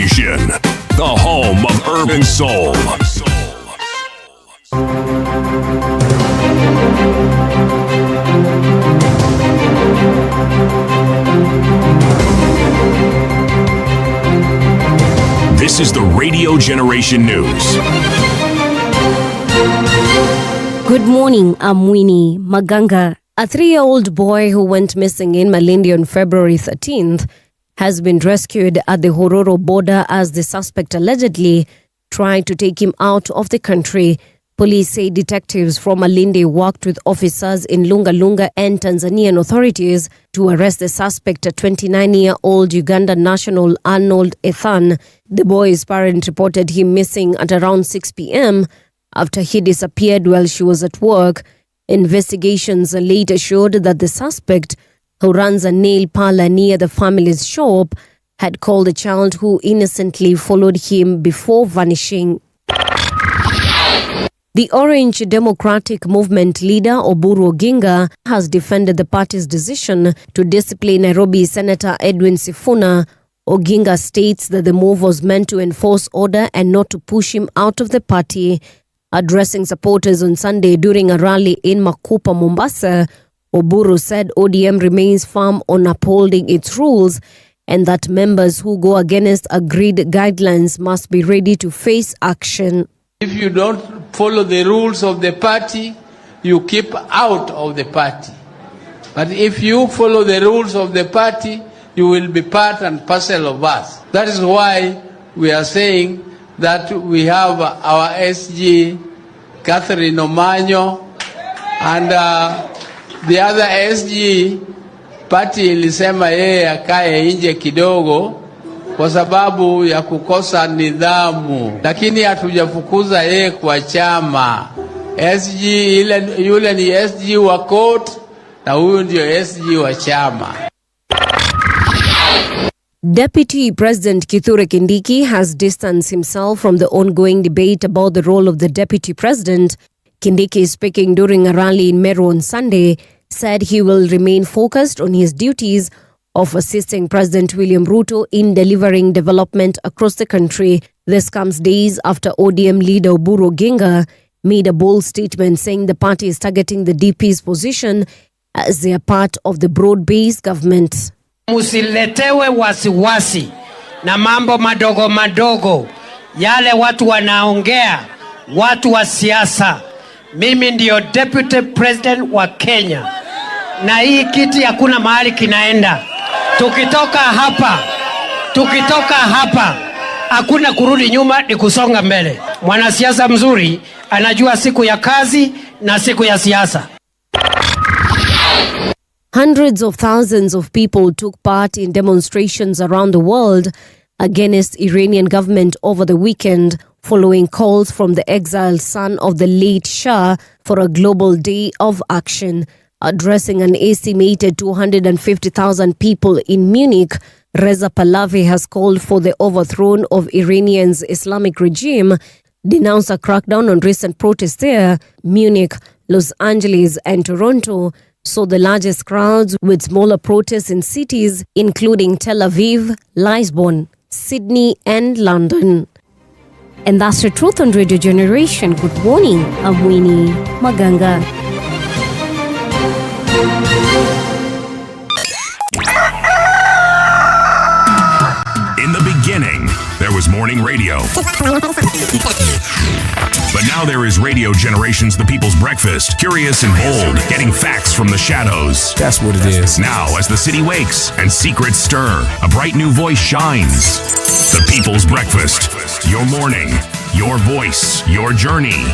Generation, the home of urban soul. This is the Radio Generation News. Good morning, I'm Winnie Maganga. A 3-year-old boy who went missing in Malindi on February 13th has been rescued at the Hororo border as the suspect allegedly tried to take him out of the country. Police say detectives from Malindi worked with officers in Lunga Lunga and Tanzanian authorities to arrest the suspect, a 29-year-old Ugandan national Arnold Ethan. The boy's parent reported him missing at around 6 p.m. after he disappeared while she was at work. Investigations later showed that the suspect, who runs a nail parlor near the family's shop, had called the child who innocently followed him before vanishing. The Orange Democratic Movement leader Oburu Oginga has defended the party's decision to discipline Nairobi Senator Edwin Sifuna. Oginga states that the move was meant to enforce order and not to push him out of the party. Addressing supporters on Sunday during a rally in Makupa, Mombasa, Oburu said ODM remains firm on upholding its rules and that members who go against agreed guidelines must be ready to face action. If you don't follow the rules of the party, you keep out of the party. But if you follow the rules of the party, you will be part and parcel of us. That is why we are saying that we have our SG, Catherine Omanyo, and the other SG, party ilisema yeye akae nje kidogo kwa sababu ya kukosa nidhamu, lakini hatujafukuza yeye kwa chama. SG yule ni SG wa court na huyu ndio SG wa chama. Deputy President Kithure Kindiki has distanced himself from the ongoing debate about the role of the Deputy President. Kindiki, speaking during a rally in Meru on Sunday, said he will remain focused on his duties of assisting President William Ruto in delivering development across the country. This comes days after ODM leader Oburu Oginga made a bold statement saying the party is targeting the DP's position as they are part of the broad-based government. Musiletewe wasiwasi na mambo madogo madogo yale watu wanaongea, watu wa siasa. Mimi ndio Deputy President wa Kenya na hii kiti hakuna mahali kinaenda. Tukitoka hapa hakuna kurudi nyuma, ni kusonga mbele. Mwanasiasa mzuri anajua siku ya kazi na siku ya siasa. Hundreds of thousands of people took part in demonstrations around the world against Iranian government over the weekend, following calls from the exiled son of the late Shah for a global day of action. Addressing an estimated 250,000 people in Munich, Reza Pahlavi has called for the overthrow of Iranian's Islamic regime, denounced a crackdown on recent protests there. Munich, Los Angeles and Toronto saw the largest crowds, with smaller protests in cities including Tel Aviv, Lisbon, Sydney and London. And that's the truth on Radio Generation. Good morning, I'm Winnie Maganga. In the beginning, there was morning radio. But now there is Radio Generations, the people's breakfast. Curious and bold, getting facts from the shadows. That's what it is. Now, as the city wakes and secrets stir, a bright new voice shines. The people's breakfast. Your morning, your voice, your journey.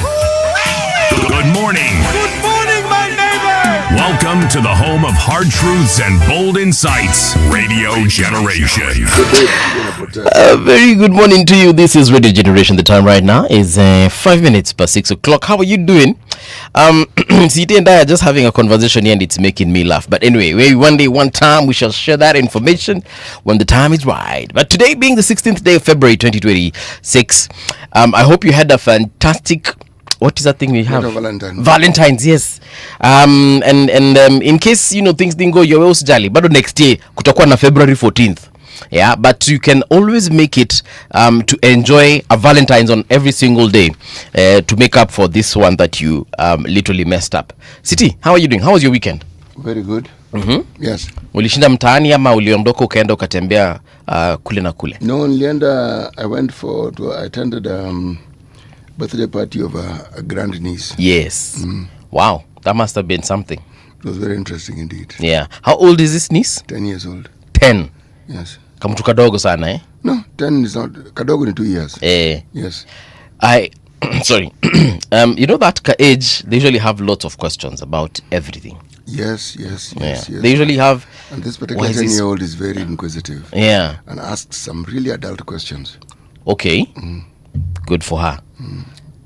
Good morning. Good morning, my neighbor. Welcome to the home of hard truths and bold insights. Radio Generation. Very good morning to you. This is Radio Generation. The time right now is 5 minutes past 6 o'clock. How are you doing? Siti and I are just having a conversation here and it's making me laugh. But anyway, one day, one time, we shall share that information when the time is right. But today being the 16th day of February 2026, I hope you had a fantastic... What is that thing we have? Valentine's, yes. And in case, things didn't go your way, usijali. But next year, kutakuwa na February 14th. Yeah, but you can always make it to enjoy a Valentine's on every single day to make up for this one that you literally messed up. City, how are you doing? How was your weekend? Very good. Yes. Ulishinda mtaani ama uliondoka ukaenda ukatembea kule na kule? No, nilienda, I attended birthday party of a grandniece. Yes. Wow, that must have been something. It was very interesting indeed. Yeah. How old is this niece? 10 years old. 10. Yes. Kamtu kadogo sana, eh? No, 10 is not. Kadogo ni 2 years. Yes. Sorry. You know that age, they usually have lots of questions about everything. Yes. They usually have. And this particular 10-year-old is very inquisitive. Yeah. And asks some really adult questions. Okay. Good for her.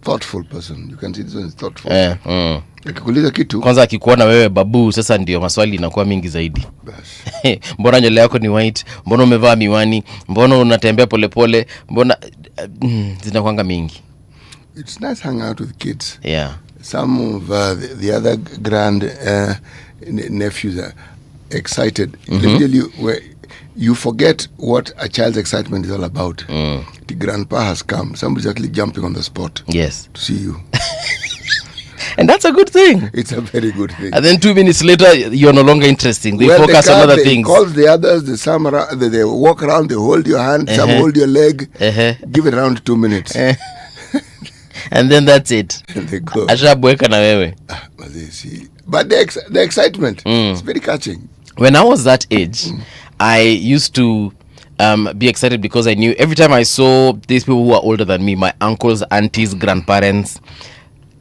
Thoughtful person. You can see this one is thoughtful. Akikuuliza kitu. Kwanza akikuona wewe babu, sasa ndio maswali inakuwa mingi zaidi. Bas. Mbona nywele yako ni white? Mbona umevaa miwani? Mbona unatembea polepole? Mbona zinakuanga mingi. It's nice hang out with kids. Yeah. Some of the other grand nephews are excited. You forget what a child's excitement is all about. The grandpa has come. Somebody's actually jumping on the spot. Yes. To see you. And that's a good thing. It's a very good thing. And then 2 minutes later, you're no longer interesting. They focus on other things. They call the others, they walk around, they hold your hand, some hold your leg. Give it around 2 minutes. And then that's it. And they go. Ashabweka na wewe. But the excitement is very catching. When I was that age, I used to be excited because I knew every time I saw these people who are older than me, my uncles, aunties, grandparents,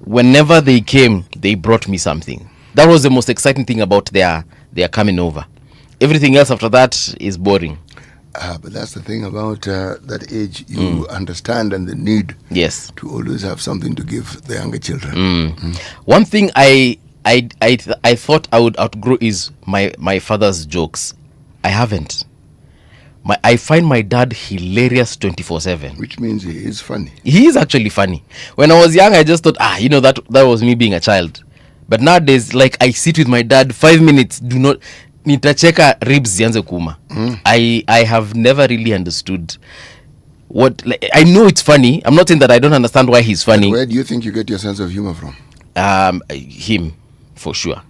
whenever they came, they brought me something. That was the most exciting thing about their coming over. Everything else after that is boring. But that's the thing about that age. You understand and the need to always have something to give the younger children. One thing I thought I would outgrow is my father's jokes. I haven't. I find my dad hilarious 24/7. Which means he is funny. He is actually funny. When I was young, I just thought, that was me being a child. But nowadays, like, I sit with my dad 5 minutes, nitacheka ribs zianze kuuma. I have never really understood what, like, I know it's funny. I'm not saying that I don't understand why he's funny. But where do you think you get your sense of humor from? Him, for sure.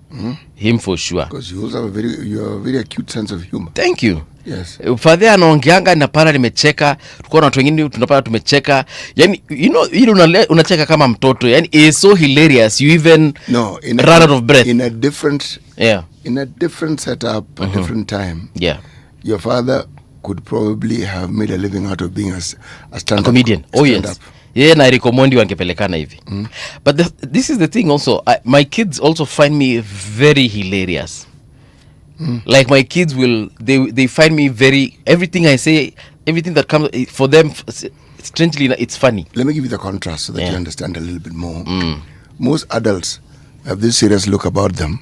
Him for sure. Because you also have a very acute sense of humor. Thank you. Yes. Fadhia anaongeanga na para nimecheka, tulikuwa na watu wengine tunapata tumecheka. Yani ile unacheka kama mtoto. Yani is so hilarious you even run out of breath. In a different setup, a different time. Yeah. Your father could probably have made a living out of being a stand-up comedian. Oh yes. Yeah, na Rikomondi wangepelekana hivi. But this is the thing also. My kids also find me very hilarious. Like my kids they find me everything I say, everything that comes for them, strangely it's funny. Let me give you the contrast so that you understand a little bit more. Most adults have this serious look about them.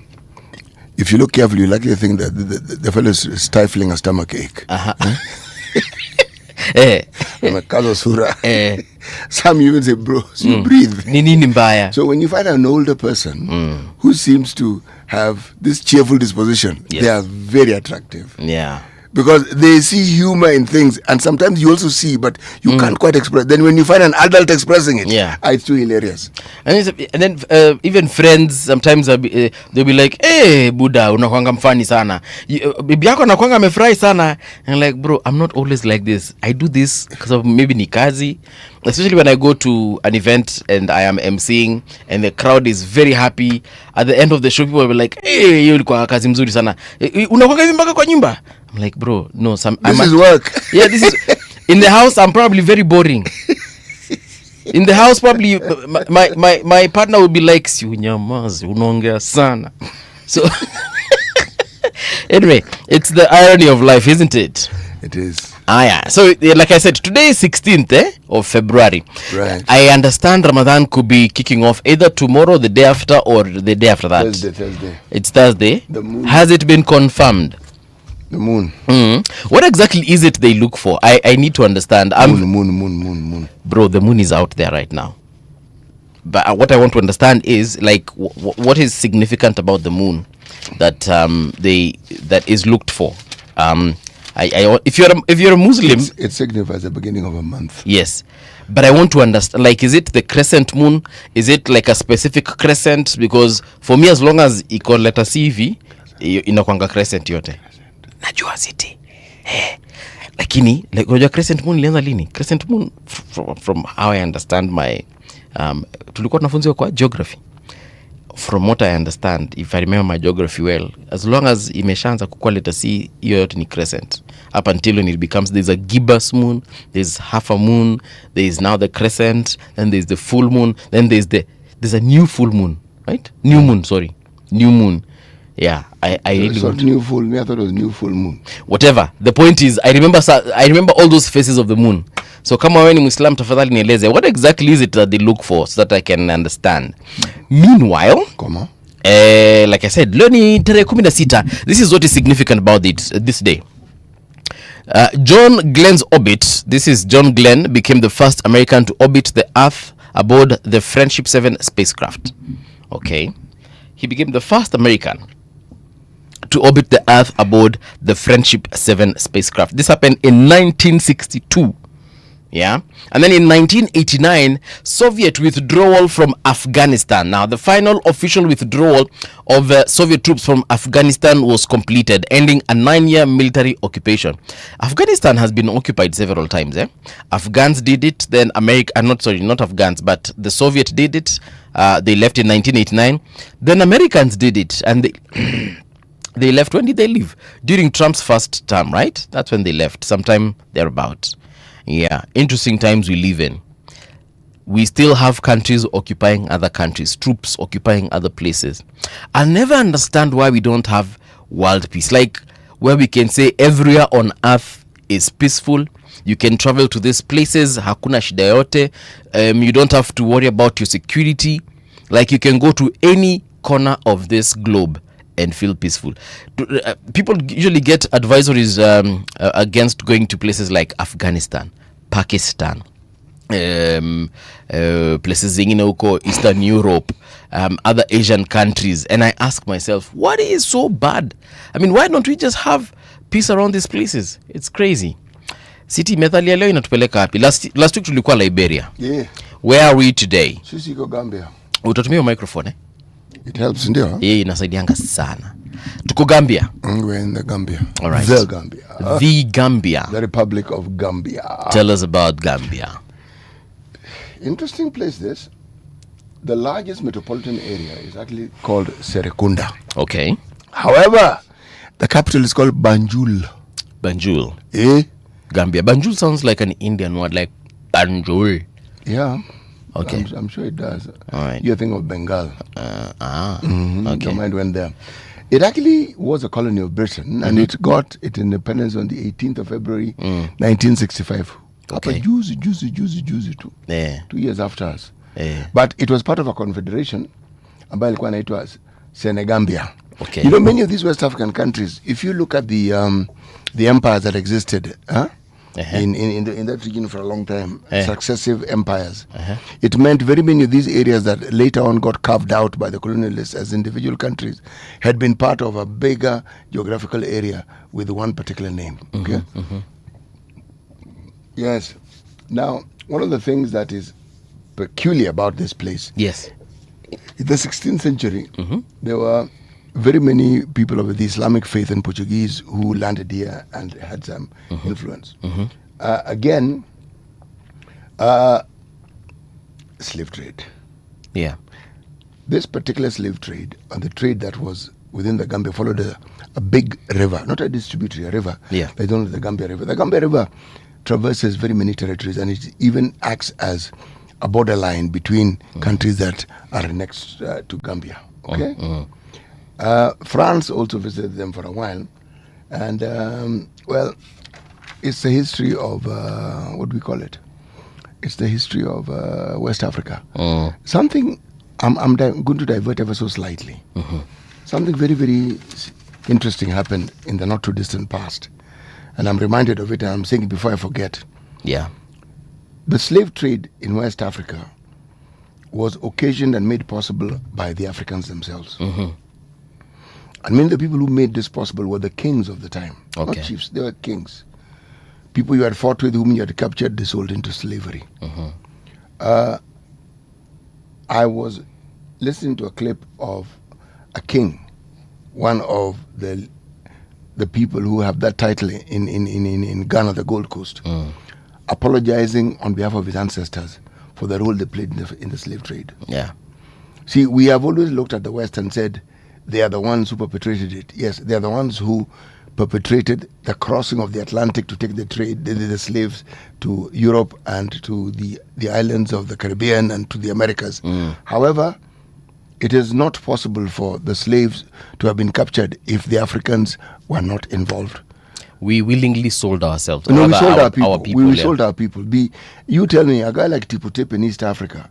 If you look carefully, you likely think that the fellow is stifling a stomach ache. Some even say, bro, so breathe. So when you find an older person who seems to have this cheerful disposition, they are very attractive. Yeah. Because they see humor in things, and sometimes you also see, but you can't quite express. Then when you find an adult expressing it, it's too hilarious. And then even friends sometimes they'll be like, "Hey, Buddha, unakwanga mfani sana. Bibi yako anakwanga amefurahi sana." And like, bro, I'm not always like this. I do this because of maybe ni kazi. Especially when I go to an event and I am emceeing and the crowd is very happy. At the end of the show, people will be like, "Hey, hiyo ilikuwa kazi mzuri sana. Unakwanga hivi mpaka kwa nyumba?" I'm like, bro, no. This is work. Yeah, this is... In the house, I'm probably very boring. In the house, probably, my partner will be like, "Si unyamazi, unaongea sana." So, anyway, it's the irony of life, isn't it? It is. Yeah. So, like I said, today is 16th of February. Right. I understand Ramadan could be kicking off either tomorrow, the day after, or the day after that. Thursday. It's Thursday. The moon. Has it been confirmed? The moon. What exactly is it they look for? I need to understand. Moon. Bro, the moon is out there right now. But what I want to understand is, like, what is significant about the moon that that is looked for? If you're a Muslim, it signifies the beginning of a month. yes, but I want to understand, like, is it the crescent moon? Is it like a specific crescent? Because for me, as long as iko letter CV, inakwanga crescent yote. Najua city. Lakini, like, unajua crescent moon ilianza lini? Crescent moon, from how I understand my, tulikuwa tunafunziwa kwa geography. From what I understand, if I remember my geography well, as long as imeshaanza kukua letter C, hiyo yote ni crescent. Up until when it becomes, there's a gibbous moon, there's half a moon, there's now the crescent, then there's the full moon, then there's a new full moon, right? New moon, sorry. New moon. Yeah, I really want new full. Me, I thought it was new full moon. Whatever. The point is, I remember all those phases of the moon. So kama wewe ni Muslim, tafadhali nieleze, what exactly is it that they look for so that I can understand? Meanwhile, like I said, leo ni tarehe 16. This is what is significant about this day. John Glenn's orbit. This is John Glenn became the first American to orbit the Earth aboard the Friendship 7 spacecraft. Okay. He became the first American to orbit the Earth aboard the Friendship 7 spacecraft. This happened in 1962. Yeah. And then in 1989, Soviet withdrawal from Afghanistan. Now, the final official withdrawal of Soviet troops from Afghanistan was completed, ending a 9-year military occupation. Afghanistan has been occupied several times. Afghans did it, then not Afghans, but the Soviet did it. They left in 1989. Then Americans did it, and they left. When did they leave? During Trump's first term, right? That's when they left, sometime thereabout. Yeah, interesting times we live in. We still have countries occupying other countries, troops occupying other places. I'll never understand why we don't have world peace, like where we can say everywhere on earth is peaceful. You can travel to these places, hakuna shida yote. You don't have to worry about your security. Like, you can go to any corner of this globe and feel peaceful. People usually get advisories against going to places like Afghanistan, Pakistan, places zingine huko Eastern Europe, other Asian countries, and I ask myself, what is so bad? I mean, why don't we just have peace around these places? It's crazy. City methali leo inatupeleka wapi? Last week tulikuwa Liberia. Yeah. Where are we today? Sisi iko Gambia. Utatumia microphone, It helps, ndio. Inasaidianga sana. Tuko Gambia. We're in the Gambia. All right. The Gambia. The Gambia. The Republic of Gambia. Tell us about Gambia. Interesting place this. The largest metropolitan area is actually called Serekunda. Okay. However, the capital is called Banjul. Banjul. Gambia. Banjul sounds like an Indian word, like Banjul. Yeah. Okay. I'm sure it does. All right. You're thinking of Bengal. Okay. Your mind went there. It actually was a colony of Britain, and it got its independence on the 18th of February, 1965. Okay. Juicy too. Yeah. 2 years after us. Yeah. But it was part of a confederation ambayo ilikuwa inaitwa Senegambia. Okay. You know, many of these West African countries, if you look at the empires that existed in that region for a long time, successive empires, it meant very many of these areas that later on got carved out by the colonialists as individual countries had been part of a bigger geographical area with one particular name. Okay. Yes. Now, one of the things that is peculiar about this place, yes, in the 16th century, there were very many people of the Islamic faith and Portuguese who landed here and had some influence. Again, slave trade. Yeah. This particular slave trade, and the trade that was within the Gambia, followed a big river, not a distributary, a river. Yeah. They don't know the Gambia River. The Gambia River traverses very many territories, and it even acts as a borderline between countries that are next to Gambia. Okay. France also visited them for a while, and well, it's the history of what do we call it? It's the history of West Africa. Something I'm going to divert ever so slightly. Something very, very interesting happened in the not too distant past, and I'm reminded of it, and I'm saying it before I forget. Yeah. The slave trade in West Africa was occasioned and made possible by the Africans themselves. I mean, the people who made this possible were the kings of the time. Okay. Not chiefs, they were kings. People you had fought with, whom you had captured, they sold into slavery. I was listening to a clip of a king, one of the people who have that title in Ghana, the Gold Coast, apologizing on behalf of his ancestors for the role they played in the slave trade. Yeah. See, we have always looked at the West and said they are the ones who perpetrated it. Yes, they are the ones who perpetrated the crossing of the Atlantic to take the slaves to Europe and to the islands of the Caribbean and to the Americas. However, it is not possible for the slaves to have been captured if the Africans were not involved. We willingly sold ourselves. No, we sold our people. We yeah. sold our people. You tell me, a guy like Tipu Tip in East Africa,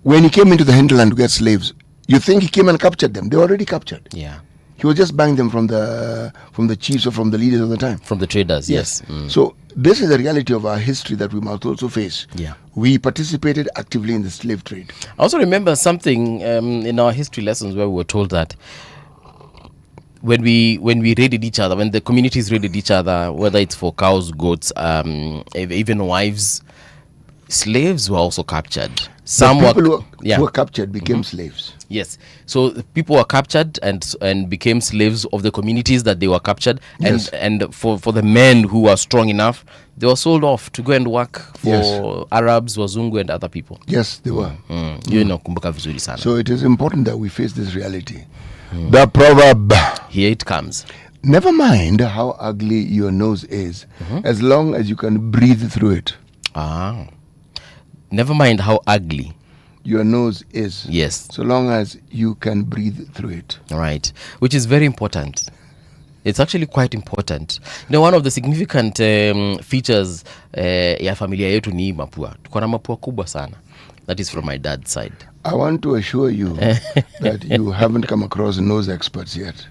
when he came into the hinterland to get slaves, you think he came and captured them? They were already captured. Yeah. He was just buying them from the chiefs or from the leaders of the time. From the traders, yes. So this is the reality of our history that we must also face. Yeah. We participated actively in the slave trade. I also remember something in our history lessons where we were told that when we raided each other, when the communities raided each other, whether it's for cows, goats, even wives, slaves were also captured. Some who were captured became slaves. Yes. So people were captured and became slaves of the communities that they were captured. Yes. And for the men who were strong enough, they were sold off to go and work for Arabs, Wazungu, and other people. Yes, they were. Kumbuka vizuri sana. So it is important that we face this reality. The proverb. Here it comes. Never mind how ugly your nose is, as long as you can breathe through it. Ah. Never mind how ugly your nose is. Yes. So long as you can breathe through it. Right. Which is very important. It's actually quite important. You know, one of the significant features ya familia yetu ni mapua. Tuko na mapua kubwa sana. That is from my dad's side. I want to assure you that you haven't come across nose experts yet.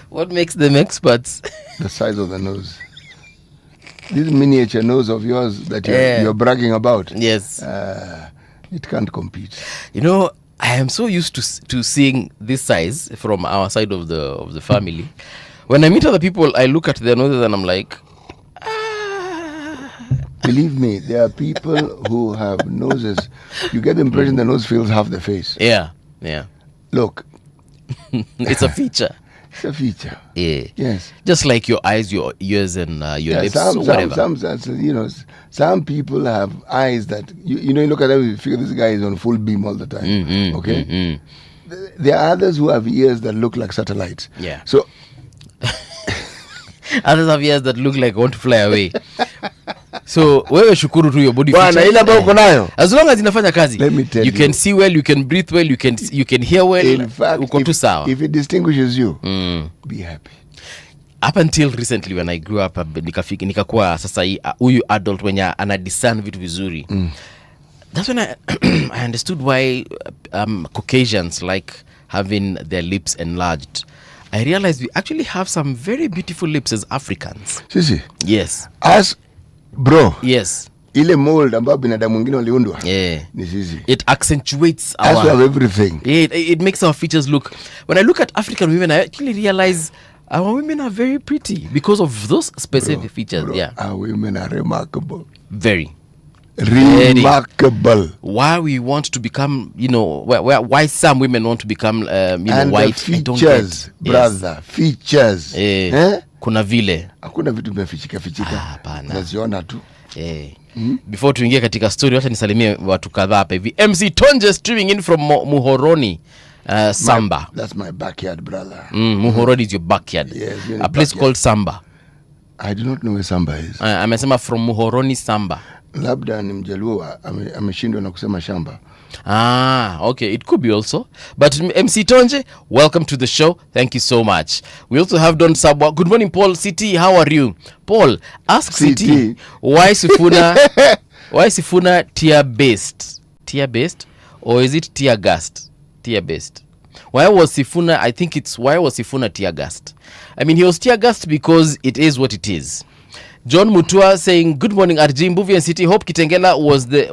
What makes them experts? The size of the nose. This miniature nose of yours that you're bragging about. Yes. It can't compete. You know, I am so used to seeing this size from our side of the family. When I meet other people, I look at their noses and I'm like, Believe me, there are people who have noses. You get the impression the nose fills half the face. Yeah. Look. It's a feature. It's a feature. Yeah. Yes. Just like your eyes, your ears, and your lips, whatever. Some people have eyes that you look at them, you figure this guy is on full beam all the time. Okay. There are others who have ears that look like satellites. Yeah. So others have ears that look like want to fly away. So wewe shukuru tu your body feature. Ile ambayo uko nayo. As long as inafanya kazi. Let me tell you. You can see well, you can breathe well, you can hear well. In fact, uko tu sawa. If it distinguishes you, be happy. Up until recently when I grew up nikakuwa sasa huyu adult wenye ana discern vitu vizuri. That's when I understood why Caucasians like having their lips enlarged. I realized we actually have some very beautiful lips as Africans. Sisi. Yes. As bro. Yes. Ile mold ambayo binadamu mwingine waliundwa. Yeah. Ni sisi. It accentuates our... As we have everything. It makes our features look... When I look at African women, I actually realize our women are very pretty because of those specific features. Bro, yeah. Our women are remarkable. Very. Remarkable. Why we want to become, why some women want to become, and white. Features, brother. Yes. Features. Kuna vile. Hakuna vitu vimefichika. Hapana. Naziona tu. Before tuingie katika story, wacha nisalimie watu kadhaa hapa hivi. MC Tonje streaming in from Muhoroni. Samba. That's my backyard, brother. Muhoroni is your backyard. Yes, a place called Samba. I do not know where Samba is. Amesema from Muhoroni Samba. Labda ni Mjaluo ameshindwa na kusema shamba. Okay, it could be also. But MC Tonje, welcome to the show. Thank you so much. We also have Don Sabwa. Good morning, Paul. CT, how are you? Paul, ask CT why Sifuna tear based? Tear based? Or is it tear gassed? Tear based. Why was Sifuna tear gassed? I mean, he was tear gassed because it is what it is. John Mutua saying, good morning, RG Mbuvi and City. Hope Kitengela was the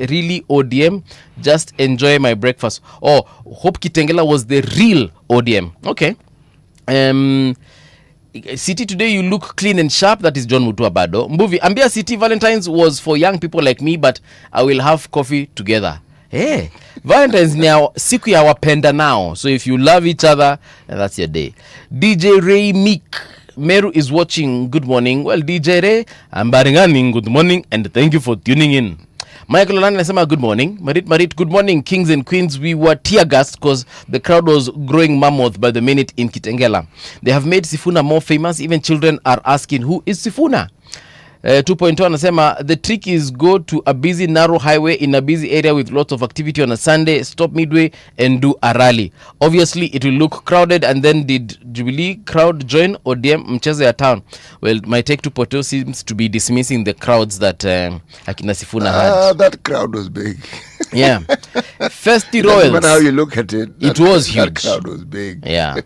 really ODM. Just enjoy my breakfast. Oh, Hope Kitengela was the real ODM. Okay. City, today you look clean and sharp. That is John Mutua Bado. Mbuvi, Ambia City, Valentine's was for young people like me, but I will have coffee together. Hey, Valentine's now siku ya wapenda now. So if you love each other, that's your day. DJ Ray Meek Meru is watching. Good morning. Well, DJ Ray, I'm Baringani. Good morning and thank you for tuning in. Michael Olani nasema good morning. Marit, good morning, kings and queens. We were tear gassed because the crowd was growing mammoth by the minute in Kitengela. They have made Sifuna more famous. Even children are asking, who is Sifuna? 2.2 anasema the trick is go to a busy narrow highway in a busy area with lots of activity on a Sunday, stop midway and do a rally. Obviously it will look crowded, and then did Jubilee crowd join ODM mchezo ya town? Well, my take 2.2 seems to be dismissing the crowds that Akina Sifuna had. That crowd was big. Yeah. Festy Royals. No matter how you look at it, it was huge. That crowd was big. Yeah.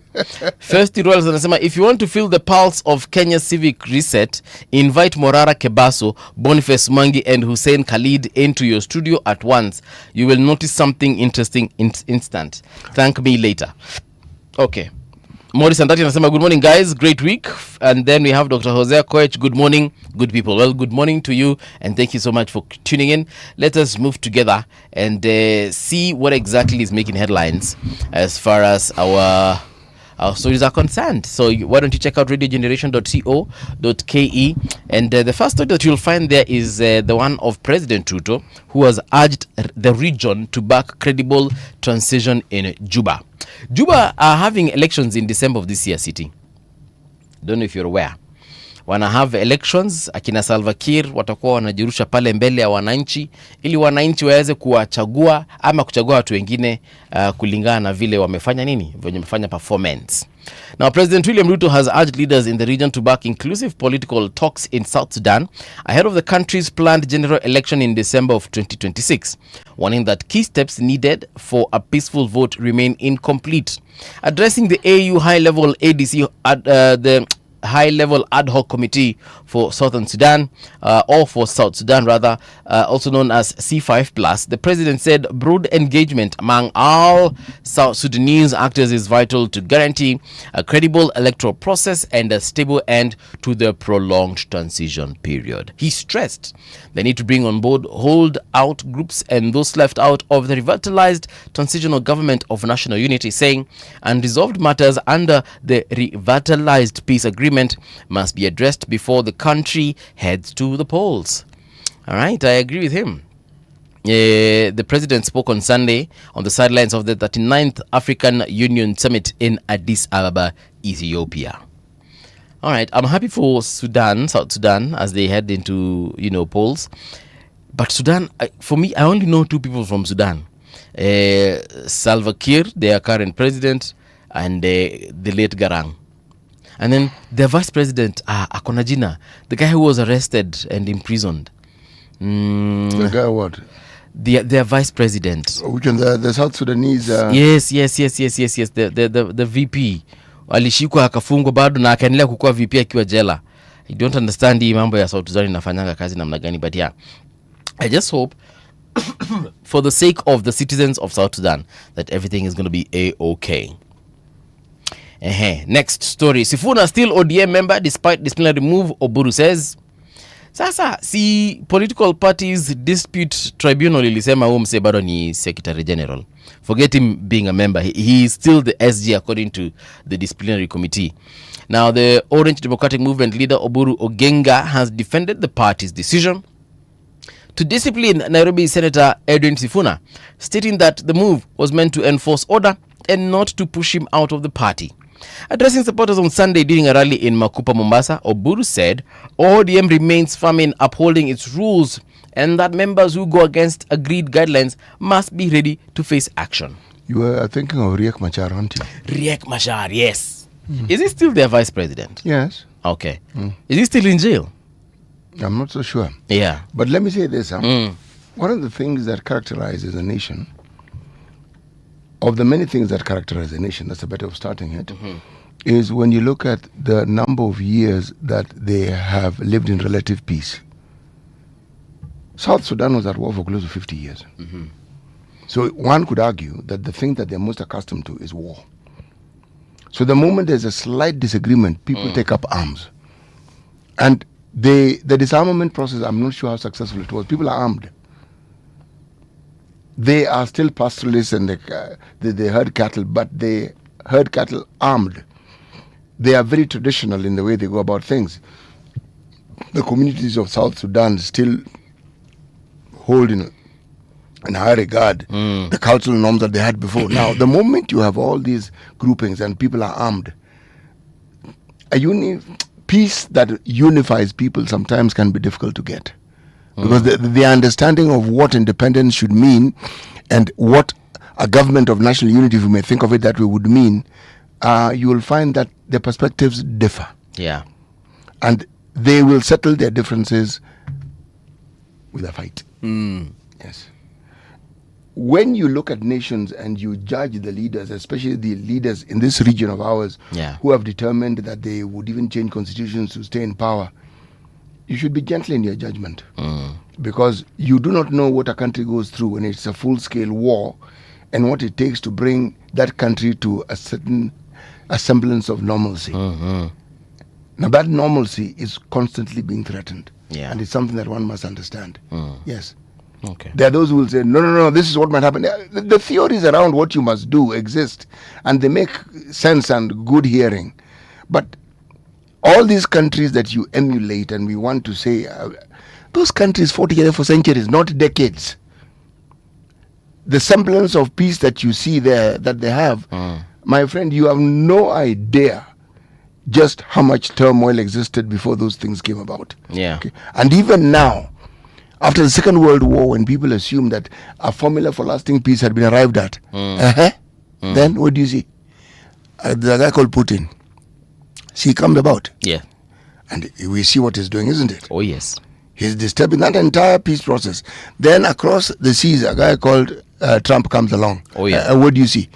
Festy Royals anasema if you want to feel the pulse of Kenya's civic reset, invite Morara Kebaso, Boniface Mangi and Hussein Khalid into your studio at once. You will notice something interesting instant. Thank me later. Okay. Morris Antati anasema good morning guys, great week. And then we have Dr. Hosea Koech. Good morning, good people. Well, good morning to you and thank you so much for tuning in. Let us move together and see what exactly is making headlines as far as our stories are concerned. So why don't you check out radiogeneration.co.ke, and the first story that you'll find there is the one of President Ruto, who has urged the region to back credible transition in Juba. Juba are having elections in December of this year, City. Don't know if you're aware. Wana have elections, akina Salva Kiir watakuwa wanajirusha pale mbele ya wananchi ili wananchi waweze kuwachagua ama kuchagua watu wengine kulingana na vile wamefanya nini, vile wamefanya performance. Now, President William Ruto has urged leaders in the region to back inclusive political talks in South Sudan ahead of the country's planned general election in December of 2026, warning that key steps needed for a peaceful vote remain incomplete. Addressing the AU high-level ADC, the high-level ad hoc committee for Southern Sudan, or for South Sudan rather, also known as C5+, the president said broad engagement among all South Sudanese actors is vital to guarantee a credible electoral process and a stable end to the prolonged transition period. He stressed the need to bring on board hold-out groups and those left out of the revitalized transitional government of national unity, saying unresolved matters under the revitalized peace agreement must be addressed before the country heads to the polls. All right, I agree with him. The president spoke on Sunday on the sidelines of the 39th African Union Summit in Addis Ababa, Ethiopia. All right, I'm happy for Sudan, South Sudan, as they head into, polls. But Sudan, for me, I only know two people from Sudan. Salva Kiir, their current president, and the late Garang. And then the vice president, Akonajina, the guy who was arrested and imprisoned. The guy what? Their vice president. Which one? The South Sudanese? Yes. The VP. Alishikwa akafungwa bado na akaendelea kukua VP akiwa jela. I don't understand hii mambo ya South Sudan inafanyanga kazi namna gani, but yeah. I just hope for the sake of the citizens of South Sudan that everything is going to be A-okay. Next story. Sifuna still ODM member despite disciplinary move, Oburu says. Sasa si political parties dispute tribunal ilisema huyo mse bado ni secretary general. Forget him being a member. He is still the SG according to the disciplinary committee. Now the Orange Democratic Movement leader Oburu Ogenga has defended the party's decision to discipline Nairobi Senator Edwin Sifuna, stating that the move was meant to enforce order and not to push him out of the party. Addressing supporters on Sunday during a rally in Makupa, Mombasa, Oburu said ODM remains firm in upholding its rules and that members who go against agreed guidelines must be ready to face action. You are thinking of Riek Machar, aren't you? Riek Machar, yes. Is he still their vice president? Yes. Okay. Is he still in jail? I'm not so sure. Yeah. But let me say this. One of the things that characterizes a nation, of the many things that characterize a nation, that's a better of starting it, is when you look at the number of years that they have lived in relative peace. South Sudan was at war for close to 50 years. Mm-hmm. So one could argue that the thing that they're most accustomed to is war. So the moment there's a slight disagreement, people take up arms. And the disarmament process, I'm not sure how successful it was. People are armed. They are still pastoralists and they herd cattle, but they herd cattle armed. They are very traditional in the way they go about things. The communities of South Sudan still hold in high regard the cultural norms that they had before. Now, the moment you have all these groupings and people are armed, peace that unifies people sometimes can be difficult to get. Because the understanding of what independence should mean and what a government of national unity, if you may think of it that way, would mean, you will find that the perspectives differ. Yeah. And they will settle their differences with a fight. Yes. When you look at nations and you judge the leaders, especially the leaders in this region of ours, who have determined that they would even change constitutions to stay in power, you should be gentle in your judgment. Because you do not know what a country goes through when it's a full-scale war and what it takes to bring that country to a certain semblance of normalcy. Now that normalcy is constantly being threatened. And it's something that one must understand. Yes. Okay. There are those who will say, no, this is what might happen. The theories around what you must do exist, and they make sense and good hearing. But all these countries that you emulate and we want to say, those countries fought together for centuries, not decades. The semblance of peace that you see there, that they have, my friend, you have no idea just how much turmoil existed before those things came about. Yeah. Okay? And even now, after the Second World War, when people assume that a formula for lasting peace had been arrived at, then what do you see? The guy called Putin. See, he comes about. Yeah. And we see what he's doing, isn't it? Oh, yes. He's disturbing that entire peace process. Then across the seas, a guy called Trump comes along. Oh, yeah. What do you see?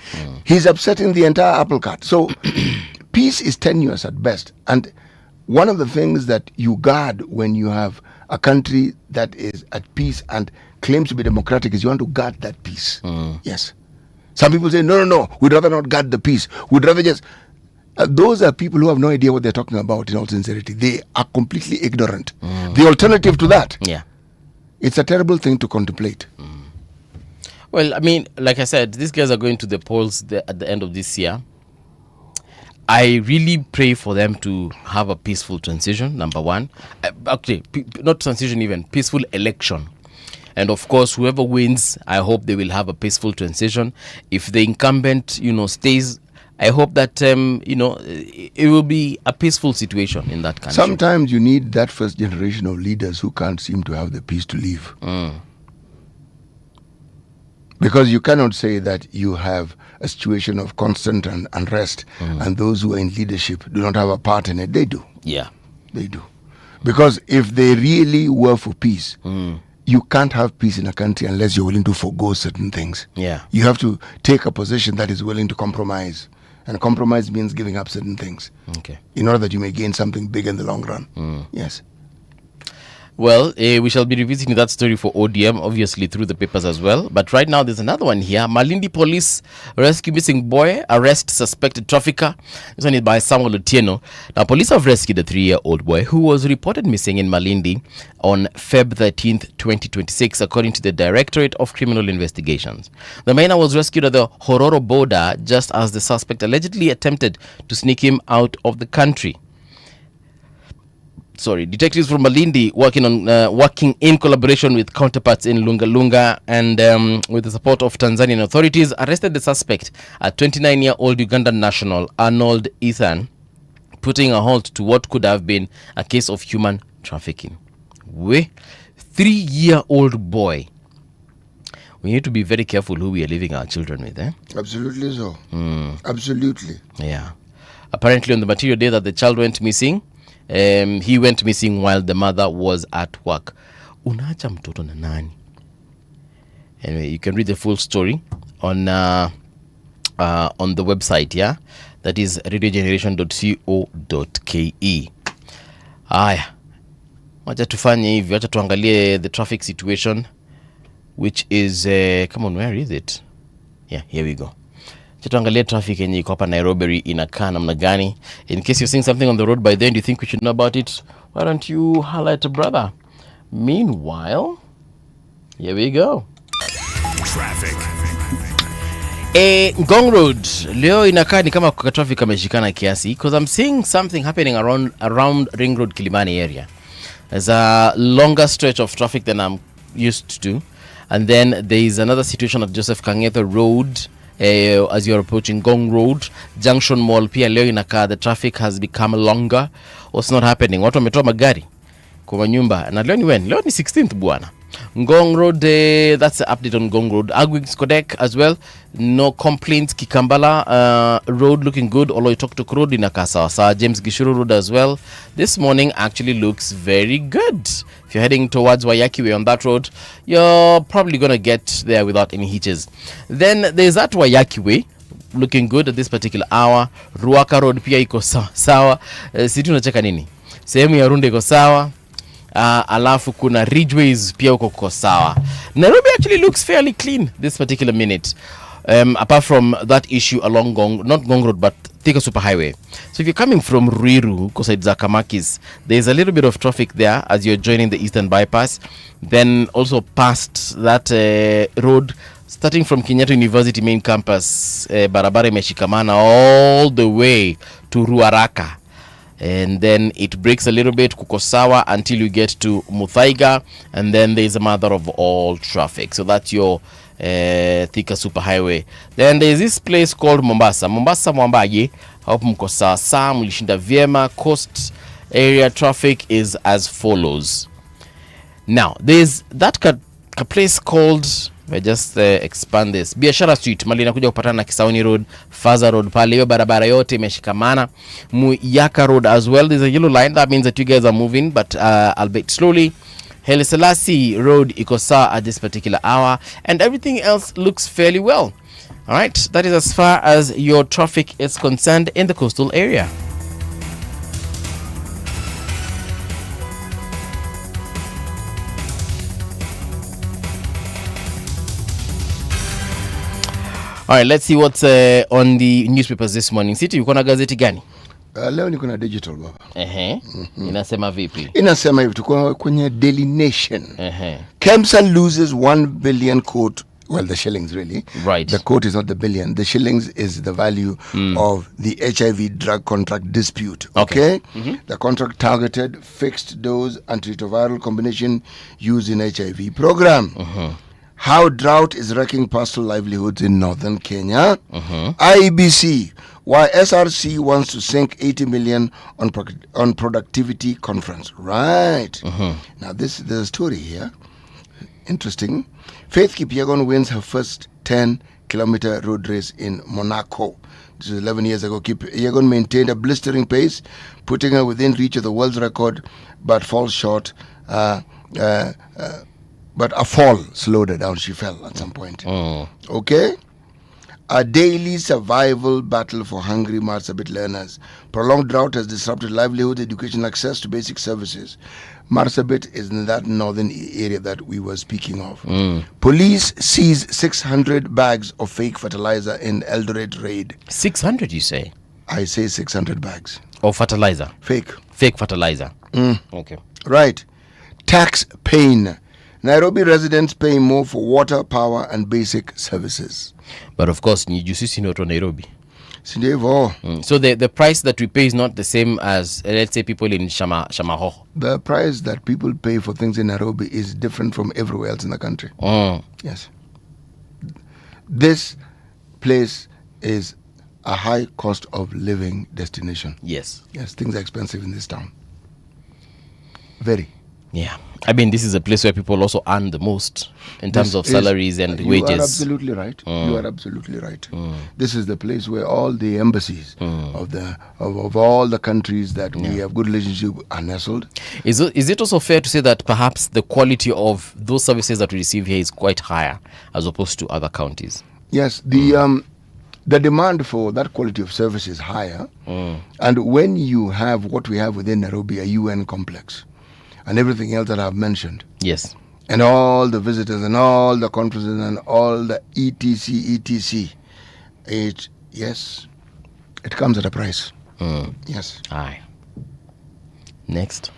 He's upsetting the entire apple cart. So peace is tenuous at best. And one of the things that you guard when you have a country that is at peace and claims to be democratic is you want to guard that peace. Yes. Some people say, no, we'd rather not guard the peace. We'd rather just... those are people who have no idea what they're talking about, in all sincerity. They are completely ignorant. The alternative to that, it's a terrible thing to contemplate. Well, I mean, like I said, these guys are going to the polls at the end of this year. I really pray for them to have a peaceful transition, number one. Not transition even, peaceful election. And of course, whoever wins, I hope they will have a peaceful transition. If the incumbent, stays, I hope that, it will be a peaceful situation in that country. Sometimes you need that first generation of leaders who can't seem to have the peace to live. Because you cannot say that you have a situation of constant unrest and those who are in leadership do not have a part in it. They do. Yeah. They do. Because if they really were for peace, you can't have peace in a country unless you're willing to forego certain things. Yeah. You have to take a position that is willing to compromise. And compromise means giving up certain things. Okay. In order that you may gain something big in the long run. Yes. Well, we shall be revisiting that story for ODM, obviously through the papers as well. But right now, there's another one here. Malindi police rescue missing boy, arrest suspected trafficker. This one is by Samuel Otieno. Now, police have rescued a 3-year-old boy who was reported missing in Malindi on Feb 13th, 2026, according to the Directorate of Criminal Investigations. The minor was rescued at the Hororo border just as the suspect allegedly attempted to sneak him out of the country. Detectives from Malindi working in collaboration with counterparts in Lunga and with the support of Tanzanian authorities arrested the suspect, a 29-year-old Ugandan national Arnold Ethan, putting a halt to what could have been a case of human trafficking. 3-year-old boy. We need to be very careful who we are leaving our children with, eh? Absolutely so. Absolutely. Yeah. Apparently on the material day that the child went missing, he went missing while the mother was at work. Unaacha mtoto na nani? Anyway, you can read the full story on the website, yeah? That is radiogeneration.co.ke. Aya, wacha tufanye hivi, wacha tuangalie the traffic situation, which is come on, where is it? Yeah, here we go. Wacha tuangalie traffic yenye iko hapa Nairobi inakaa namna gani. In case you're seeing something on the road by then, do you think we should know about it? Why don't you highlight a brother? Meanwhile, here we go. Traffic. Ngong Road leo inakaa ni kama kwa traffic ameshikana kiasi, because I'm seeing something happening around Ring Road Kilimani area. There's a longer stretch of traffic than I'm used to, and then there is another situation at Joseph Kangetho Road as you're approaching Ngong Road Junction Mall. Pia leo inakaa the traffic has become longer. What's not happening? Watu wametoa magari kwa nyumba, na leo ni when? Leo ni 16th bwana. Ngong Road, that's the update on Ngong Road. Agwings Kodek as well, no complaints. Kikambala Road looking good. Oloitoktok Road inakaa sawa. James Gishuru Road as well this morning actually looks very good. If you're heading towards Wayaki Way on that road, you're probably gonna get there without any hitches. Then there's that Wayaki Way looking good at this particular hour. Ruaka Road pia iko sawa. Sisi tunacheka nini? Sehemu ya Runde iko sawa. Alafu kuna Ridgeways pia uko sawa. Nairobi actually looks fairly clean this particular minute, apart from that issue along not Ngong Road but Thika Superhighway. So if you're coming from Ruiru, Kosaid Zakamakis, there's a little bit of traffic there as you're joining the Eastern Bypass. Then also past that road, starting from Kenyatta University main campus, barabara imeshikamana all the way to Ruaraka. And then it breaks a little bit kukosawa until you get to Muthaiga, and then there's a mother of all traffic. So that's your Thika Superhighway. Then there's this place called Mombasa Mwambagi. Hapo mko sawa, mlishinda vyema. Coast area traffic is as follows. Now there's that place called, I just expand this, Biashara Street mali inakuja kupatana na Kisauni Road, Faza Road pale. Hiyo barabara yote imeshikamana. Muyaka Road as well, there's a yellow line, that means that you guys are moving, but albeit slowly. Haile Selassie Road iko sawa at this particular hour, and everything else looks fairly well. All right, that is as far as your traffic is concerned in the coastal area. All right, let's see what's on the newspapers this morning. City, uko na gazeti gani? Leo niko na digital baba. Inasema vipi? Inasema hivi, tuko kwenye Daily Nation. KEMSA loses 1 billion quote. Well, the shillings really. Right. The quote is not the billion. The shillings is the value of the HIV drug contract dispute. Okay? The contract targeted fixed dose antiretroviral combination used in HIV program. How drought is wrecking pastoral livelihoods in northern Kenya. IBC, why SRC wants to sink 80 million on productivity conference. Right. Now there's a story here. Interesting. Faith Kipyegon wins her first 10-kilometer road race in Monaco. This is 11 years ago. Kipyegon maintained a blistering pace, putting her within reach of the world's record, but falls short. But a fall slowed her down. She fell at some point. Okay? A daily survival battle for hungry Marsabit learners. Prolonged drought has disrupted livelihood, education, access to basic services. Marsabit is in that northern area that we were speaking of. Police seize 600 bags of fake fertilizer in Eldoret raid. 600, you say? I say 600 bags. Of fertilizer? Fake. Fake fertilizer. Okay. Right. Tax pain. Nairobi residents pay more for water, power, and basic services. But of course, sisi ni watu wa Nairobi. So the price that we pay is not the same as, let's say, people in Shamaho. The price that people pay for things in Nairobi is different from everywhere else in the country. Yes. This place is a high cost of living destination. Yes. Yes, things are expensive in this town. Very. Yeah. I mean, this is a place where people also earn the most in terms of salaries and wages. You are absolutely right. You are absolutely right. This is the place where all the embassies of all the countries that we have good relationship are nestled. Is it also fair to say that perhaps the quality of those services that we receive here is quite higher as opposed to other counties? Yes. the demand for that quality of service is higher. And when you have what we have within Nairobi, a UN complex, and everything else that I've mentioned, Yes. and all the visitors and all the conferences and all the etc, it comes at a price. Yes. Aye. Next.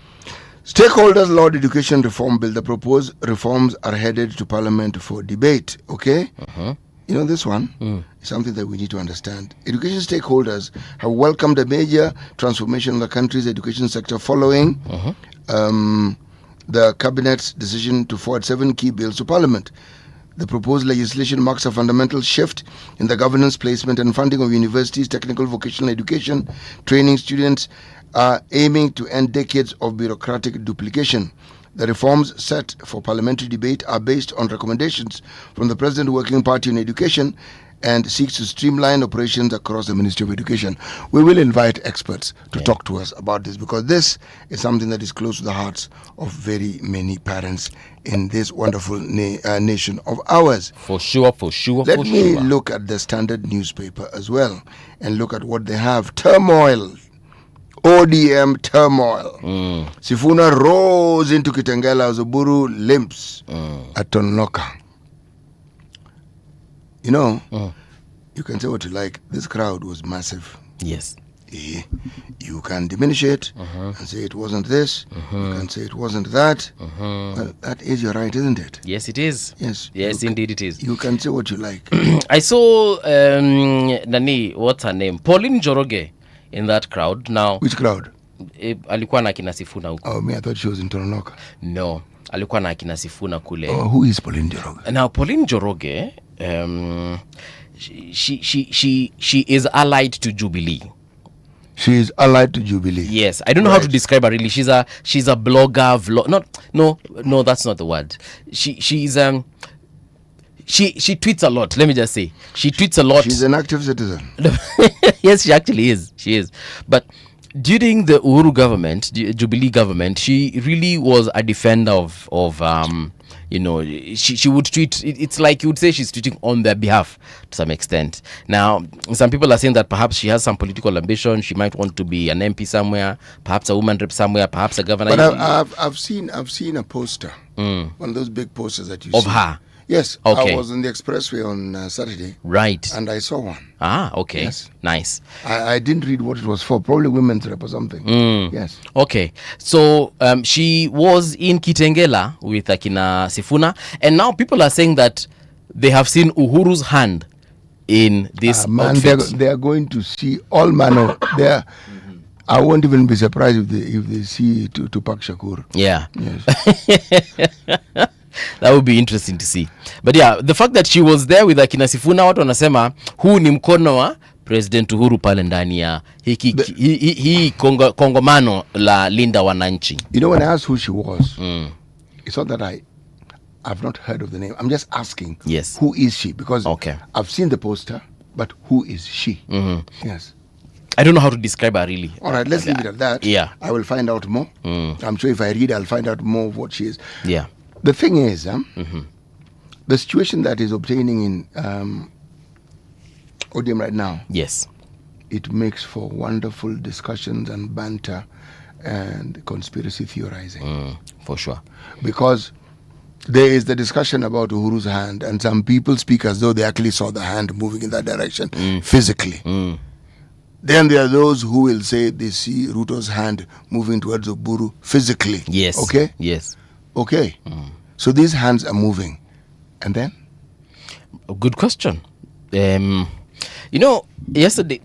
Stakeholders Law Education Reform Bill. The proposed reforms are headed to Parliament for debate. Okay? You know, this one is something that we need to understand. Education stakeholders have welcomed a major transformation in the country's education sector following the Cabinet's decision to forward 7 key bills to Parliament. The proposed legislation marks a fundamental shift in the governance, placement and funding of universities, technical vocational education, training students, aiming to end decades of bureaucratic duplication. The reforms set for parliamentary debate are based on recommendations from the President Working Party on Education and seeks to streamline operations across the Ministry of Education. We will invite experts to talk to us about this, because this is something that is close to the hearts of very many parents in this wonderful nation of ours. For sure. Let me look at the Standard newspaper as well and look at what they have. Turmoil. ODM turmoil. Sifuna rose into Kitengela, Zuburu limps at Tononoka. You know, you can say what you like. This crowd was massive. Yes. You can diminish it and say it wasn't this. You can say it wasn't that. Well, that is your right, isn't it? Yes, it is. Yes, Indeed it is. You can say what you like. I saw Nani, what's her name? Pauline Njoroge in that crowd. Now, Which crowd? alikuwa na kina Sifuna huko. Oh, me, I thought she was in Tononoka. No, alikuwa na kina Sifuna kule. Oh, who is Pauline Njoroge? Now, Pauline Njoroge, she is allied to Jubilee. She is allied to Jubilee. Yes, I don't know how to describe her really. She's a blogger, no, that's not the word. She tweets a lot. Let me just say, she tweets a lot. She's an active citizen. Yes, she actually is. She is. But during the Uhuru government, the Jubilee government, she really was a defender of she would tweet. It's like you would say she's tweeting on their behalf to some extent. Now, some people are saying that perhaps she has some political ambition. She might want to be an MP somewhere, perhaps a woman rep somewhere, perhaps a governor. But I've seen a poster, one of those big posters that you see of her. Yes, okay. I was on the expressway on Saturday. Right. And I saw one. Ah, okay. Yes. Nice. I didn't read what it was for. Probably women's rep or something. Yes. Okay. So she was in Kitengela with Akina Sifuna. And now people are saying that they have seen Uhuru's hand in this outfit. They are going to see all manner. I won't even be surprised if they see Tupac Shakur. Yeah. Yes. That would be interesting to see. But yeah, the fact that she was there with Akina Sifuna, watu wanasema huu ni mkono wa President Uhuru pale ndani ya hii kongomano la linda wananchi. You know, when I asked who she was, it's not that I've not heard of the name. I'm just asking, yes, who is she? Because okay, I've seen the poster, but who is she? Yes. I don't know how to describe her really. All right, let's leave it at that. Yeah. I will find out more. I'm sure if I read, I'll find out more of what she is. Yeah. The thing is, the situation that is obtaining in ODM right now, yes, it makes for wonderful discussions and banter and conspiracy theorizing. For sure. Because there is the discussion about Uhuru's hand, and some people speak as though they actually saw the hand moving in that direction physically. Then there are those who will say they see Ruto's hand moving towards Oburu physically. Yes. Okay? Yes. Okay. So these hands are moving. And then? A good question. Yesterday, yesterday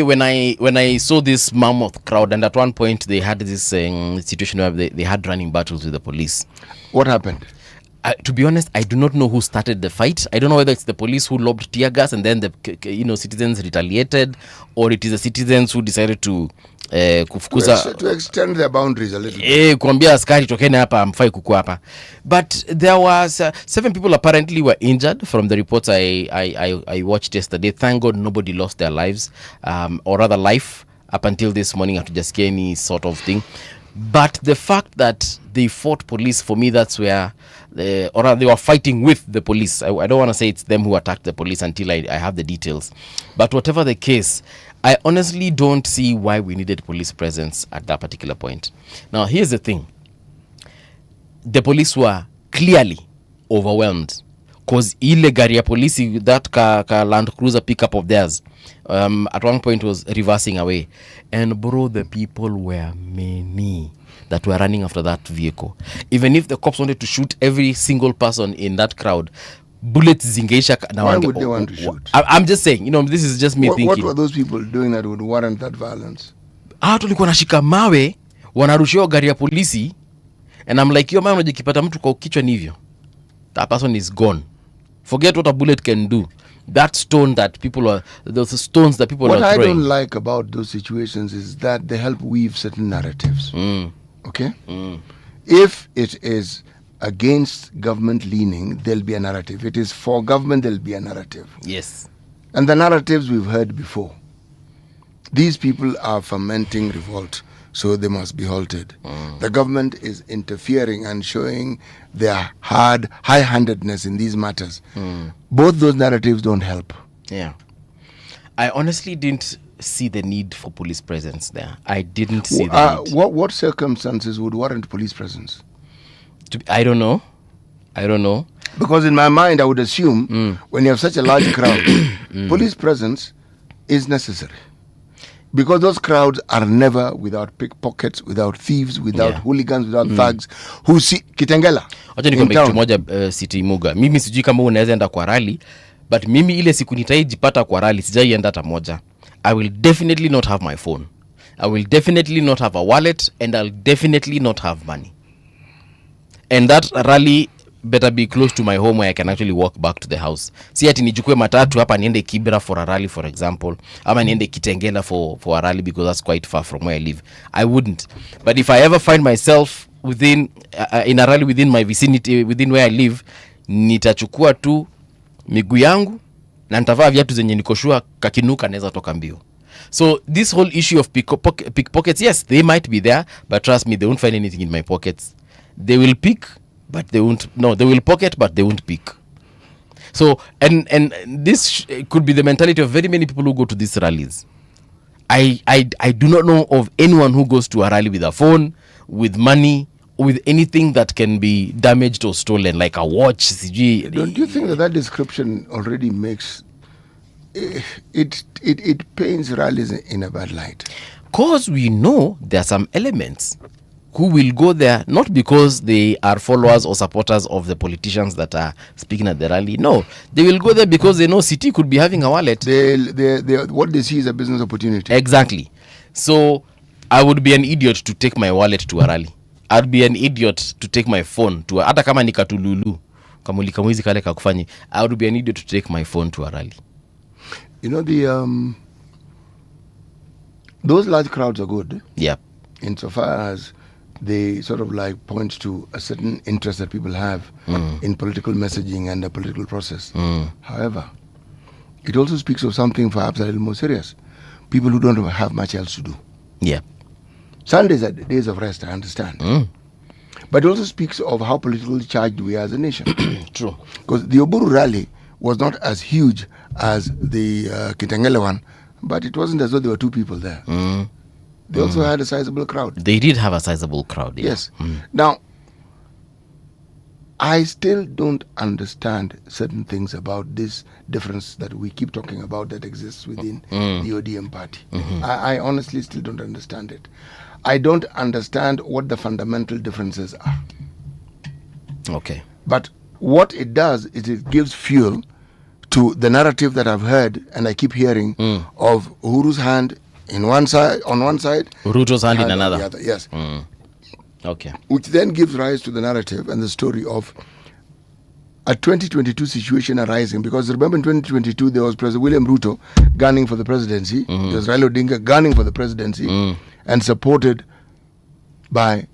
when I saw this mammoth crowd, and at one point they had this situation where they had running battles with the police. What happened? To be honest, I do not know who started the fight. I don't know whether it's the police who lobbed tear gas and then the citizens retaliated, or it is the citizens who decided to kufukuza to extend their boundaries a little bit. Kuambia askari tokeni hapa, amfai kuku hapa. But there was 7 people apparently were injured from the reports I watched yesterday. Thank God nobody lost their lives, or rather life up until this morning. Hatujasikia any sort of thing. But the fact that they fought police, for me, that's where they were fighting with the police. I don't want to say it's them who attacked the police until I have the details. But whatever the case, I honestly don't see why we needed police presence at that particular point. Now, here's the thing. The police were clearly overwhelmed because ile gari ya polisi, that Land Cruiser pickup of theirs, at one point was reversing away. And bro, the people were many that were running after that vehicle. Even if the cops wanted to shoot every single person in that crowd, bullets zingeisha. Why would they want to shoot? I'm just saying, this is just me thinking. What were those people doing that would warrant that violence? Tulikuwa nashika mawe, wanarushia gari ya polisi, and I'm like, yo man, unajikipata mtu kwa kichwa ni hivyo, that person is gone. Forget what a bullet can do. That stone that people are, those stones that people are throwing. What I don't like about those situations is that they help weave certain narratives. Okay? If it is against government leaning, there'll be a narrative. If it is for government, there'll be a narrative. Yes. And the narratives we've heard before. These people are fomenting revolt, so they must be halted. The government is interfering and showing their high-handedness in these matters. Both those narratives don't help. Yeah. I honestly didn't see the need for police presence there. I didn't see the need. What circumstances would warrant police presence? I don't know. Because in my mind, I would assume when you have such a large crowd, police presence is necessary. Because those crowds are never without pickpockets, without thieves, without hooligans, without thugs who see Kitengela. Acha nikwambie kitu moja, City Muga. Mimi sijui kama unaweza enda kwa rally, but mimi ile siku nitaijipata kwa rally sijaienda hata moja. I will definitely not have my phone. I will definitely not have a wallet, and I'll definitely not have money. And that rally better be close to my home where I can actually walk back to the house. Si ati nijukue matatu hapa niende Kibera for a rally, for example, ama niende Kitengela for a rally, because that's quite far from where I live. I wouldn't. But if I ever find myself within in a rally within my vicinity, within where I live, nitachukua tu miguu yangu na nitavaa viatu zenye nikoshua kakinuka naweza toka mbio. So this whole issue of pickpockets, yes, they might be there, but trust me, they won't find anything in my pockets. They will pick, but they won't. No, they will pocket, but they won't pick. So, and this could be the mentality of very many people who go to these rallies. I do not know of anyone who goes to a rally with a phone, with money, with anything that can be damaged or stolen, like a watch. Don't you think that description already makes it paints rallies in a bad light? Because we know there are some elements who will go there not because they are followers or supporters of the politicians that are speaking at the rally. No, they will go there because they know City could be having a wallet. They what they see is a business opportunity. Exactly. So I would be an idiot to take my wallet to a rally. I'd be an idiot to take my phone to hata kama nikatululu kamulika mwizi kale kakufanyi. I would be an idiot to take my phone to a rally. You know, those large crowds are good. Yeah. Insofar as they sort of like point to a certain interest that people have in political messaging and the political process. However, it also speaks of something perhaps a little more serious. People who don't have much else to do. Yeah. Sundays are days of rest, I understand. But it also speaks of how politically charged we are as a nation. True. Because the Oburu rally was not as huge as the Kitengela one, but it wasn't as though there were two people there. They also had a sizable crowd. They did have a sizable crowd, yeah. Yes. Now, I still don't understand certain things about this difference that we keep talking about that exists within the ODM party. I honestly still don't understand it. I don't understand what the fundamental differences are. Okay. But what it does is it gives fuel to the narrative that I've heard and I keep hearing of Uhuru's hand on one side, Ruto's hand in another. The other, yes. Okay. Which then gives rise to the narrative and the story of a 2022 situation arising. Because remember in 2022, there was President William Ruto gunning for the presidency. There was Raila Odinga gunning for the presidency and supported by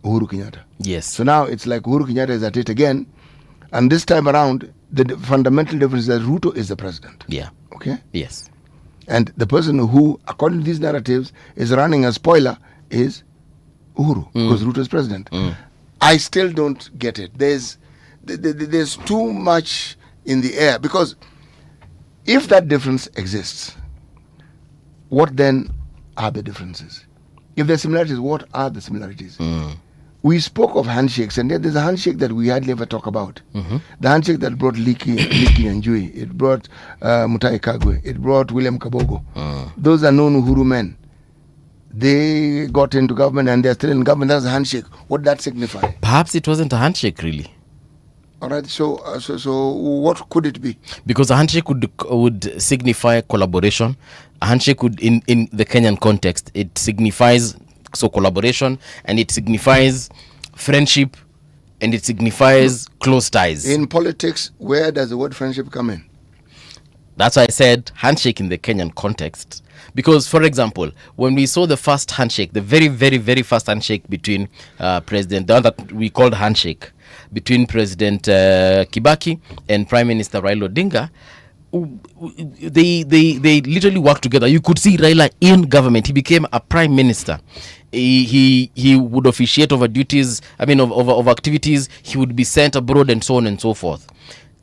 Uhuru Kenyatta. Yes. So now it's like Uhuru Kenyatta is at it again. And this time around, the fundamental difference is that Ruto is the president. Yeah. Okay? Yes. And the person who, according to these narratives, is running a spoiler is Uhuru, because Ruto is president. I still don't get it. There's too much in the air, because if that difference exists, what then are the differences? If there's similarities, what are the similarities? We spoke of handshakes, and there's a handshake that we hardly ever talk about. The handshake that brought Liki and Njui, it brought Mutai Kagwe, it brought William Kabogo. Those are known Uhuru men. They got into government and they're still in government. That's a handshake. What did that signify? Perhaps it wasn't a handshake, really. All right. So what could it be? Because a handshake would signify collaboration. A handshake would, in the Kenyan context, it signifies collaboration, and it signifies friendship, and it signifies close ties. In politics, where does the word friendship come in? That's why I said handshake in the Kenyan context. Because, for example, when we saw the first handshake, the very, very, very first handshake between the one that we called handshake, between President Kibaki and Prime Minister Raila Odinga, they literally worked together. You could see Raila in government. He became a prime minister. He would officiate over duties, of activities. He would be sent abroad and so on and so forth.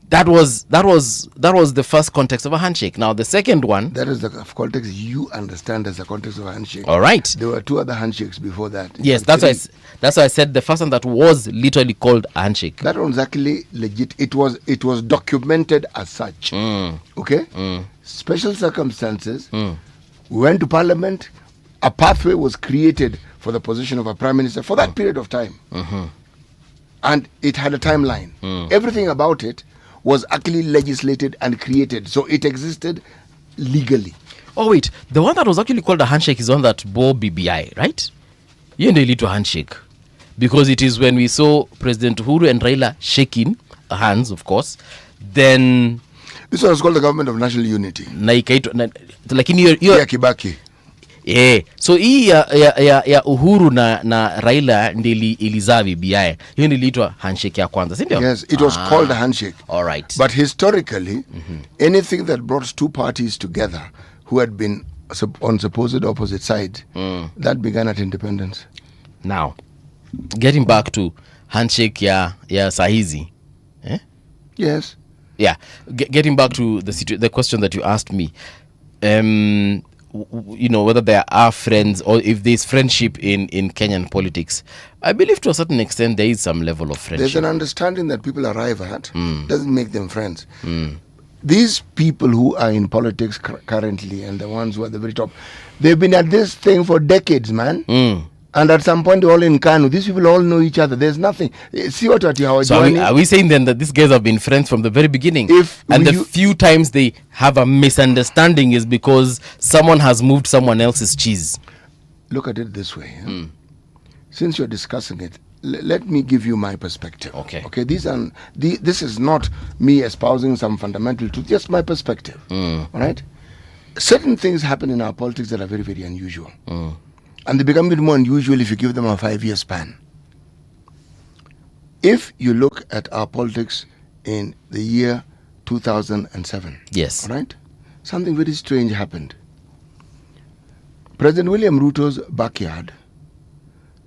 That was the first context of a handshake. Now the second one, that is the context you understand as the context of a handshake. All right. There were two other handshakes before that. Yes, that's why I said the first one that was literally called a handshake. That one's actually legit. It was documented as such. Okay. Special circumstances. We went to Parliament. A pathway was created for the position of a prime minister for that period of time, and it had a timeline. Everything about it was actually legislated and created, so it existed legally. Oh wait, the one that was actually called a handshake is the one that bore BBI, right? You know, lead to handshake, because it is when we saw President Uhuru and Raila shaking hands, of course. Then this one was called the Government of National Unity. Like in your Kibaki. Yeah. So hii ya Uhuru na Raila ndili ilizaa BBI. Hiyo iliitwa handshake ya kwanza, si ndio? Yes, it was called a handshake. All right. But historically, anything that brought two parties together who had been on supposed opposite sides, that began at independence. Now, getting back to handshake ya sahizi. Yes. Yeah. Getting back to the question that you asked me. Whether there are friends or if there's friendship in Kenyan politics, I believe to a certain extent there is some level of friendship. There's an understanding that people arrive at, doesn't make them friends. These people who are in politics currently and the ones who are at the very top, they've been at this thing for decades, man. And at some point, all in Kanu, these people all know each other. There's nothing. See what how so are we saying then that these guys have been friends from the very beginning? The few times they have a misunderstanding is because someone has moved someone else's cheese. Look at it this way. Since you're discussing it, let me give you my perspective. Okay. This is not me espousing some fundamental truth, just my perspective. All right? Certain things happen in our politics that are very, very unusual. And they become a bit more unusual if you give them a 5-year span. If you look at our politics in the year 2007, yes, right, something very strange happened. President William Ruto's backyard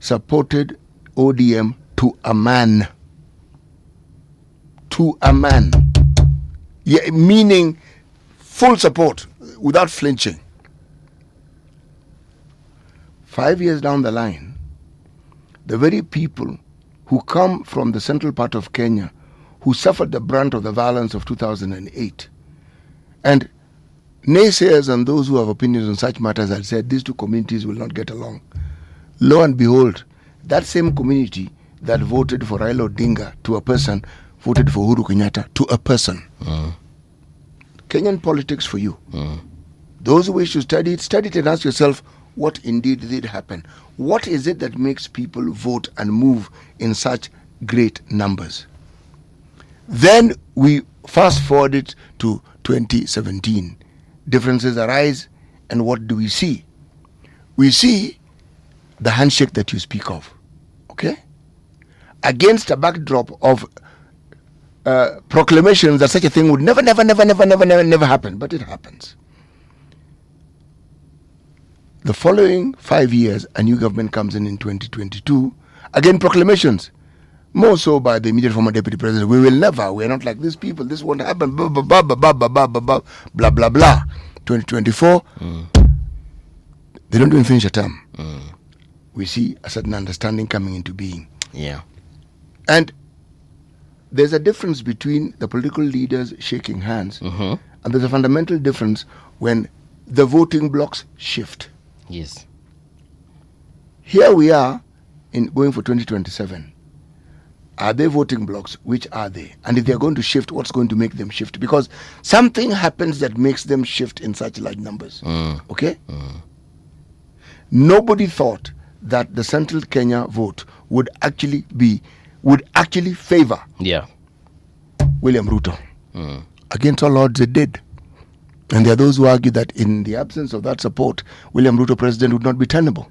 supported ODM to a man. To a man. Yeah, meaning full support without flinching. 5 years down the line, the very people who come from the central part of Kenya, who suffered the brunt of the violence of 2008, and naysayers and those who have opinions on such matters had said these two communities will not get along. Lo and behold, that same community that voted for Raila Odinga to a person, voted for Uhuru Kenyatta to a person. Kenyan politics for you. Those who wish to study it and ask yourself, what indeed did happen? What is it that makes people vote and move in such great numbers? Then we fast forward it to 2017. Differences arise, and what do we see? We see the handshake that you speak of, okay? Against a backdrop of proclamations that such a thing would never happen, but it happens. The following 5 years, a new government comes in 2022. Again, proclamations. More so by the immediate former deputy president. We're not like these people. This won't happen. Blah, blah, blah, blah, blah, blah, blah, blah, blah, blah, blah. 2024, they don't even finish a term. We see a certain understanding coming into being. Yeah. And there's a difference between the political leaders shaking hands, and there's a fundamental difference when the voting blocks shift. Yes. Here we are in going for 2027. Are they voting blocks? Which are they? And if they're going to shift, what's going to make them shift? Because something happens that makes them shift in such large numbers. Okay? Nobody thought that the Central Kenya vote would actually favor William Ruto. Against all odds, it did. And there are those who argue that in the absence of that support, William Ruto president would not be tenable.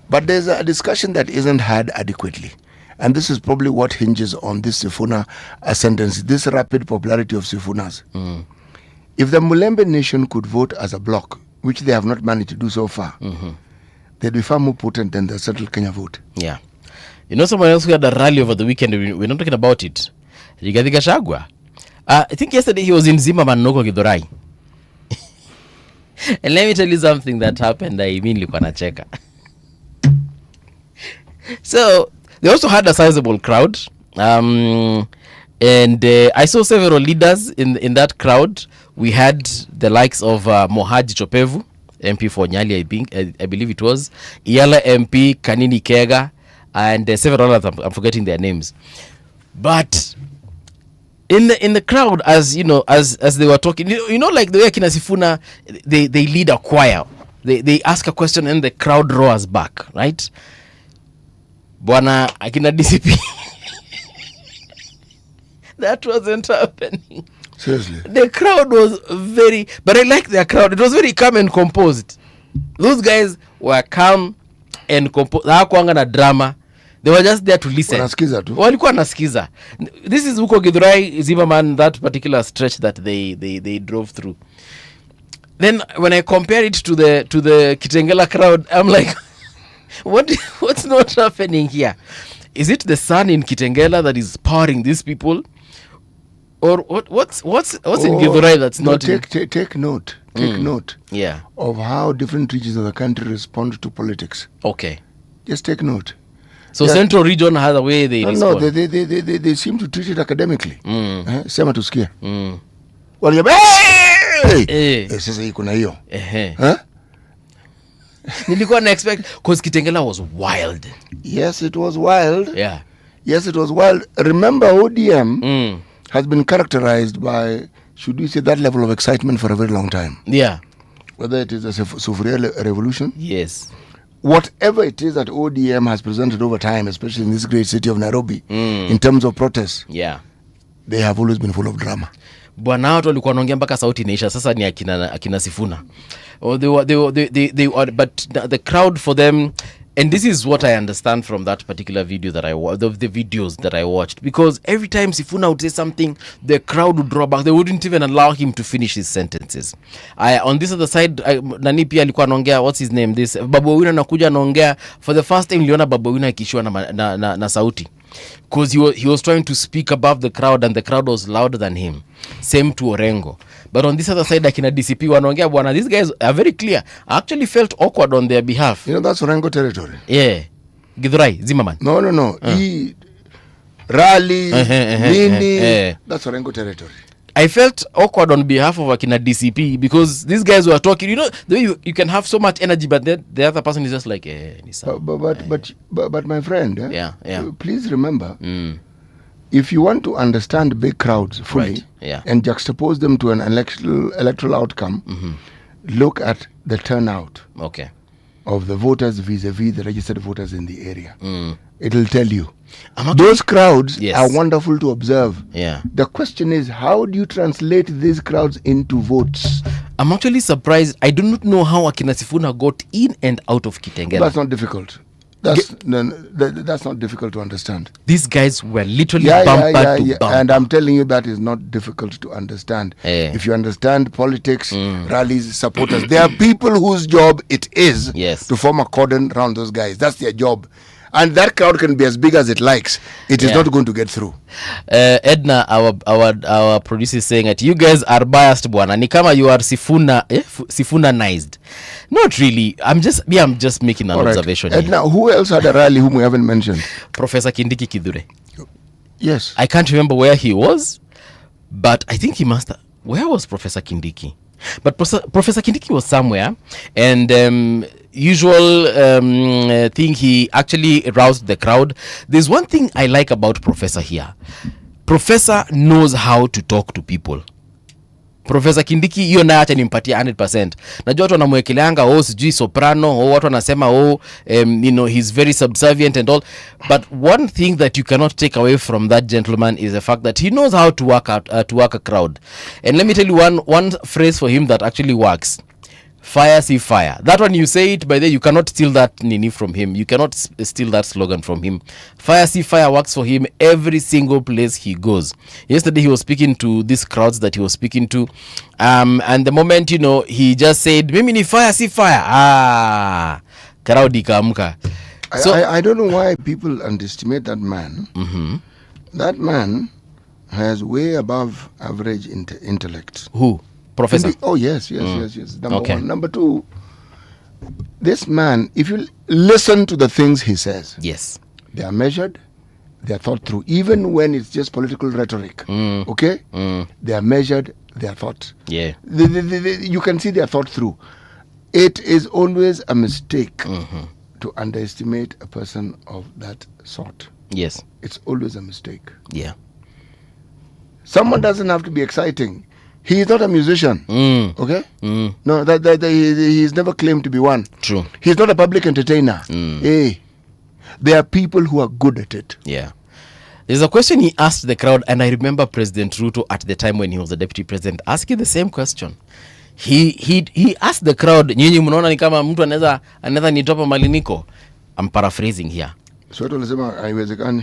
But there's a discussion that isn't had adequately. And this is probably what hinges on this Sifuna ascendancy, this rapid popularity of Sifunas. If the Mulembe nation could vote as a bloc, which they have not managed to do so far, they'd be far more potent than the Central Kenya vote. Yeah. You know, someone else who had a rally over the weekend, we're not talking about it. Rigathi Gachagua. I think yesterday he was in Zimmerman Noko Githurai. And let me tell you something that happened. I immediately nacheka. So they also had a sizable crowd, and I saw several leaders in that crowd. We had the likes of Mohaji Chopevu, MP for Nyali, I believe it was, Iyala MP, Kanini Kega, and several others. I'm forgetting their names. But in the crowd, as you know, as they were talking, you know, like the way Kina Sifuna, they lead a choir. They ask a question and the crowd roars back, right? Bwana akina DCP. That wasn't happening. Seriously. The crowd was but I like their crowd. It was very calm and composed. Those guys were calm and composed. Hawakuanga na drama. They were just there to listen. Wanasikiza tu. Walikuwa nasikiza. This is Uko Githurai, Zimmerman, that particular stretch that they drove through. Then when I compare it to the Kitengela crowd, I'm like, what's not happening here? Is it the sun in Kitengela that is powering these people, or what's in Githurai that's not? Take note. Take note. Yeah. Of how different regions of the country respond to politics. Okay. Just take note. So Central Region has a way they respond. No, they seem to treat it academically. Sema tusikie. Sasa iko na hiyo. Nilikuwa na expect because Kitengela was wild. Yes, it was wild. Yeah. Yes, it was wild. Remember, ODM has been characterized by, should we say, that level of excitement for a very long time. Yeah. Whether it is a Sufuria revolution. Yes. Whatever it is that ODM has presented over time, especially in this great city of Nairobi, in terms of protests, yeah, they have always been full of drama. Bwana watu walikuwa wanaongea mpaka sauti inaisha. Sasa ni akina Sifuna. But the crowd for them, and this is what I understand from that particular video that I watched, of the videos that I watched, because every time Sifuna would say something, the crowd would draw back. They wouldn't even allow him to finish his sentences. On this other side, nani pia alikuwa anaongea, what's his name, this Babu Owino anakuja anaongea. For the first time niliona Babu Owino akishiwa na sauti, because he was trying to speak above the crowd and the crowd was louder than him. Same to Orengo. But on this other side, akina DCP wanaongea bwana, these guys are very clear. I actually felt awkward on their behalf. You know, that's Orengo territory. Yeah. Githurai, Zimmerman. No. Rally, Nini, that's Orengo territory. I felt awkward on behalf of akina DCP because these guys were talking. You know, the way you can have so much energy, but then the other person is just like, But my friend, yeah. Please remember, if you want to understand big crowds fully, right. Yeah. And juxtapose them to an electoral outcome, look at the turnout of the voters vis-a-vis the registered voters in the area. It'll tell you. Those crowds are wonderful to observe. Yeah. The question is, how do you translate these crowds into votes? I'm actually surprised. I do not know how Akina Sifuna got in and out of Kitengela. That's not difficult. That's not difficult to understand. These guys were literally bumper to bumper. And I'm telling you that is not difficult to understand. If you understand politics, rallies, supporters, there are people whose job it is to form a cordon around those guys. That's their job. And that crowd can be as big as it likes. It is not going to get through. Edna, our producer is saying that you guys are biased, bwana. Ni kama you are Sifunanized. Not really. I'm just making an observation. Edna, who else had a rally whom we haven't mentioned? Professor Kindiki Kidure. Yes. I can't remember where he was, but I think he must have. Where was Professor Kindiki? But Professor Kindiki was somewhere, and usual thing, he actually roused the crowd. There's one thing I like about Professor here. Professor knows how to talk to people. Professor Kindiki, hiyo naye acha nimpatia 100%. Najua watu wanamwekeleanga sijui soprano, watu wanasema he's very subservient and all. But one thing that you cannot take away from that gentleman is the fact that he knows how to work a crowd. And let me tell you one phrase for him that actually works. Fire, see fire. That one, you say it, by the way, you cannot steal that nini from him. You cannot steal that slogan from him. Fire, see fire works for him every single place he goes. Yesterday, he was speaking to these crowds that he was speaking to. And the moment, he just said, Mimi ni fire, see fire. Crowd ikaamka. So I don't know why people underestimate that man. Mm-hmm. That man has way above average intellect. Who? Professor? Yes. Number one. Number two, this man, if you listen to the things he says, yes, they are measured, they are thought through, even when it's just political rhetoric. Okay? They are measured, they are thought. Yeah. You can see they are thought through. It is always a mistake to underestimate a person of that sort. Yes. It's always a mistake. Yeah. Someone doesn't have to be exciting. He is not a musician. Okay? No, he's never claimed to be one. True. He's not a public entertainer. Hey, there are people who are good at it. Yeah. There's a question he asked the crowd, and I remember President Ruto at the time when he was the deputy president asking the same question. He asked the crowd, nyinyi mnaona ni kama mtu anaweza nitopa mali niko. I'm paraphrasing here. So tunasema haiwezekani.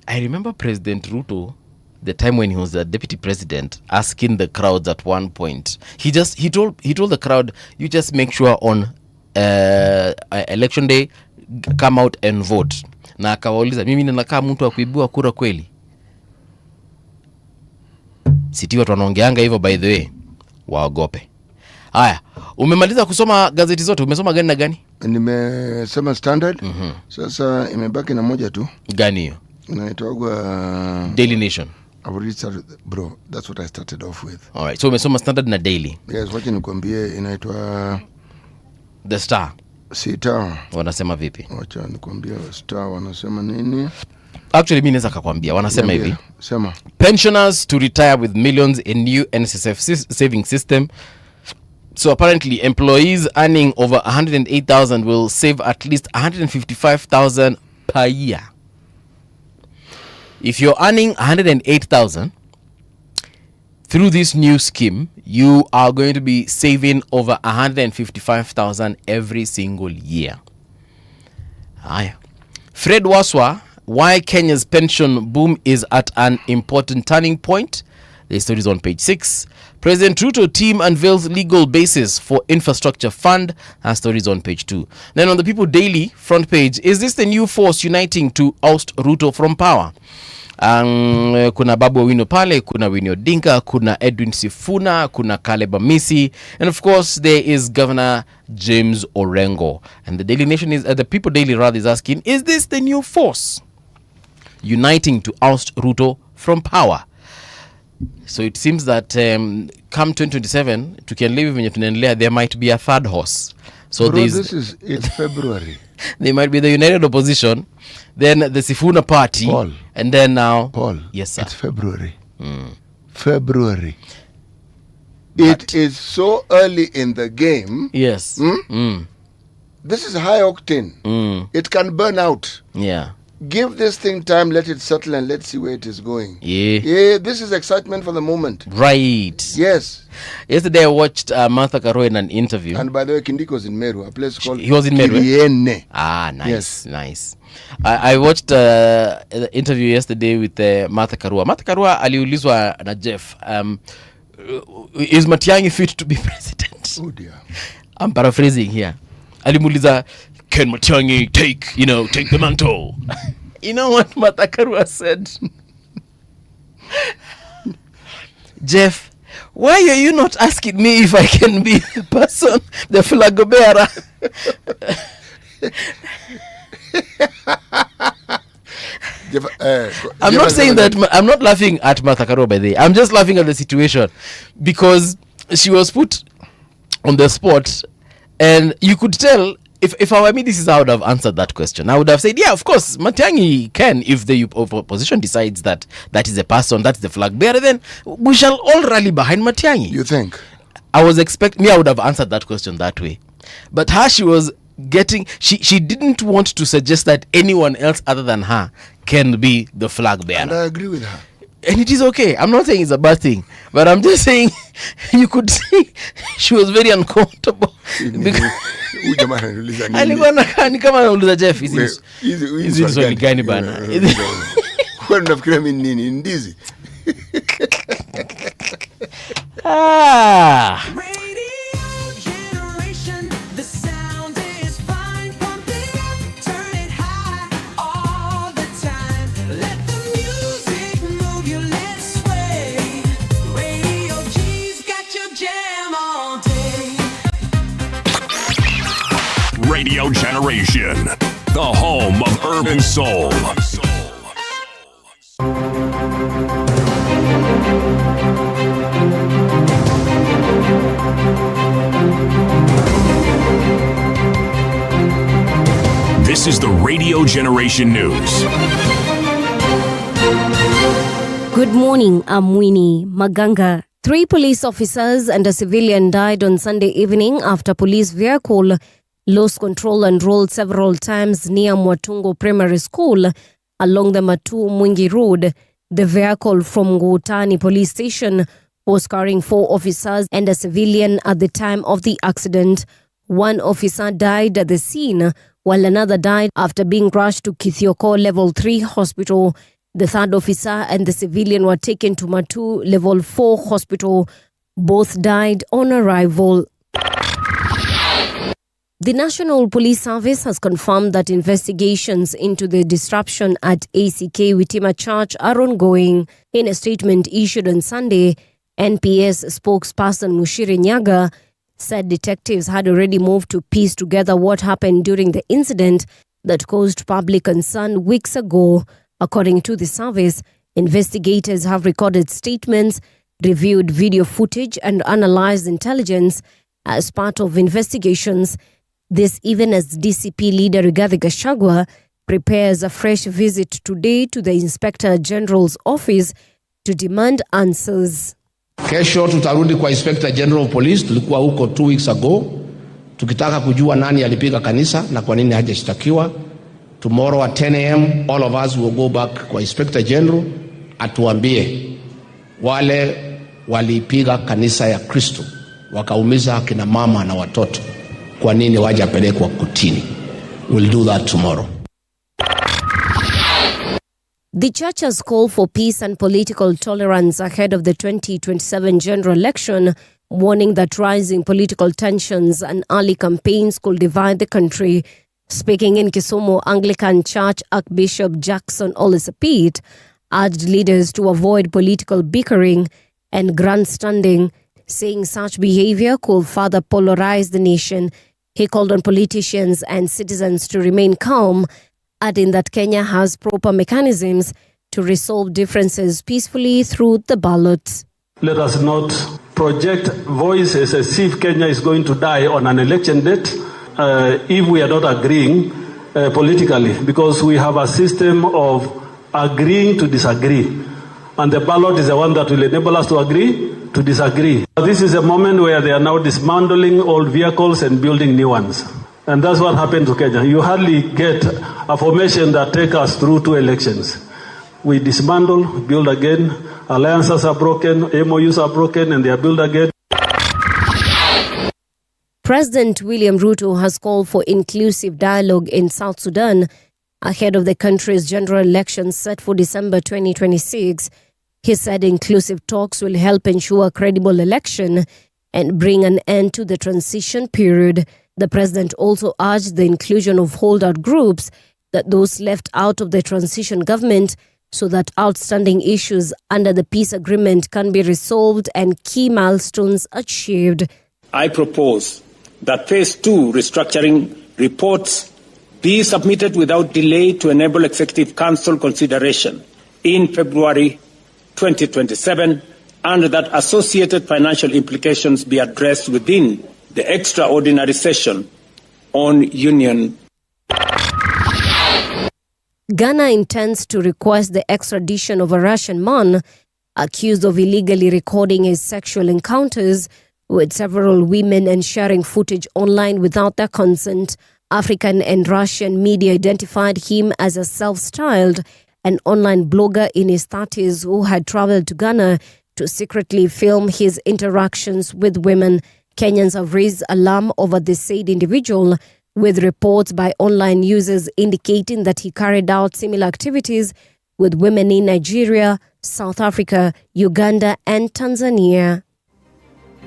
I remember President Ruto, the time when he was the deputy president, asking the crowds at one point. He told the crowd, you just make sure on election day come out and vote. Na akawauliza, mimi ninakaa mtu wa kuibua kura kweli? Siti watu wanaongeanga hivyo, by the way. Waogope. Haya, umemaliza kusoma gazeti zote? Umesoma gani na gani? Nimesema Standard. Sasa imebaki na moja tu. Gani hiyo? Inaitwa Daily Nation. I've already started, bro. That's what I started off with. All right. So umesoma Standard na Daily. Yes, wacha nikwambie inaitwa The Star. Star. Wanasema vipi? Wacha nikwambie Star wanasema nini? Actually, mimi naweza kukwambia. Wanasema hivi. Sema. Pensioners to retire with millions in new NSSF saving system. So apparently employees earning over 108,000 will save at least 155,000 per year. If you're earning 108,000 through this new scheme, you are going to be saving over 155,000 every single year. Fred Waswa, why Kenya's pension boom is at an important turning point. The story is on page 6. President Ruto team unveils legal basis for infrastructure fund. Our story is on page 2. Then on the People Daily front page, is this the new force uniting to oust Ruto from power? Kuna Babu Owino pale, kuna Winnie Odinga, kuna Edwin Sifuna, kuna Caleb Amisi, and of course there is Governor James Orengo. And the Daily Nation the People Daily rather is asking, is this the new force uniting to oust Ruto from power? So it seems that come 2027 tukiendelea venye tunaendelea, there might be a third horse. So bro, it's February. They might be the United Opposition, then the Sifuna Party, Paul, and then now Paul, yes sir, it's February. February. It is so early in the game. Yes. This is high octane. It can burn out. Yeah. Give this thing time, let it settle, and let's see where it is going. Yeah, this is excitement for the moment. Right. Yes. Yesterday I watched Martha Karua in an interview. And by the way, Kindiko was in Meru, a place called... He was in Meru? Kiriene. Ah, nice, yes. Nice. I watched the interview yesterday with Martha Karua. Martha Karua aliulizwa na Jeff, is Matiang'i fit to be president? Oh dear. I'm paraphrasing here. Alimuliza, can Matiang'i take the mantle? You know what Martha Karua said? Jeff, why are you not asking me if I can be the person, the flag bearer? I'm not saying that I'm not laughing at Martha Karua by the way. I'm just laughing at the situation because she was put on the spot, and you could tell if I were me, this is how I would have answered that question. I would have said, yeah, of course, Matiang'i can, if the opposition decides that is the person, that's the flag bearer, then we shall all rally behind Matiang'i. You think? I would have answered that question that way. But her, she was getting, she didn't want to suggest that anyone else other than her can be the flag bearer. And I agree with her. And it is okay. I'm not saying it's a bad thing, but I'm just saying you could see she was very uncomfortable. Alikuwa anakaa ni kama anauliza Jeff, hizi swali gani bana? Kwa nafikiria mimi nini? Ndizi. Radio Generation, the home of urban soul. This is the Radio Generation News. Good morning, I'm Winnie Maganga. 3 police officers and a civilian died on Sunday evening after police vehicle lost control and rolled several times near Mwatungo Primary School along the Matu Mwingi Road. The vehicle from Ngutani Police Station was carrying 4 officers and a civilian at the time of the accident. 1 officer died at the scene, while another died after being rushed to Kithioko Level 3 Hospital. The 3rd officer and the civilian were taken to Matu Level 4 Hospital. Both died on arrival. The National Police Service has confirmed that investigations into the disruption at ACK Witima Church are ongoing. In a statement issued on Sunday, NPS spokesperson Mushiri Nyaga said detectives had already moved to piece together what happened during the incident that caused public concern weeks ago. According to the service, investigators have recorded statements, reviewed video footage, and analyzed intelligence as part of investigations. This even as DCP leader Rigathi Gachagua prepares a fresh visit today to the Inspector General's office to demand answers. Kesho tutarudi kwa Inspector General of Police. Tulikuwa huko 2 weeks ago tukitaka kujua nani alipiga kanisa na kwa nini hajashtakiwa. Tomorrow at 10 a.m. all of us will go back kwa Inspector General atuambie wale walipiga kanisa ya Kristo wakaumiza akina mama na watoto, kwa nini wajapelekwa kotini. We'll do that tomorrow. The church has called for peace and political tolerance ahead of the 2027 general election, warning that rising political tensions and early campaigns could divide the country. Speaking in Kisumu Anglican Church, Archbishop Jackson Olisapit urged leaders to avoid political bickering and grandstanding, saying such behavior could further polarize the nation. He called on politicians and citizens to remain calm, adding that Kenya has proper mechanisms to resolve differences peacefully through the ballot. Let us not project voices as if Kenya is going to die on an election date if we are not agreeing politically, because we have a system of agreeing to disagree. And the ballot is the one that will enable us to agree to disagree. This is a moment where they are now dismantling old vehicles and building new ones. And that's what happened to Kenya. You hardly get a formation that take us through 2 elections. We dismantle, build again, alliances are broken, MOUs are broken, and they are built again. President William Ruto has called for inclusive dialogue in South Sudan ahead of the country's general elections set for December 2026. He said inclusive talks will help ensure a credible election and bring an end to the transition period. The president also urged the inclusion of holdout groups, that those left out of the transition government, so that outstanding issues under the peace agreement can be resolved and key milestones achieved. I propose that Phase 2 restructuring reports be submitted without delay to enable Executive Council consideration in February 2027, and that associated financial implications be addressed within the extraordinary session on union. Ghana intends to request the extradition of a Russian man accused of illegally recording his sexual encounters with several women and sharing footage online without their consent. African and Russian media identified him as a self-styled and online blogger in his 30s who had traveled to Ghana to secretly film his interactions with women. Kenyans have raised alarm over the said individual, with reports by online users indicating that he carried out similar activities with women in Nigeria, South Africa, Uganda, and Tanzania.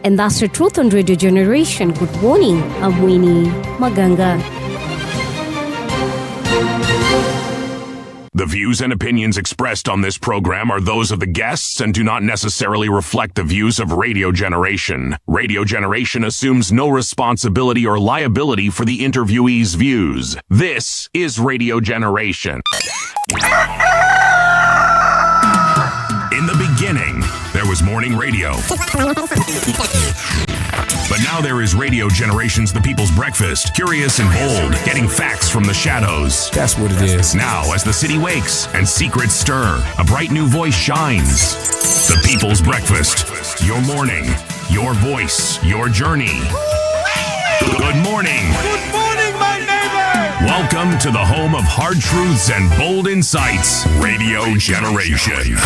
And that's the truth on Radio Generation. Good morning, I'm Winnie Maganga. The views and opinions expressed on this program are those of the guests and do not necessarily reflect the views of Radio Generation. Radio Generation assumes no responsibility or liability for the interviewee's views. This is Radio Generation. In the beginning, there was morning radio. But now there is Radio Generation's The People's Breakfast, curious and bold, getting facts from the shadows. That's what it is. Now, as the city wakes and secrets stir, a bright new voice shines. The People's Breakfast, your morning, your voice, your journey. Good morning. Good morning, my neighbor. Welcome to the home of hard truths and bold insights, Radio Generation.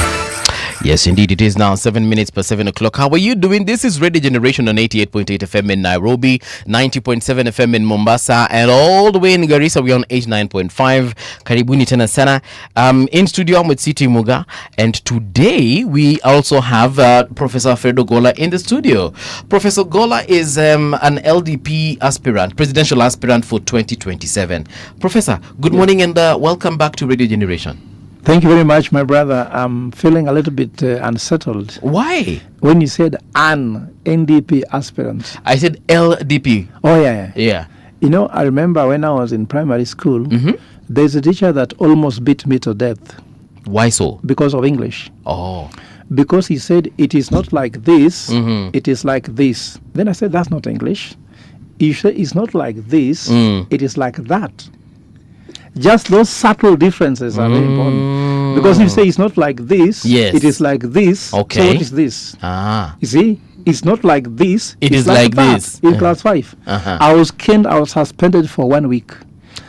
Yes, indeed, it is now 7 minutes past 7 o'clock. How are you doing? This is Radio Generation on 88.8 FM in Nairobi, 90.7 FM in Mombasa, and all the way in Garissa, we're on 89.5. Karibuni tena sana. In studio, I'm with Siti Muga, and today we also have Professor Fredo Gola in the studio. Professor Gola is an LDP aspirant, presidential aspirant for 2027. Professor, good morning and welcome back to Radio Generation. Thank you very much, my brother. I'm feeling a little bit unsettled. Why? When you said an NDP aspirant. I said LDP. Oh, yeah. Yeah. You know, I remember when I was in primary school, there's a teacher that almost beat me to death. Why so? Because of English. Oh. Because he said, it is not like this, it is like this. Then I said, that's not English. He said, it's not like this, it is like that. Just those subtle differences are very important. Because if you say it's not like this, it is like this. Okay. So what is this? You see, it's not like this. It is like that. this. In class 5. I was caned, I was suspended for 1 week.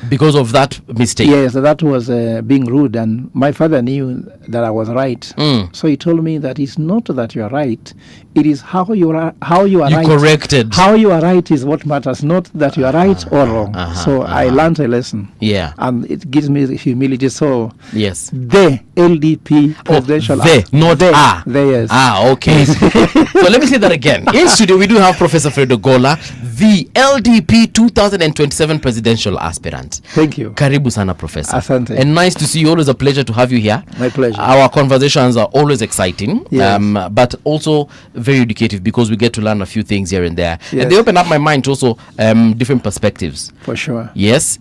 Because of that mistake? Yes, that was being rude, and my father knew that I was right. So he told me that it's not that you are right, it is how you are right. Corrected. How you are right is what matters, not that you are right or wrong. So I learned a lesson. Yeah. And it gives me the humility. So yes, the LDP presidential. Not the. Yes. Okay. So let me say that again. In studio, we do have Professor Fredo Gola, the LDP 2027 presidential aspirant. Thank you. Karibu sana, Professor. Asante. And nice to see you. Always a pleasure to have you here. My pleasure. Our conversations are always exciting, yes. But also very educative because we get to learn a few things here and there. Yes. And they open up my mind to also different perspectives. For sure. Yes.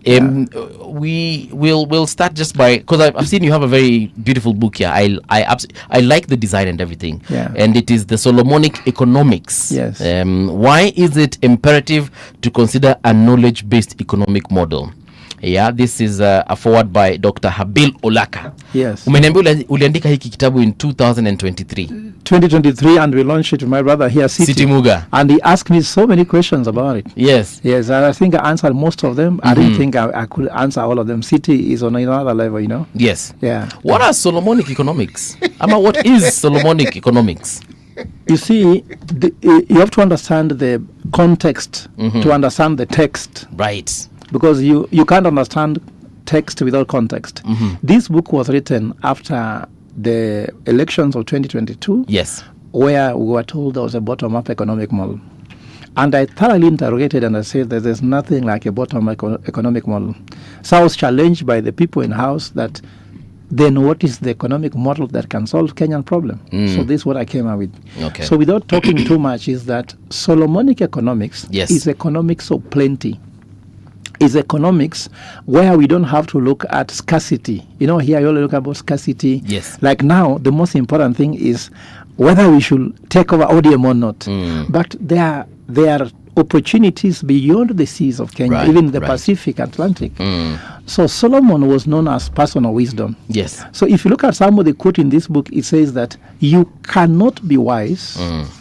We'll start just by, because I've seen you have a very beautiful book here. I like the design and everything. Yeah. And it is the Solomonic Economics. Yes. Why is it imperative to consider a knowledge-based economic model? Yeah, this is a forward by Dr. Habil Olaka. Yes. Umeniambia uliandika hiki kitabu in 2023. 2023, and we launched it with my brother here, City Muga. And he asked me so many questions about it. Yes. Yes, and I think I answered most of them. I didn't think I could answer all of them. City is on another level, you know. Yes. Yeah. What are Solomonic economics? What is Solomonic economics? You see, you have to understand the context to understand the text. Right. Because you can't understand text without context. This book was written after the elections of 2022. Yes. Where we were told there was a bottom-up economic model. And I thoroughly interrogated and I said that there's nothing like a bottom-up economic model. So I was challenged by the people in house that then what is the economic model that can solve Kenyan problem? So this is what I came up with. Okay. So without talking too much is that Solomonic economics is economics of plenty. Is economics where we don't have to look at scarcity. You know, here you only look about scarcity. Yes. Like now, the most important thing is whether we should take over ODM or not. But there are opportunities beyond the seas of Kenya, even the Pacific, Atlantic. So Solomon was known as person of wisdom. Yes. So if you look at some of the quote in this book, it says that you cannot be wise,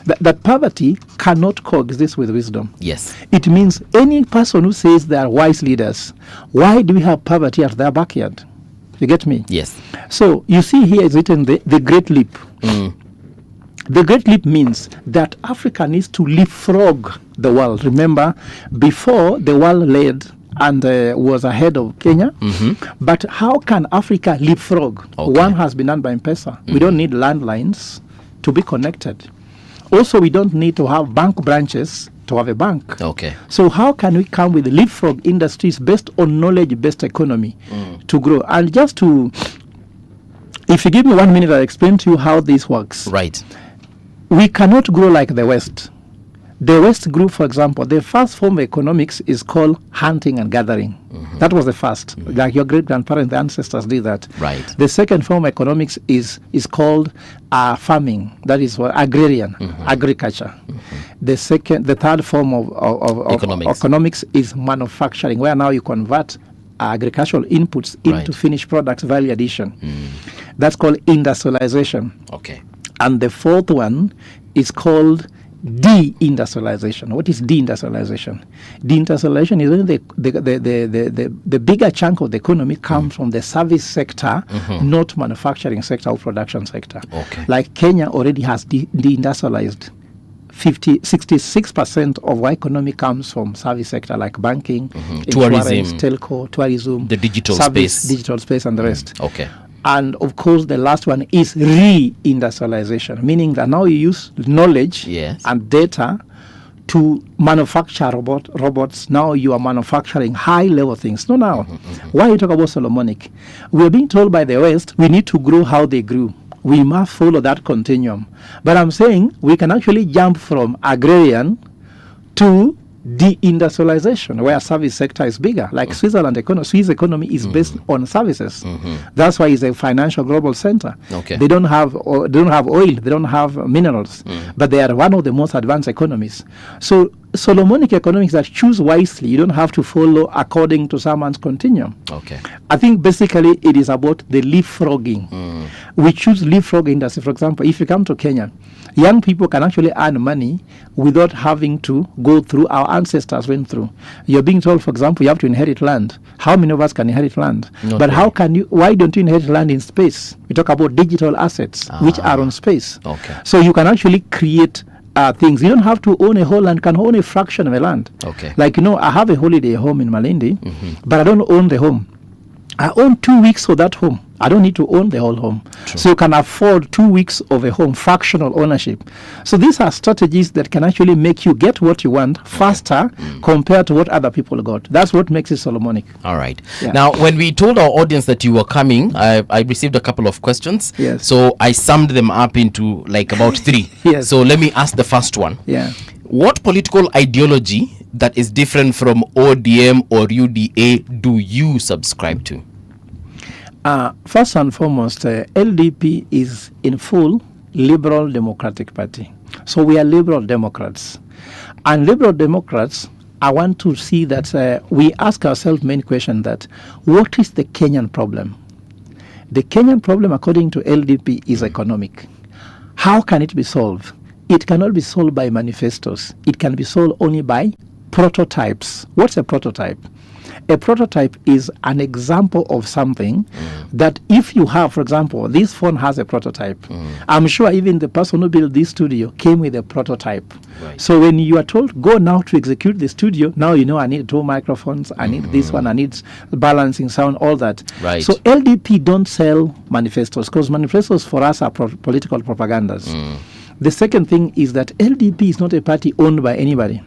that poverty cannot coexist with wisdom. Yes. It means any person who says they are wise leaders, why do we have poverty at their backyard? You get me? Yes. So you see here is written the Great Leap. The Great Leap means that Africa needs to leapfrog the world. Remember, before the world led and was ahead of Kenya, but how can Africa leapfrog? One has been done by M-Pesa. We don't need landlines to be connected. Also, we don't need to have bank branches to have a bank. Okay. So how can we come with leapfrog industries based on knowledge-based economy to grow? And just to, if you give me 1 minute, I'll explain to you how this works. Right. We cannot grow like the West. The West grew, for example, the first form of economics is called hunting and gathering. That was the first. Like your great-grandparents, the ancestors did that. Right. The second form of economics is called farming. That is what agrarian, agriculture. The third form of economics is manufacturing, where now you convert agricultural inputs into finished products, value addition. That's called industrialization. Okay. And the fourth one is called deindustrialization. What is deindustrialization? Deindustrialization is when the bigger chunk of the economy comes from the service sector, not manufacturing sector or production sector. Okay. Like Kenya already has deindustrialized. 66% of our economy comes from service sector like banking, insurance, telco, tourism, the digital space, and the rest. Okay. And of course, the last one is reindustrialization, meaning that now you use knowledge and data to manufacture robots. Now you are manufacturing high-level things. Why you talk about Solomonic? We are being told by the West we need to grow how they grew. We must follow that continuum. But I'm saying we can actually jump from agrarian to deindustrialization, where service sector is bigger. Like Swiss economy is based on services. That's why it's a financial global center. Okay. They don't have oil, they don't have minerals, but they are one of the most advanced economies. So Solomonic economics that choose wisely. You don't have to follow according to someone's continuum. Okay. I think basically it is about the leapfrogging. We choose leapfrog industry. For example, if you come to Kenya, young people can actually earn money without having to go through our ancestors went through. You're being told, for example, you have to inherit land. How many of us can inherit land? Why don't you inherit land in space? We talk about digital assets, which are on space. Okay. So you can actually create things. You don't have to own a whole land, can own a fraction of a land. Okay. Like, I have a holiday home in Malindi, but I don't own the home. I own 2 weeks for that home. I don't need to own the whole home. True. So you can afford 2 weeks of a home, fractional ownership. So these are strategies that can actually make you get what you want faster compared to what other people got. That's what makes it Solomonic. All right. Yeah. Now, when we told our audience that you were coming, I received a couple of questions. Yes. So I summed them up into like about 3. Yes. So let me ask the first one. Yeah. What political ideology that is different from ODM or UDA do you subscribe to? First and foremost, LDP is in full Liberal Democratic Party. So we are Liberal Democrats. And Liberal Democrats I want to see that we ask ourselves main question that what is the Kenyan problem? The Kenyan problem, according to LDP, is economic. How can it be solved? It cannot be solved by manifestos. It can be solved only by prototypes. What's a prototype? A prototype is an example of something that if you have, for example, this phone has a prototype. I'm sure even the person who built this studio came with a prototype. Right. So when you are told, go now to execute the studio, now you know I need 2 microphones, I need this one, I need balancing sound, all that. Right. So LDP don't sell manifestos because manifestos for us are political propagandas. The second thing is that LDP is not a party owned by anybody.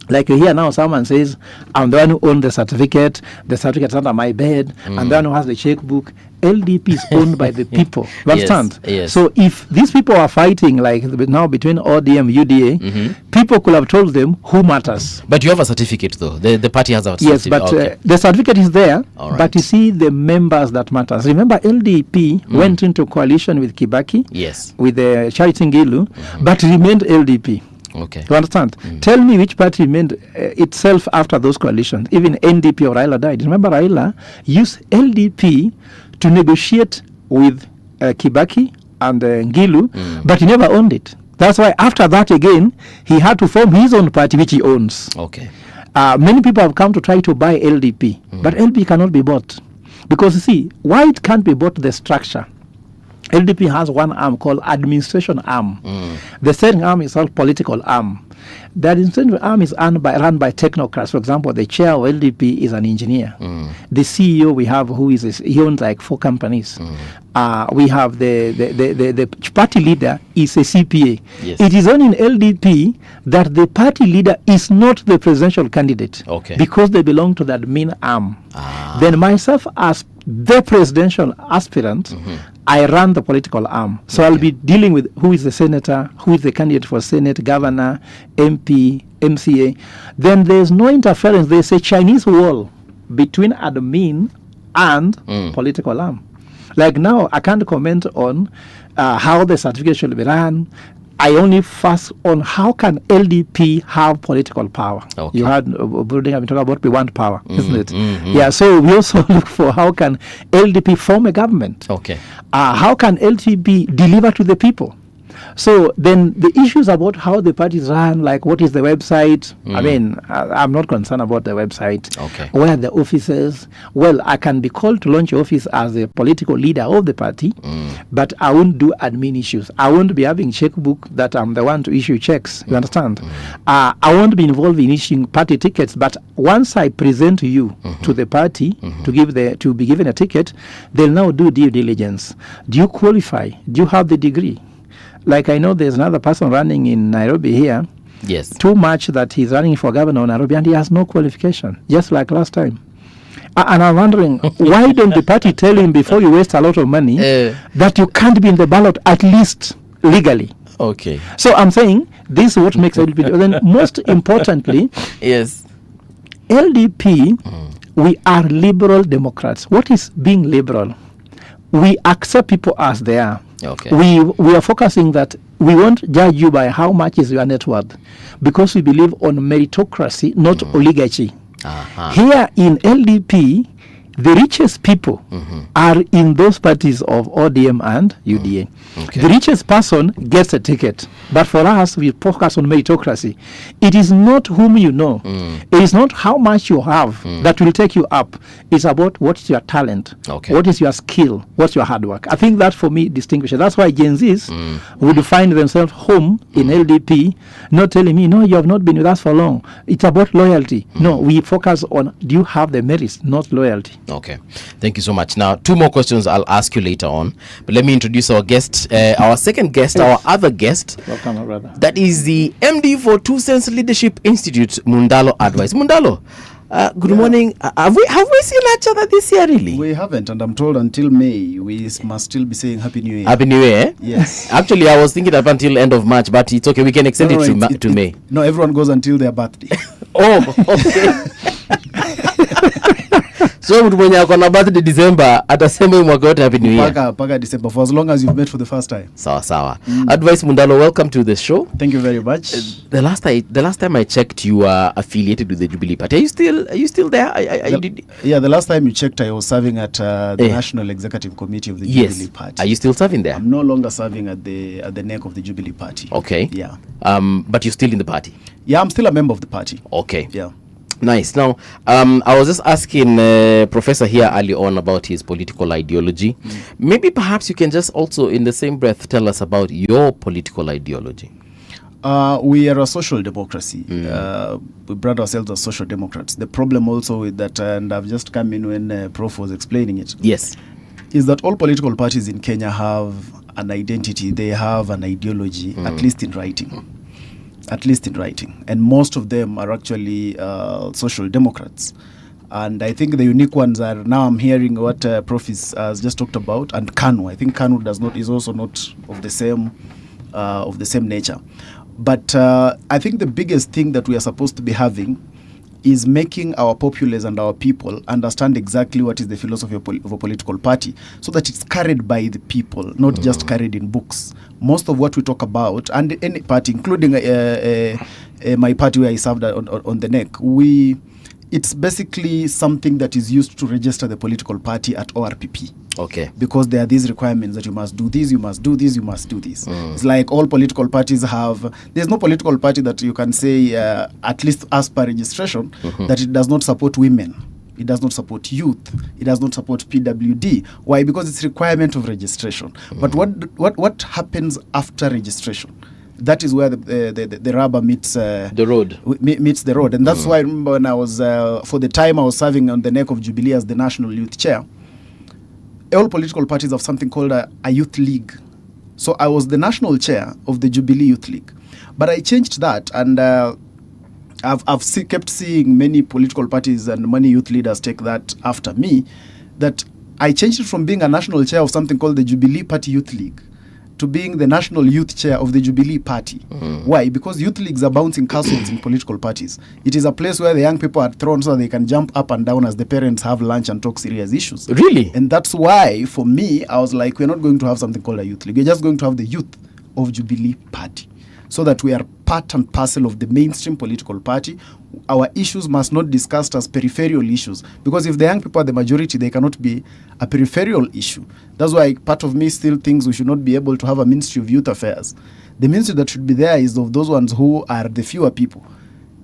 Like you hear now someone says, I'm the one who owns the certificate's under my bed, and the one who has the checkbook. LDP is owned by the people. You understand? Yes. So if these people are fighting like now between ODM, UDA, people could have told them who matters. But you have a certificate though. The party has a Yes, certificate. but the certificate is there. All right. But you see the members that matters. Remember, LDP went into coalition with Kibaki, Yes. with the Charity Ngilu, but remained LDP. Okay. You understand? Tell me which party remained itself after those coalitions. Even NDP or Raila died. Remember, Raila used LDP to negotiate with Kibaki and Ngilu, but he never owned it. That's why after that again, he had to form his own party, which he owns. Okay. Many people have come to try to buy LDP, but LDP cannot be bought. Because you see, why it can't be bought, the structure. LDP has one arm called administration arm. The second arm is called political arm. The administration arm is run by technocrats. For example, the chair of LDP is an engineer. The CEO we have, he owns like 4 companies. We have the party leader is a CPA. Yes. It is only in LDP that the party leader is not the presidential candidate. Okay. Because they belong to that main arm. Then myself as the presidential aspirant, I run the political arm. So I'll be dealing with who is the senator, who is the candidate for Senate, governor, MP, MCA. Then there's no interference. There's a Chinese wall between admin and political arm. Like now, I can't comment on how the certificate should be run. I only focus on how can LDP have political power. Okay. You heard Building, I've been talking about we want power, isn't it? Yeah, so we also look for how can LDP form a government. Okay. How can LDP deliver to the people? So then the issues about how the parties run, like what is the website, I mean, I'm not concerned about the website. Okay. Where are the offices? Well, I can be called to launch office as a political leader of the party, but I won't do admin issues. I won't be having checkbook that I'm the one to issue checks. You understand? I won't be involved in issuing party tickets, but once I present you to the party to be given a ticket, they'll now do due diligence. Do you qualify? Do you have the degree? Like I know there's another person running in Nairobi here. Yes. Too much that he's running for governor of Nairobi and he has no qualification, just like last time. And I'm wondering, why don't the party tell him before you waste a lot of money that you can't be in the ballot at least legally? Okay. So I'm saying this is what makes LDP. Then most importantly, Yes. LDP, we are liberal Democrats. What is being liberal? We accept people as they are. Okay. We are focusing that we won't judge you by how much is your net worth, because we believe on meritocracy, not oligarchy. Here in LDP, the richest people are in those parties of ODM and UDA. Okay. The richest person gets a ticket. But for us, we focus on meritocracy. It is not whom you know. It is not how much you have that will take you up. It's about what's your talent, Okay. what is your skill, what's your hard work. I think that for me distinguishes. That's why Gen Zs would find themselves home in LDP, not telling me, no, you have not been with us for long. It's about loyalty. No, we focus on, do you have the merits, not loyalty. Okay. Thank you so much. Now, 2 more questions I'll ask you later on. But let me introduce our guest, our second guest, our other guest. Welcome, my brother. That is the MD for 2 Cents Leadership Institute, Mundalo Advice. Mundalo, good morning. Have we seen each other this year, really? We haven't, and I'm told until May we must still be saying Happy New Year. Happy New Year. Yes. Actually, I was thinking up until end of March, but it's okay. We can extend it to May. No, everyone goes until their birthday. Oh, okay. So mtu mwenye ako na birthday December atasema hii mwaka yote happy new year. Paka December for as long as you've met for the first time. Sawa. Advice Mundalo, welcome to the show. Thank you very much. The last time I checked, you are affiliated with the Jubilee Party. Are you still there? The last time you checked, I was serving at the National Executive Committee of the Jubilee Party. Are you still serving there? I'm no longer serving at the neck of the Jubilee Party. Okay. Yeah. But you're still in the party? Yeah, I'm still a member of the party. Okay. Yeah. Nice. Now, I was just asking Professor here early on about his political ideology. Maybe perhaps you can just also, in the same breath, tell us about your political ideology. We are a social democracy. We brand ourselves as social democrats. The problem also with that, and I've just come in when Prof was explaining it. Yes. Is that all political parties in Kenya have an identity. They have an ideology, at least in writing. At least in writing. And most of them are actually social democrats. And I think the unique ones are, now I'm hearing what Prof has just talked about, and KANU. I think KANU is also not of the same nature. But I think the biggest thing that we are supposed to be having is making our populace and our people understand exactly what is the philosophy of a political party, so that it's carried by the people, not just carried in books. Most of what we talk about, and any party, including my party where I served on the neck, it's basically something that is used to register the political party at ORPP. Okay. Because there are these requirements that you must do this, you must do this, you must do this. It's like all political parties have. There's no political party that you can say, at least as per registration, that it does not support women. It does not support youth. It does not support PWD. Why? Because it's requirement of registration. But what happens after registration? That is where the rubber meets the road. Meets the road, and that's why I remember when I was for the time I was serving on the neck of Jubilee as the national youth chair. All political parties have something called a youth league. So I was the national chair of the Jubilee Youth League, but I changed that, and I've kept seeing many political parties and many youth leaders take that after me. That I changed it from being a national chair of something called the Jubilee Party Youth League to being the national youth chair of the Jubilee Party. Why? Because youth leagues are bouncing castles in political parties. It is a place where the young people are thrown so they can jump up and down as the parents have lunch and talk serious issues. Really? And that's why, for me, I was like, we're not going to have something called a youth league. We're just going to have the youth of Jubilee Party, so that we are part and parcel of the mainstream political party. Our issues must not be discussed as peripheral issues, because if the young people are the majority, they cannot be a peripheral issue. That's why part of me still thinks we should not be able to have a Ministry of Youth Affairs. The ministry that should be there is of those ones who are the fewer people.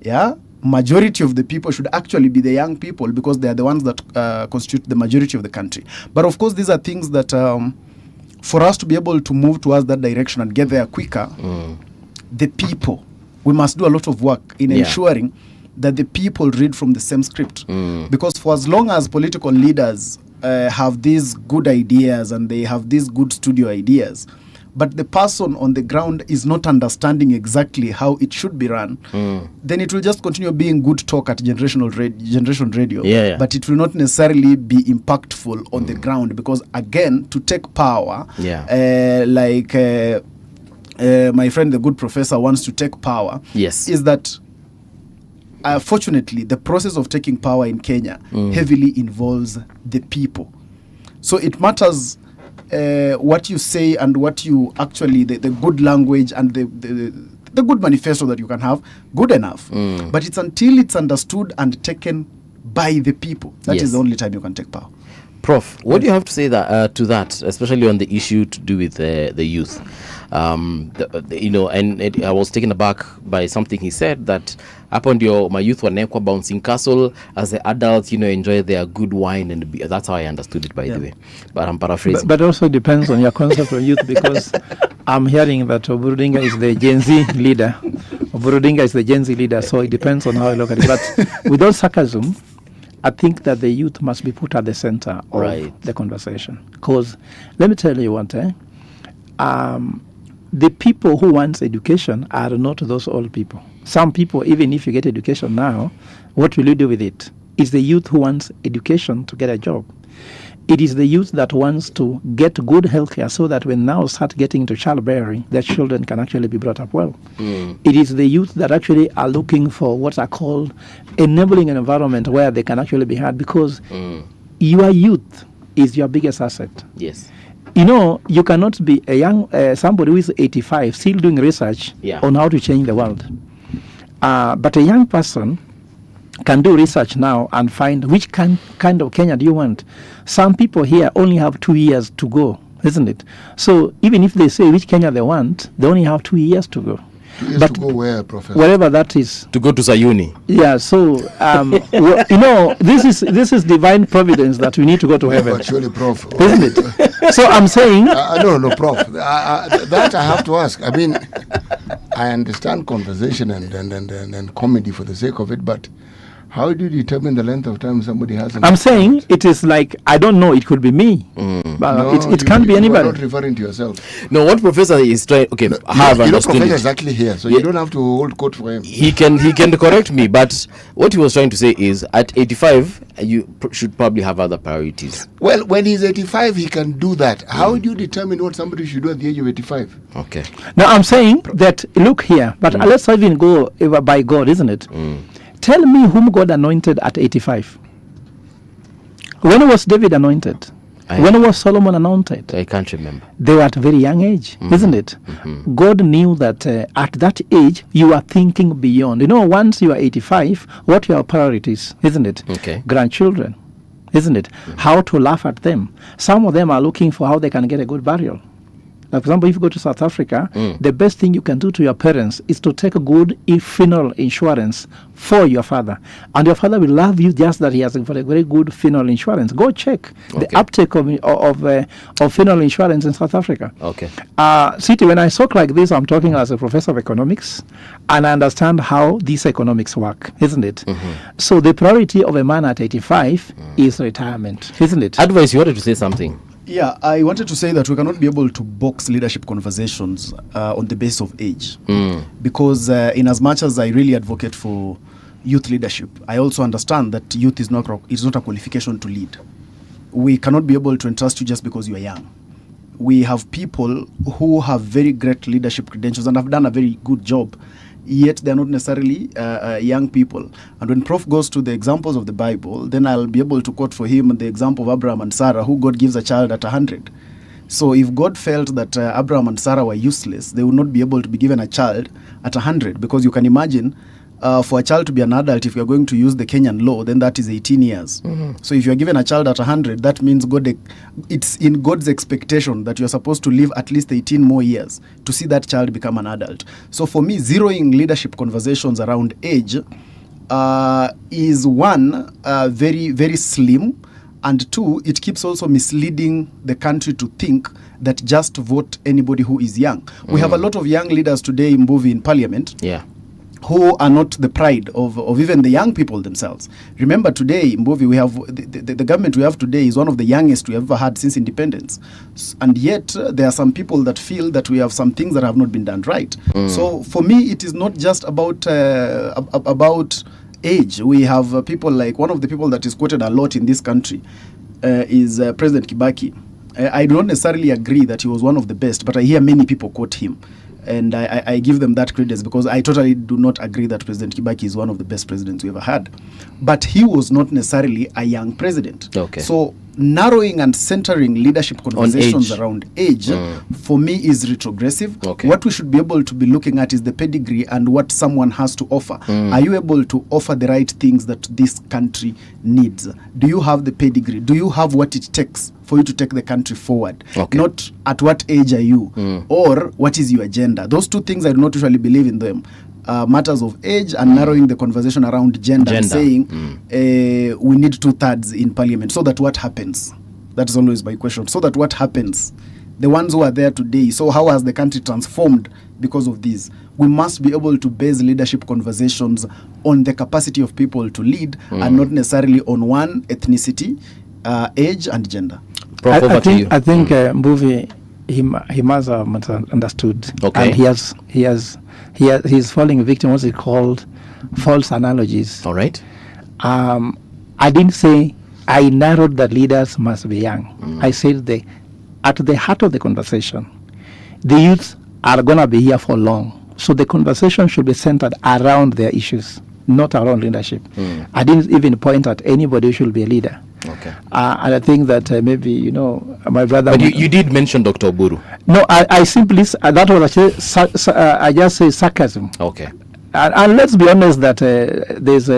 Yeah? Majority of the people should actually be the young people, because they are the ones that constitute the majority of the country. But of course, these are things that for us to be able to move towards that direction and get there quicker, the people, we must do a lot of work in ensuring that the people read from the same script. Because for as long as political leaders have these good ideas and they have these good studio ideas, but the person on the ground is not understanding exactly how it should be run, then it will just continue being good talk at generation radio, but it will not necessarily be impactful on the ground. Because again, to take power, my friend the good professor wants to take power, is that fortunately the process of taking power in Kenya heavily involves the people. So it matters what you say and what you actually, the good language and the good manifesto that you can have, good enough. But it's until it's understood and taken by the people, that is the only time you can take power. Prof, what do you have to say to that, especially on the issue to do with the youth? I was taken aback by something he said, that upon my youth were nekwa bouncing castle, as the adults, enjoy their good wine and beer. That's how I understood it, by the way. But I'm paraphrasing. But also depends on your concept of youth, because I'm hearing that Oburudinga is the Gen Z leader. Oburudinga is the Gen Z leader, so it depends on how you look at it. But with all sarcasm, I think that the youth must be put at the center of the conversation. Because let me tell you one thing. The people who want education are not those old people. Some people, even if you get education now, what will you do with it? It's the youth who wants education to get a job. It is the youth that wants to get good health care, so that when now start getting into childbearing, their children can actually be brought up well. It is the youth that actually are looking for what are called enabling an environment where they can actually be heard, because your youth is your biggest asset. Yes. You know, you cannot be a young somebody who is 85 still doing research on how to change the world. But a young person can do research now and find which kind of Kenya do you want. Some people here only have 2 years to go, isn't it? So even if they say which Kenya they want, they only have 2 years to go. 2 years But to go where, Professor? wherever that is. To go to Sayuni. Yeah, so you know, this is divine providence that we need to go to heaven. But surely, Prof. Isn't it? So I'm saying no, Prof. That I have to ask. I mean, I understand conversation and comedy for the sake of it, but how do you determine the length of time somebody has? I'm saying it is like, I don't know, it could be me. But No, it can't be You anybody. are not referring to yourself. No, what Professor is trying. Okay, No, I have you know, understood Professor it. is actually here, so you don't have to hold court for him. He can correct me, but what he was trying to say is at 85 you should probably have other priorities. Well, when he's 85, he can do that. How do you determine what somebody should do at the age of 85? Okay. Now I'm saying that, look here, but let's even go by God, isn't it? Tell me whom God anointed at 85. When was David anointed? When was Solomon anointed? I can't remember. They were at a very young age, isn't it? God knew that at that age you are thinking beyond. You know, once you are 85, what are your priorities, isn't it? Okay. Grandchildren, isn't it? How to laugh at them. Some of them are looking for how they can get a good burial. Like, for example, if you go to South Africa, the best thing you can do to your parents is to take a good funeral insurance for your father. And your father will love you just that he has a very good funeral insurance. Go check the uptake of funeral insurance in South Africa. Okay. City, when I talk like this, I'm talking as a professor of economics, and I understand how these economics work, isn't it? So the priority of a man at 85 is retirement, isn't it? Advice, you wanted to say something. Yeah, I wanted to say that we cannot be able to box leadership conversations on the basis of age. Because in as much as I really advocate for youth leadership, I also understand that youth is not a qualification to lead. We cannot be able to entrust you just because you are young. We have people who have very great leadership credentials and have done a very good job, yet they're not necessarily young people. And when Prof goes to the examples of the Bible, then I'll be able to quote for him the example of Abraham and Sarah, who God gives a child at 100. So if God felt that Abraham and Sarah were useless, they would not be able to be given a child at 100, because you can imagine for a child to be an adult, if you're going to use the Kenyan law, then that is 18 years. So if you're given a child at 100, that means it's in God's expectation that you're supposed to live at least 18 more years to see that child become an adult. So for me, zeroing leadership conversations around age is one, very, very slim, and two, it keeps also misleading the country to think that just vote anybody who is young. We have a lot of young leaders today in Mbuvi in parliament. Yeah. Who are not the pride of even the young people themselves. Remember, today in Mbuvi, we have the government we have today is one of the youngest we ever had since independence. And yet, there are some people that feel that we have some things that have not been done right. So for me, it is not just about age. We have people like, one of the people that is quoted a lot in this country is President Kibaki. I do not necessarily agree that he was one of the best, but I hear many people quote him. And I give them that credence, because I totally do not agree that President Kibaki is one of the best presidents we ever had. But he was not necessarily a young president. Okay. So narrowing and centering leadership conversations around age, for me, is retrogressive. Okay. What we should be able to be looking at is the pedigree and what someone has to offer. Are you able to offer the right things that this country needs? Do you have the pedigree? Do you have what it takes for you to take the country forward? Okay. Not at what age are you, or what is your agenda. Those two things, I do not usually believe in them. Matters of age and narrowing the conversation around gender. And saying we need 2/3 in parliament. So that what happens? That is always my question. So that what happens? The ones who are there today, so how has the country transformed because of this? We must be able to base leadership conversations on the capacity of people to lead, and not necessarily on one ethnicity, age and gender. I think Mbuvi, he must have understood. Okay. And he's falling victim, what's it called, false analogies. All right. I didn't say I narrowed that leaders must be young. I said at the heart of the conversation, the youth are going to be here for long. So the conversation should be centered around their issues. not our own leadership. I didn't even point at anybody who should be a leader. Okay. And I think that maybe, you know, my brother... But you did mention Dr. Oburu. No, I simply, that was actually, I just say sarcasm. Okay. And let's be honest that there's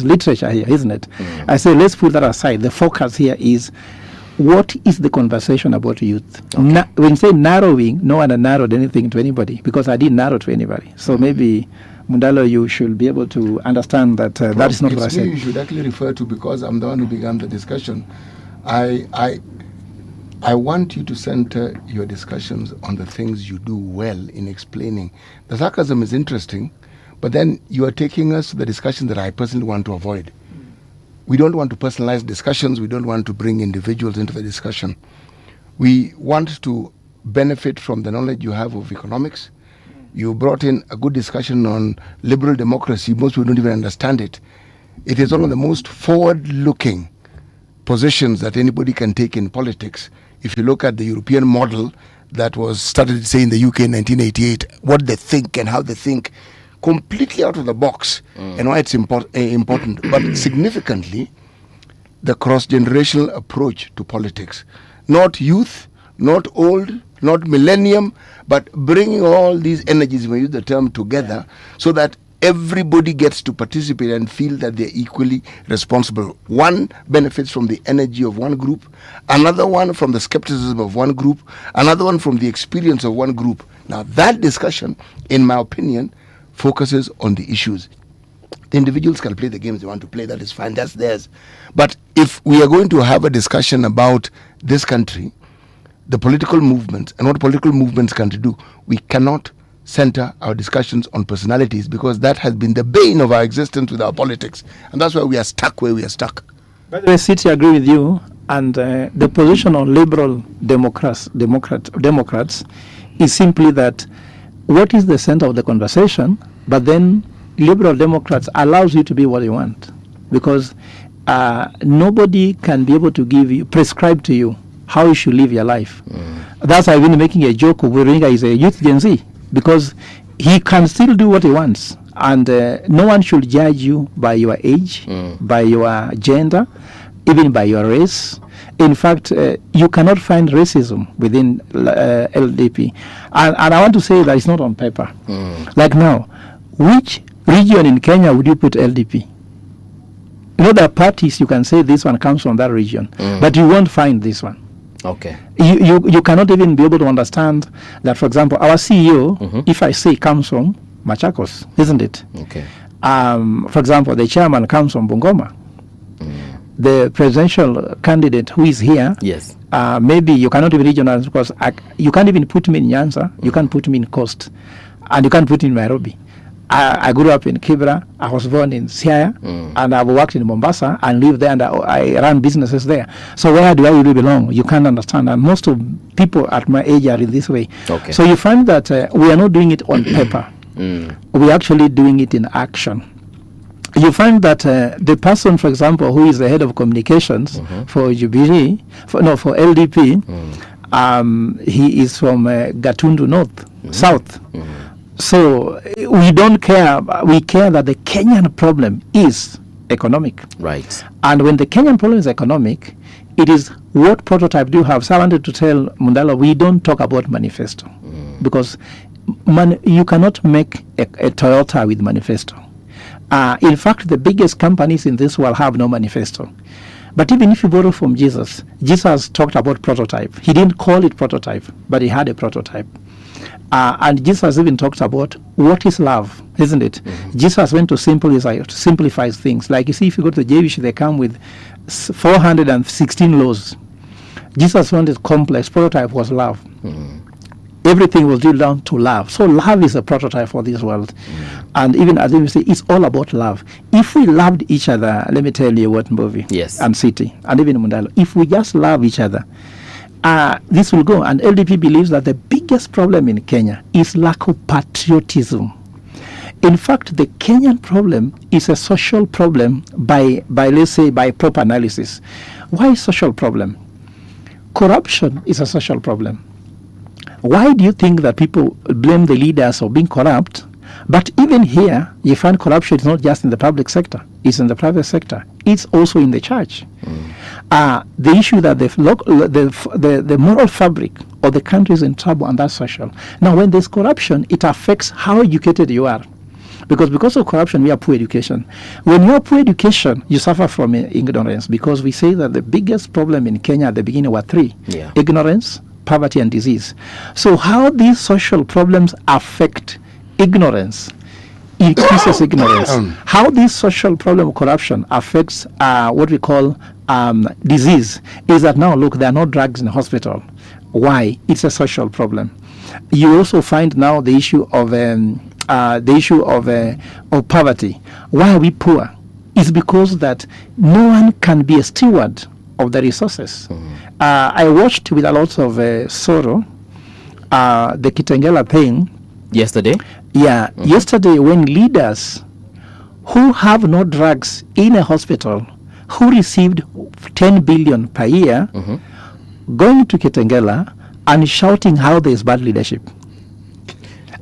literature here, isn't it? I say let's put that aside. The focus here is what is the conversation about youth? Okay. When you say narrowing, no one narrowed anything to anybody because I didn't narrow to anybody. So maybe, Mundalo, you should be able to understand that that is not what I said. You should actually refer to, because I'm the one who began the discussion. I want you to center your discussions on the things you do well in explaining. The sarcasm is interesting, but then you are taking us to the discussion that I personally want to avoid. We don't want to personalize discussions. We don't want to bring individuals into the discussion. We want to benefit from the knowledge you have of economics. You brought in a good discussion on liberal democracy. Most people don't even understand it. It is one of the most forward-looking positions that anybody can take in politics. If you look at the European model that was started, say, in the UK in 1988, what they think and how they think, completely out of the box, and why it's important. But significantly, the cross-generational approach to politics. Not youth, not old, not millennium, but bringing all these energies, when you use the term, together, so that everybody gets to participate and feel that they're equally responsible. One benefits from the energy of one group, another one from the skepticism of one group, another one from the experience of one group. Now, that discussion, in my opinion, focuses on the issues. The individuals can play the games they want to play, that is fine, that's theirs. But if we are going to have a discussion about this country, the political movements, and what political movements can do, we cannot center our discussions on personalities, because that has been the bane of our existence with our politics. And that's why we are stuck where we are stuck. By the way, City, I agree with you. And the position on liberal Democrats is simply that what is the center of the conversation, but then liberal Democrats allows you to be what you want, because nobody can be able to prescribe to you how you should live your life. That's why I've been making a joke of Wiringa is a youth Gen Z, because he can still do what he wants, and no one should judge you by your age, by your gender, even by your race. In fact, you cannot find racism within LDP. And I want to say that it's not on paper. Like now, which region in Kenya would you put LDP? You know, there are parties you can say this one comes from that region, but you won't find this one. Okay. You cannot even be able to understand that, for example, our CEO, if I say comes from Machakos, isn't it? Okay. For example, the chairman comes from Bungoma. The presidential candidate who is here, yes, maybe you cannot even regionalize, because you can't even put me in Nyanza, you can't put me in Coast, and you can't put me in Nairobi. I grew up in Kibra, I was born in Siaya, and I've worked in Mombasa and lived there, and I ran businesses there. So where do I really belong? You can't understand. And most of people at my age are in this way. Okay. So you find that we are not doing it on paper. We're actually doing it in action. You find that the person, for example, who is the head of communications for Jubilee, for LDP, he is from Gatundu North, South. So we don't care. We care that the Kenyan problem is economic. Right. And when the Kenyan problem is economic, it is what prototype do you have? So I wanted to tell Mundala, we don't talk about manifesto, because you cannot make a Toyota with manifesto. In fact, the biggest companies in this world have no manifesto. But even if you borrow from Jesus, Jesus talked about prototype. He didn't call it prototype, but he had a prototype. And Jesus even talked about what is love, isn't it? Jesus went to simplify things. Like you see, if you go to the Jewish, they come with 416 laws. Jesus wanted complex. Prototype was love. Everything was drilled down to love. So love is a prototype for this world. And even as we say, it's all about love. If we loved each other, let me tell you what movie. Yes. And City, and even Mundalo. If we just love each other, this will go. And LDP believes that the biggest problem in Kenya is lack of patriotism. In fact, the Kenyan problem is a social problem by let's say, by proper analysis. Why social problem? Corruption is a social problem. Why do you think that people blame the leaders for being corrupt, But even here, you find corruption is not just in the public sector, it's in the private sector. It's also in the church. The issue that the moral fabric of the country is in trouble, and that's social. Now, when there's corruption, it affects how educated you are. Because of corruption, we have poor education. When you have poor education, you suffer from ignorance, because we say that the biggest problem in Kenya at the beginning were three: ignorance, poverty, and disease. So how these social problems affect ignorance, increases ignorance. How this social problem of corruption affects what we call disease is that now, look, there are no drugs in the hospital. Why? It's a social problem. You also find now the issue of poverty. Why are we poor? It's because that no one can be a steward of the resources. I watched with a lot of sorrow the Kitengela thing yesterday. Yesterday, when leaders who have no drugs in a hospital, who received 10 billion per year, going to Kitengela and shouting how there is bad leadership.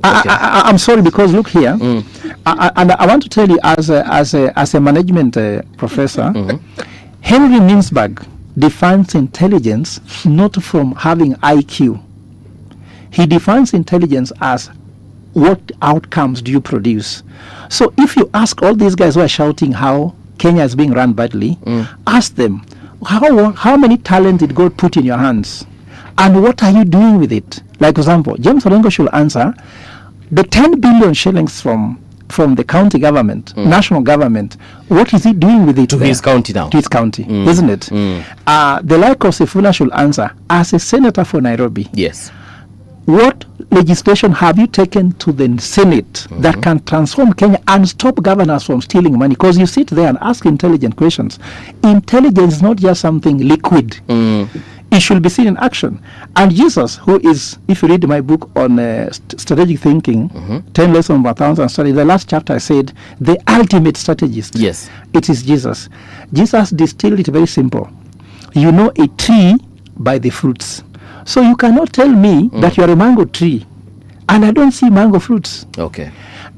I'm sorry, because look here, and I want to tell you, as a management professor, Henry Mintzberg defines intelligence not from having IQ. He defines intelligence as what outcomes do you produce. So if you ask all these guys who are shouting how Kenya is being run badly, ask them, how many talent did God put in your hands? And what are you doing with it? Like, for example, James Orengo should answer, the 10 billion shillings from the county government, national government, what is he doing with it? To his county now. To his county, isn't it? The like of Sifuna should answer, as a senator for Nairobi. Yes. What legislation have you taken to the Senate that can transform Kenya and stop governors from stealing money? Because you sit there and ask intelligent questions. Intelligence is not just something liquid. It should be seen in action. And Jesus, who is, if you read my book on strategic thinking, 10 lessons of 1,000 studies, the last chapter I said, the ultimate strategist. Yes. It is Jesus. Jesus distilled it very simple. You know a tree by the fruits. So you cannot tell me that you are a mango tree and I don't see mango fruits. Okay.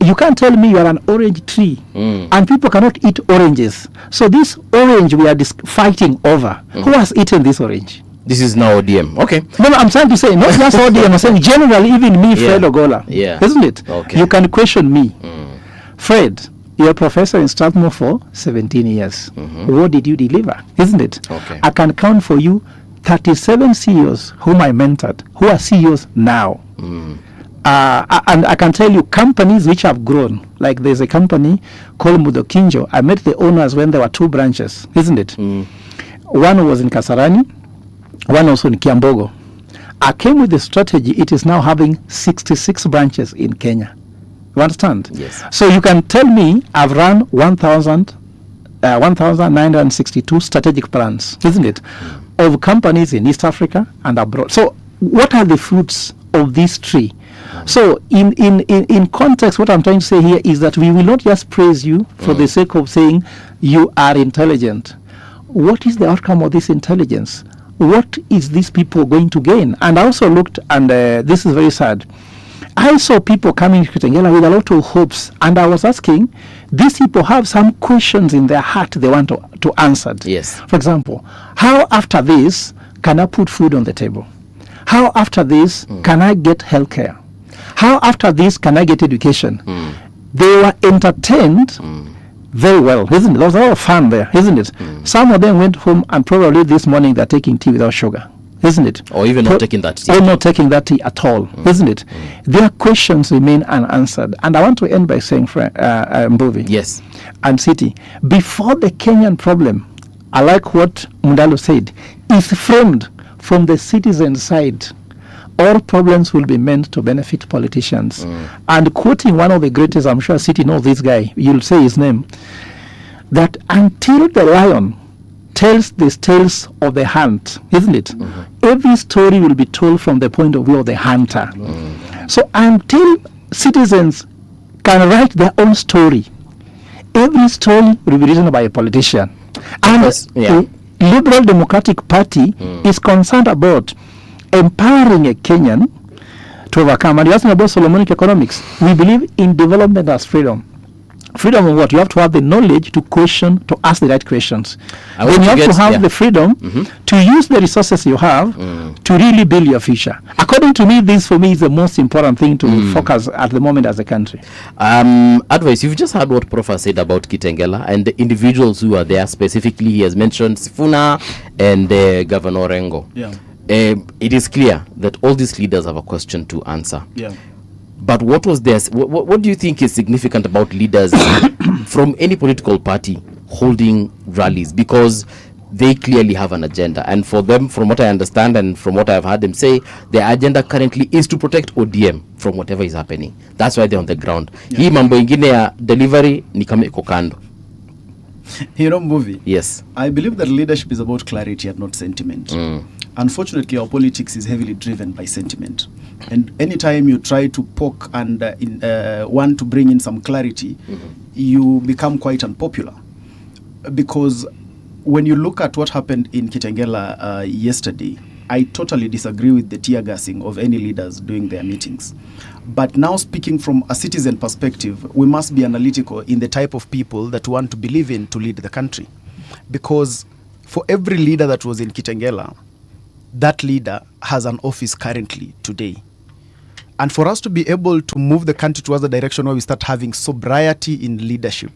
You can't tell me you are an orange tree and people cannot eat oranges. So this orange we are fighting over, who has eaten this orange? This is now ODM. Okay. No, I'm trying to say, not just ODM, I'm saying generally, even me, Fred Ogola. Yeah. Isn't it? Okay. You can question me. Fred, you're a professor in Strathmore for 17 years. What did you deliver? Isn't it? Okay. I can count for you 37 CEOs whom I mentored, who are CEOs now. And I can tell you companies which have grown. Like there's a company called Mudokinjo. I met the owners when there were 2 branches, isn't it? One was in Kasarani, one also in Kiambogo. I came with the strategy. It is now having 66 branches in Kenya. You understand? Yes. So you can tell me I've run 1,962 strategic plans, isn't it? Of companies in East Africa and abroad. So what are the fruits of this tree? So in context, what I'm trying to say here is that we will not just praise you for the sake of saying you are intelligent. What is the outcome of this intelligence? What is these people going to gain? And I also looked, and this is very sad, I saw people coming to Kitengela with a lot of hopes, and I was asking, these people have some questions in their heart they want to answer. Yes. For example, how after this can I put food on the table? How after this can I get health care? How after this can I get education? They were entertained very well, isn't it? There was a lot of fun there, isn't it? Some of them went home and probably this morning they're taking tea without sugar, isn't it? Or even not taking that tea. Or not taking that tea at all, isn't it? Their questions remain unanswered. And I want to end by saying, Mbuvi. Yes. And City, before the Kenyan problem, I like what Mundalo said, is framed from the citizen side. All problems will be meant to benefit politicians. And quoting one of the greatest, I'm sure City knows this guy, you'll say his name, that until the lion tells the tales of the hunt, isn't it? Every story will be told from the point of view of the hunter. So until citizens can write their own story, every story will be written by a politician. And the Liberal Democratic Party is concerned about empowering a Kenyan to overcome. And you asked me about Solomonic economics. We believe in development as freedom. Freedom of what? You have to have the knowledge to question, to ask the right questions. Then you have to have the freedom to use the resources you have to really build your future. According to me, this for me is the most important thing to focus at the moment as a country. Advice, you've just heard what Prof has said about Kitengela and the individuals who are there. Specifically, he has mentioned Sifuna and Governor Rengo. Yeah. It is clear that all these leaders have a question to answer. Yeah. But what was this? What do you think is significant about leaders from any political party holding rallies? Because they clearly have an agenda. And for them, from what I understand and from what I've heard them say, their agenda currently is to protect ODM from whatever is happening. That's why they're on the ground. Hii mambo ingine ya delivery ni kama iko kando. You know, Movie. Yes. I believe that leadership is about clarity and not sentiment. Unfortunately, our politics is heavily driven by sentiment. And anytime you try to poke and want to bring in some clarity, you become quite unpopular. Because when you look at what happened in Kitengela yesterday, I totally disagree with the tear gassing of any leaders doing their meetings. But now, speaking from a citizen perspective, we must be analytical in the type of people that we want to believe in to lead the country. Because for every leader that was in Kitengela, that leader has an office currently today. And for us to be able to move the country towards the direction where we start having sobriety in leadership,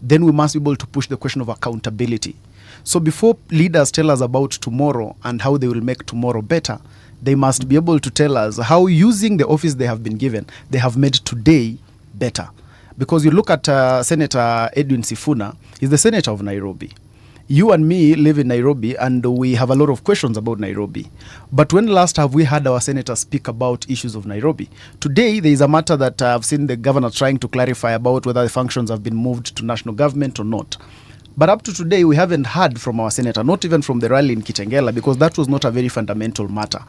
then we must be able to push the question of accountability. So before leaders tell us about tomorrow and how they will make tomorrow better, they must be able to tell us how, using the office they have been given, they have made today better. Because you look at Senator Edwin Sifuna, he's the senator of Nairobi. You and me live in Nairobi, and we have a lot of questions about Nairobi. But when last have we had our senator speak about issues of Nairobi? Today, there is a matter that I've seen the governor trying to clarify about whether the functions have been moved to national government or not. But up to today, we haven't heard from our senator, not even from the rally in Kitengela, because that was not a very fundamental matter.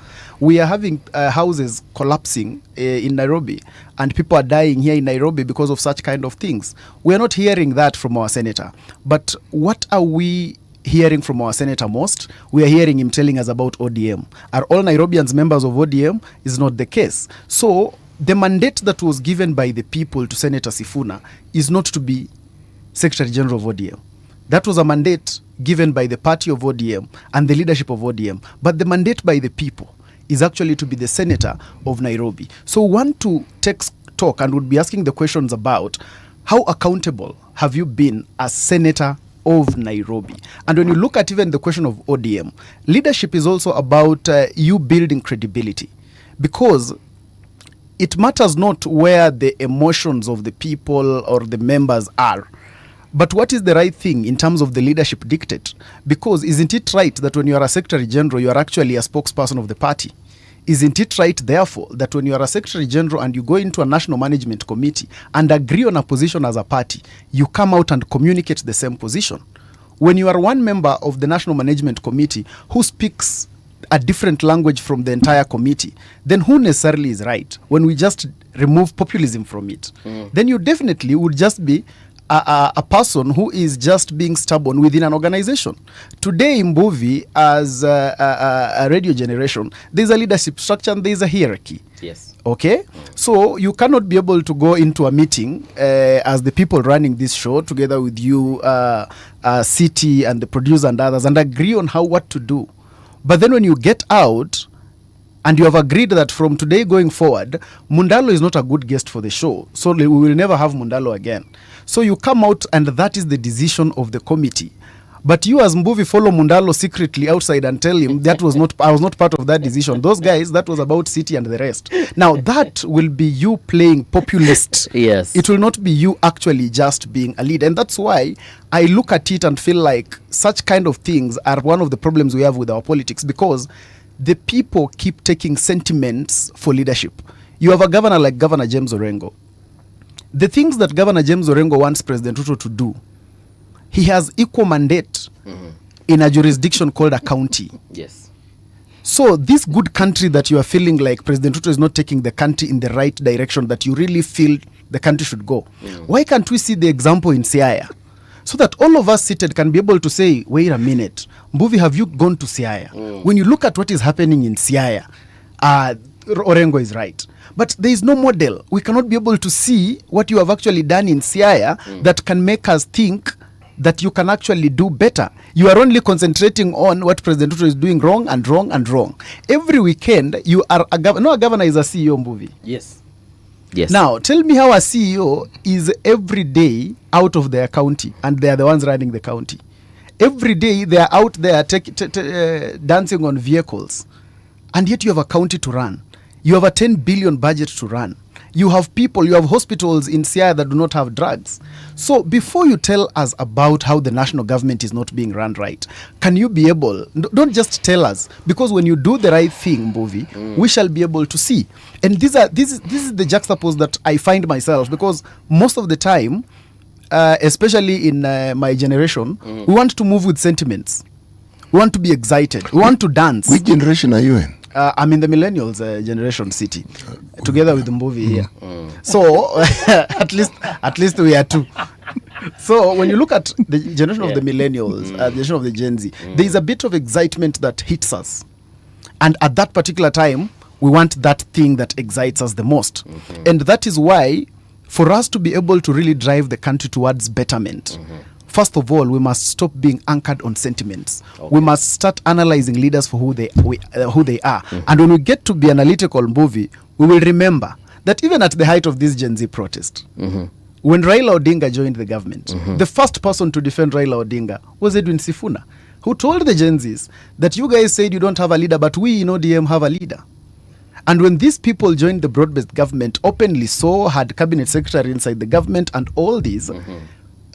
We are having houses collapsing in Nairobi, and people are dying here in Nairobi because of such kind of things. We are not hearing that from our senator. But what are we hearing from our senator most? We are hearing him telling us about ODM. Are all Nairobians members of ODM? Is not the case. So the mandate that was given by the people to Senator Sifuna is not to be Secretary General of ODM. That was a mandate given by the party of ODM and the leadership of ODM. But the mandate by the people is actually to be the senator of Nairobi. So we want to talk and would be asking the questions about how accountable have you been as senator of Nairobi? And when you look at even the question of ODM, leadership is also about you building credibility. Because it matters not where the emotions of the people or the members are, but what is the right thing in terms of the leadership dictate? Because isn't it right that when you are a Secretary General, you are actually a spokesperson of the party? Isn't it right, therefore, that when you are a Secretary General and you go into a National Management Committee and agree on a position as a party, you come out and communicate the same position? When you are one member of the National Management Committee who speaks a different language from the entire committee, then who necessarily is right? When we just remove populism from it, then you definitely would just be a person who is just being stubborn within an organization. Today in Mbuvi, as a radio generation, there's a leadership structure and there's a hierarchy. Yes. Okay? So you cannot be able to go into a meeting as the people running this show together with you, City and the producer and others, and agree on what to do. But then when you get out and you have agreed that from today going forward, Mundalo is not a good guest for the show, so we will never have Mundalo again. So you come out and that is the decision of the committee. But you as Mbuvi follow Mundalo secretly outside and tell him I was not part of that decision. Those guys, that was about City and the rest. Now that will be you playing populist. Yes. It will not be you actually just being a leader. And that's why I look at it and feel like such kind of things are one of the problems we have with our politics, because the people keep taking sentiments for leadership. You have a governor like Governor James Orengo. The things that Governor James Orengo wants President Ruto to do, he has equal mandate in a jurisdiction called a county. Yes. So this good country that you are feeling like President Ruto is not taking the country in the right direction that you really feel the country should go, why can't we see the example in Siaya? So that all of us seated can be able to say, wait a minute, Mbuvi, have you gone to Siaya? When you look at what is happening in Siaya, Orengo is right. But there is no model. We cannot be able to see what you have actually done in Siaya that can make us think that you can actually do better. You are only concentrating on what President Ruto is doing wrong and wrong and wrong. Every weekend, you are a governor. No, a governor is a CEO movie. Yes. Yes. Now, tell me how a CEO is every day out of their county and they are the ones running the county. Every day they are out there dancing on vehicles. And yet you have a county to run. You have a 10 billion budget to run. You have people, you have hospitals in Siaya that do not have drugs. So before you tell us about how the national government is not being run right, can you be able, don't just tell us, because when you do the right thing, Mbuvi, we shall be able to see. And this is the juxtapose that I find myself, because most of the time, especially in my generation, we want to move with sentiments. We want to be excited. We want to dance. Which generation are you in? I'm in the millennials generation city, together with the movie here. So at least we are two. So when you look at the generation of the millennials, the generation of the Gen Z, there is a bit of excitement that hits us, and at that particular time, we want that thing that excites us the most, and that is why, for us to be able to really drive the country towards betterment. First of all, we must stop being anchored on sentiments. We must start analyzing leaders for who they are. And when we get to be analytical, Mbuvi, we will remember that even at the height of this Gen Z protest, when Raila Odinga joined the government, the first person to defend Raila Odinga was Edwin Sifuna, who told the Gen Zs that you guys said you don't have a leader, but we in ODM have a leader. And when these people joined the broad-based government, openly so, had cabinet secretary inside the government and all these,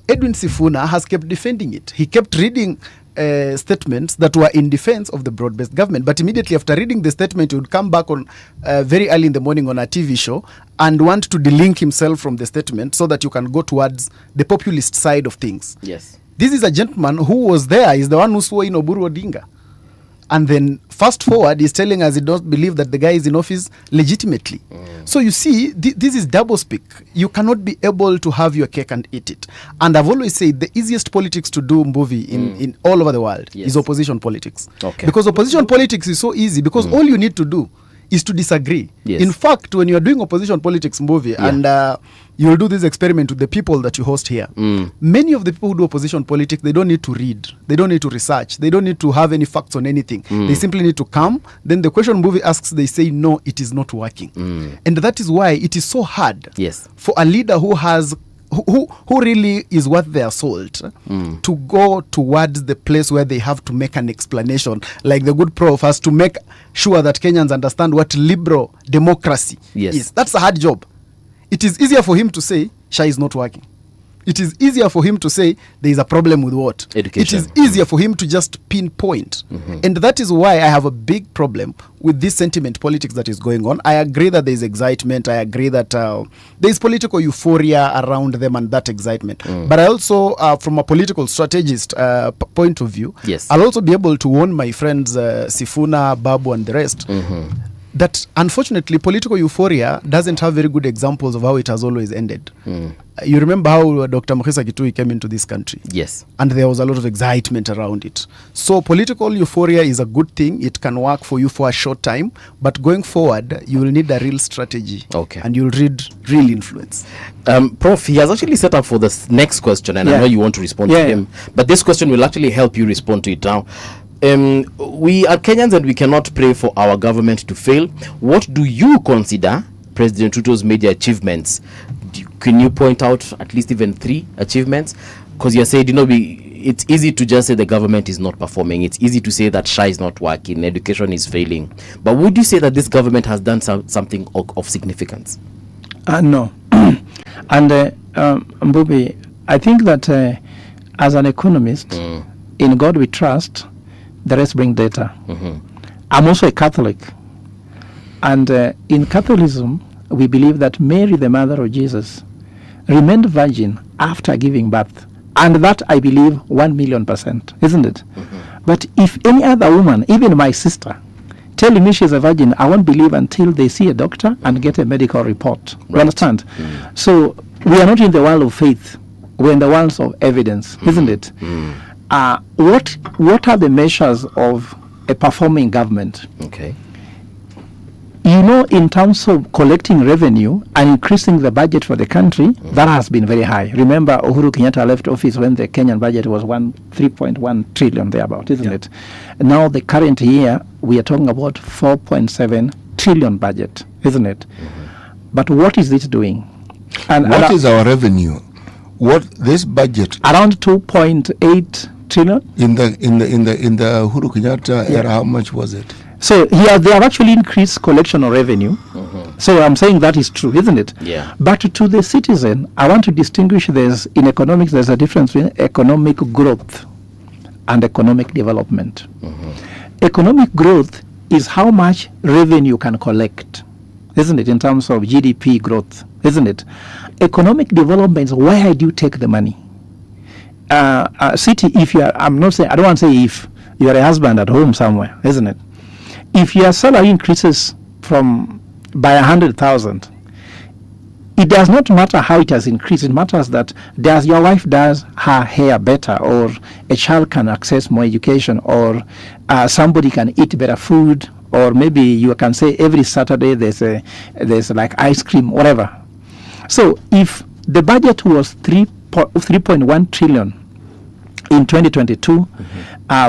Edwin Sifuna has kept defending it. He kept reading statements that were in defense of the broad-based government. But immediately after reading the statement, he would come back on very early in the morning on a TV show and want to delink himself from the statement so that you can go towards the populist side of things. Yes. This is a gentleman who was there. He's the one who swore in Oburu Odinga. And then fast forward, he's telling us he doesn't believe that the guy is in office legitimately. So you see, this is double speak. You cannot be able to have your cake and eat it. And I've always said the easiest politics to do, Mbuvi, in all over the world is opposition politics. Okay. Because opposition politics is so easy, because all you need to do is to disagree. Yes. In fact, when you're doing opposition politics, Mbuvi, and you'll do this experiment with the people that you host here, many of the people who do opposition politics, they don't need to read, they don't need to research, they don't need to have any facts on anything. They simply need to come. Then the question Mbuvi asks, they say, no, it is not working. And that is why it is so hard for a leader who has who really is worth their salt to go towards the place where they have to make an explanation, like the good prof has to make sure that Kenyans understand what liberal democracy is. That's a hard job. It is easier for him to say SHA is not working. It is easier for him to say there is a problem with what? Education. It is easier for him to just pinpoint. And that is why I have a big problem with this sentiment politics that is going on. I agree that there is excitement. I agree that there is political euphoria around them and that excitement. But I also, from a political strategist point of view, I'll also be able to warn my friends Sifuna, Babu and the rest that unfortunately political euphoria doesn't have very good examples of how it has always ended. You remember how Dr. Mkhisa Kitui came into this country? Yes. And there was a lot of excitement around it. So political euphoria is a good thing. It can work for you for a short time. But going forward, you will need a real strategy. Okay. And you'll need real influence. Prof, he has actually set up for the next question, and I know you want to respond to him. But this question will actually help you respond to it now. We are Kenyans and we cannot pray for our government to fail. What do you consider President Ruto's major achievements? Can you point out at least even 3 achievements? Because you said, it's easy to just say the government is not performing. It's easy to say that SHA is not working, education is failing. But would you say that this government has done something of significance? No. And Mbubi, I think that as an economist, in God we trust, the rest bring data. I'm also a Catholic. And in Catholicism, we believe that Mary, the mother of Jesus, remained virgin after giving birth. And that, I believe, 1,000,000%, isn't it? But if any other woman, even my sister, telling me she's a virgin, I won't believe until they see a doctor and get a medical report. You understand? So we are not in the world of faith. We're in the world of evidence, isn't it? What are the measures of a performing government? Okay. You know, in terms of collecting revenue and increasing the budget for the country, that has been very high. Remember, Uhuru Kenyatta left office when the Kenyan budget was 3.1 trillion thereabout, isn't it? Now, the current year, we are talking about 4.7 trillion budget, isn't it? But what is it doing? And what is our revenue? What this budget? Around 2.8 trillion. In the Uhuru Kenyatta era, how much was it? So here they have actually increased collection of revenue. So I'm saying that is true, isn't it? Yeah. But to the citizen, I want to distinguish. In economics, there's a difference between economic growth and economic development. Economic growth is how much revenue you can collect, isn't it, in terms of GDP growth, isn't it? Economic development is where do you take the money? City, if you are, I'm not saying, I don't want to say if you are a husband at home somewhere, isn't it? If your salary increases by 100,000, it does not matter how it has increased. It matters that your wife does her hair better, or a child can access more education, or somebody can eat better food, or maybe you can say every Saturday there's like ice cream, whatever. So if the budget was 3.1 trillion in 2022,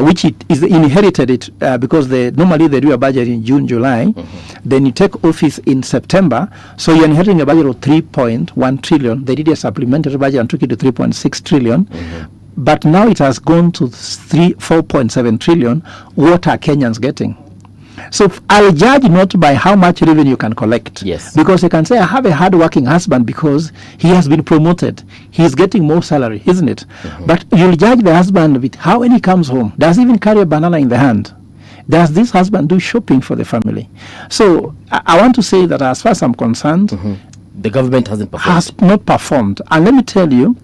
which it is inherited because normally they do a budget in June, July, then you take office in September, so you're inheriting a budget of 3.1 trillion. They did a supplementary budget and took it to 3.6 trillion. But now it has gone to 4.7 trillion. What are Kenyans getting? So I'll judge not by how much revenue you can collect. Yes. Because you can say, I have a hard-working husband because he has been promoted. He's getting more salary, isn't it? But you'll judge the husband with how when he comes home. Does he even carry a banana in the hand? Does this husband do shopping for the family? So I want to say that as far as I'm concerned, the government hasn't performed. Has not performed. And let me tell you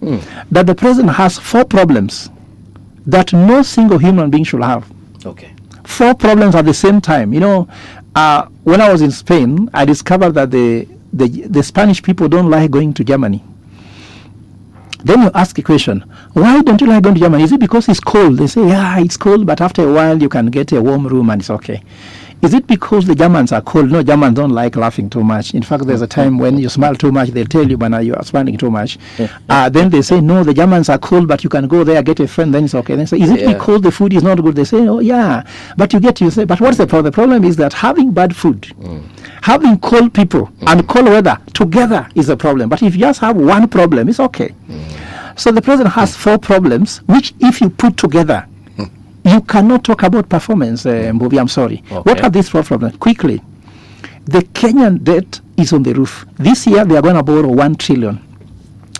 that the president has 4 problems that no single human being should have. Okay. 4 problems at the same time. You know, when I was in Spain, I discovered that the Spanish people don't like going to Germany. Then you ask a question, why don't you like going to Germany? Is it because it's cold? They say, yeah, it's cold, but after a while you can get a warm room and it's okay. Is it because the Germans are cold? No, Germans don't like laughing too much. In fact, there's a time when you smile too much, they'll tell you when you are smiling too much. Then they say, no, the Germans are cold, but you can go there, get a friend, then it's okay. Then say, is it because the food is not good? They say, oh, yeah. But you say, but what's the problem? The problem is that having bad food, having cold people and cold weather together is a problem. But if you just have one problem, it's okay. So the president has 4 problems, which if you put together, you cannot talk about performance, Mbuvi, I'm sorry. Okay. What are these 4 problems? Quickly, the Kenyan debt is on the roof. This year, they are going to borrow 1 trillion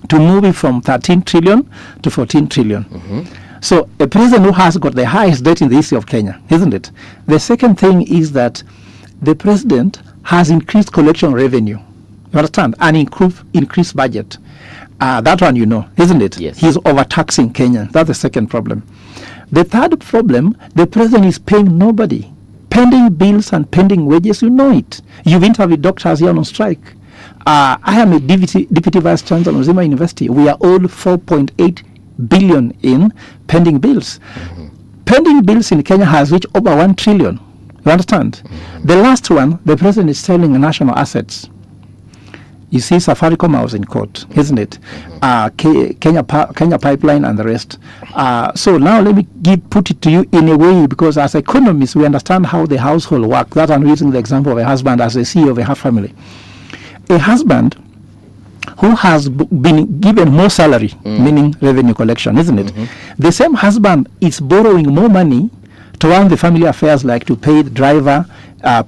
to move it from 13 trillion to 14 trillion. So a president who has got the highest debt in the history of Kenya, isn't it? The second thing is that the president has increased collection revenue. You understand? And increased budget. That one you know, isn't it? Yes. He's overtaxing Kenyans. That's the second problem. The third problem, the president is paying nobody. Pending bills and pending wages, you know it. You've interviewed doctors here on strike. I am a deputy vice chancellor of Zima University. We are all 4.8 billion in pending bills. Pending bills in Kenya has reached over 1 trillion. You understand? The last one, the president is selling national assets. You see, Safaricom, I was in court, isn't it? Kenya Pipeline and the rest. So now let me put it to you in a way, because as economists, we understand how the household works. That I'm using the example of a husband as a CEO of a family. A husband who has been given more salary, meaning revenue collection, isn't it? The same husband is borrowing more money to run the family affairs, like to pay the driver,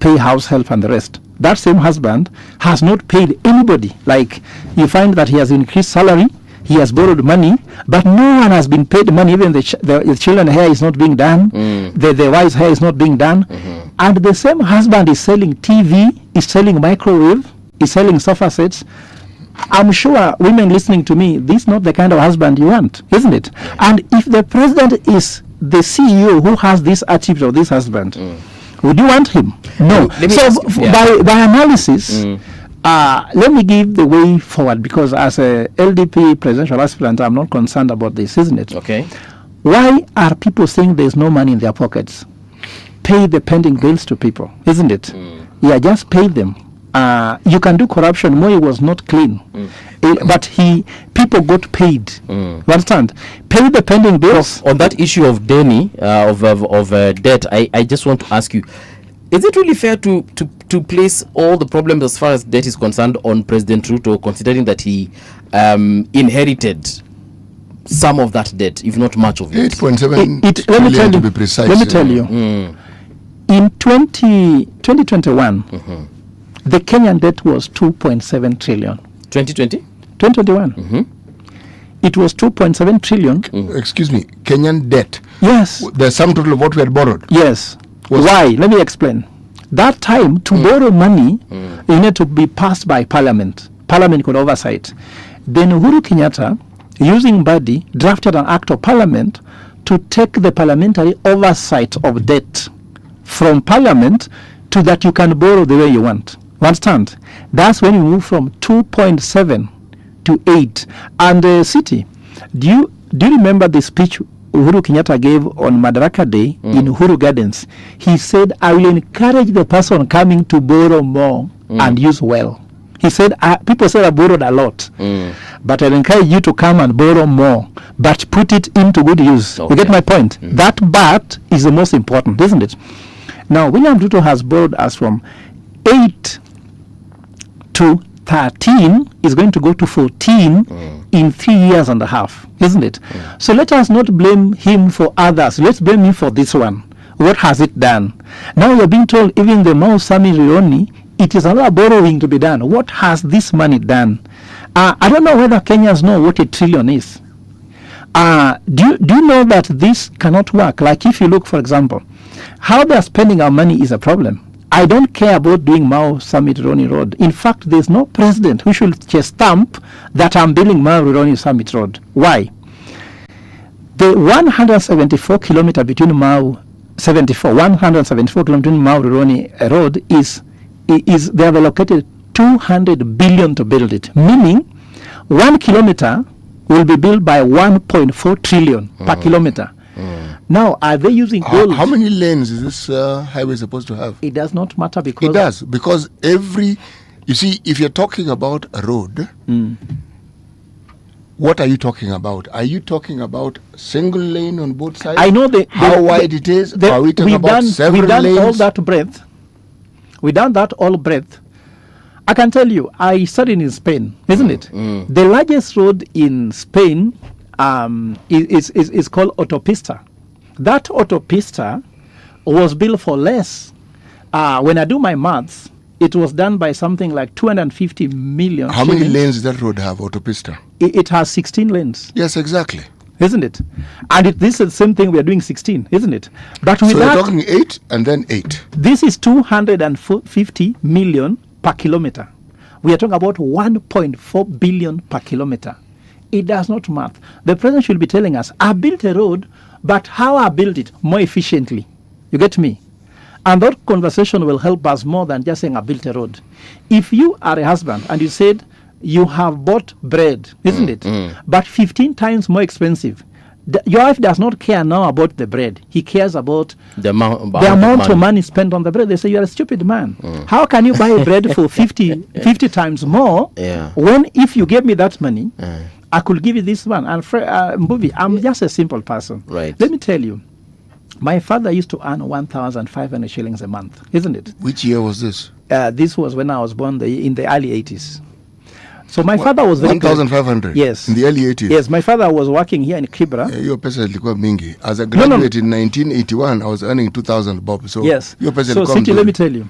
pay house help and the rest. That same husband has not paid anybody. Like, you find that he has increased salary, he has borrowed money, but no one has been paid money. Even the children's hair is not being done, the wife's hair is not being done. And the same husband is selling TV, is selling microwave, is selling sofa sets. I'm sure women listening to me, this is not the kind of husband you want, isn't it? And if the president is the CEO who has this attribute of this husband, would you want him? No. So by analysis, let me give the way forward, because as a LDP presidential aspirant, I'm not concerned about this, isn't it? Okay. Why are people saying there's no money in their pockets? Pay the pending bills to people, isn't it? Yeah, just pay them. You can do corruption. Moi was not clean, but people got paid. You understand? Pay the pending bills. On that issue of Denny of debt, I just want to ask you: is it really fair to place all the problems as far as debt is concerned on President Ruto, considering that he inherited some of that debt, if not much of it? 8.7 let me tell you, to be precise. Let me tell you. In 2021, the Kenyan debt was 2.7 trillion. 2020? 2021. It was 2.7 trillion. Excuse me, Kenyan debt. Yes. The sum total of what we had borrowed. Yes. Why? Let me explain. That time, to borrow money, you need to be passed by Parliament. Parliament could oversight. Then Uhuru Kenyatta, using Badi, drafted an act of Parliament to take the parliamentary oversight of debt from Parliament to that you can borrow the way you want. Understand? That's when we move from 2.7 to 8. And City, do you remember the speech Uhuru Kenyatta gave on Madaraka Day in Uhuru Gardens? He said, I will encourage the person coming to borrow more and use well. He said, people said I borrowed a lot, but I'll encourage you to come and borrow more, but put it into good use. Okay. You get my point? That but is the most important, isn't it? Now, William Ruto has borrowed us from 8 to 13, is going to go to 14 in 3 years and a half, isn't it? So let us not blame him for others. Let's blame him for this one. What has it done? Now you're being told even the Mau Sami Rioni, it is another borrowing to be done. What has this money done? I don't know whether Kenyans know what a trillion is. Do you know that this cannot work? Like if you look, for example, how they are spending our money is a problem. I don't care about doing Mau Summit Roni Road. In fact, there's no president who should stamp that I'm building Mau Roni Summit Road. Why? The 174 kilometer between Mau 174 kilometer between Mau Roni Road is they have allocated 200 billion to build it, meaning 1 kilometer will be built by 1.4 trillion per kilometer. Now, are they using gold? How many lanes is this highway supposed to have? It does not matter because... It does, because you see, if you're talking about a road, what are you talking about? Are you talking about single lane on both sides? I know how wide it is. Are we talking about several lanes? We've done all that breadth. We've done that all breadth. I can tell you, I studied in Spain, isn't it? The largest road in Spain is called Autopista. That Autopista was built for less. When I do my maths, it was done by something like 250 million. How many lanes does that road have, Autopista? It has 16 lanes. Yes, exactly. Isn't it? And this is the same thing we are doing 16, isn't it? But with so you're talking 8 and then 8. This is 250 million per kilometer. We are talking about 1.4 billion per kilometer. It does not matter. The president should be telling us, I built a road, but how I built it more efficiently. You get me? And that conversation will help us more than just saying I built a road. If you are a husband and you said you have bought bread, isn't it? But 15 times more expensive. Your wife does not care now about the bread. He cares about the amount of money spent on the bread. They say, you're a stupid man. How can you buy bread for 50 times more when if you gave me that money, I could give you this one? And I'm just a simple person. Right. Let me tell you, my father used to earn 1,500 shillings a month, isn't it? Which year was this? This was when I was born in the early 80s. So my father was very 1,500? Yes. In the early 80s? Yes, my father was working here in Kibra. Your pesa ilikuwa mingi. As a graduate in 1981, I was earning 2,000 bob. So yes. Your pesa so City, let me tell you.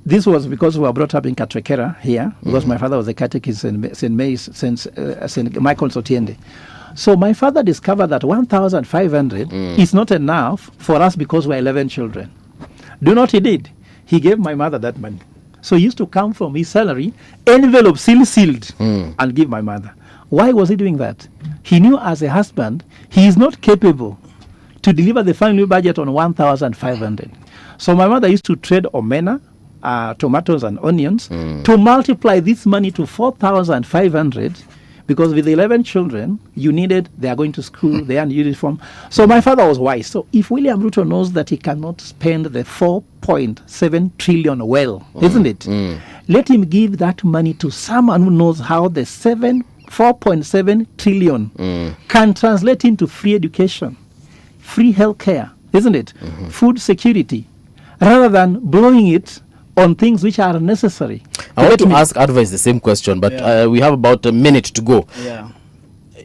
This was because we were brought up in Katrekera here, because my father was a catechist in St. Michael Sotiende. So my father discovered that 1,500 is not enough for us because we're 11 children. Do you know what he did? He gave my mother that money. So he used to come from his salary, envelope sealed, and give my mother. Why was he doing that? He knew as a husband, he is not capable to deliver the family budget on 1,500. So my mother used to trade omena, tomatoes and onions, to multiply this money to 4,500, Because with 11 children, they are going to school, they are in uniform. So my father was wise. So if William Ruto knows that he cannot spend the 4.7 trillion well, isn't it? Let him give that money to someone who knows how the 4.7 trillion can translate into free education, free healthcare, isn't it? Food security, rather than blowing it on things which are necessary. I want to ask Advice the same question, but we have about a minute to go. Yeah.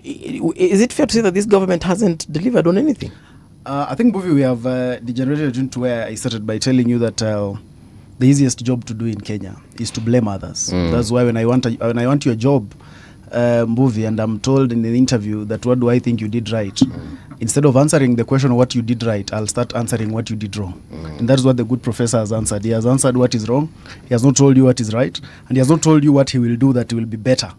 Is it fair to say that this government hasn't delivered on anything? I think, Buvi, we have degenerated into where I started by telling you that the easiest job to do in Kenya is to blame others. That's why when I want your job, Mbuvi, and I'm told in an interview that what do I think you did right, instead of answering the question what you did right, I'll start answering what you did wrong. And that's what the good professor has answered. He has answered what is wrong, he has not told you what is right, and he has not told you what he will do that will be better.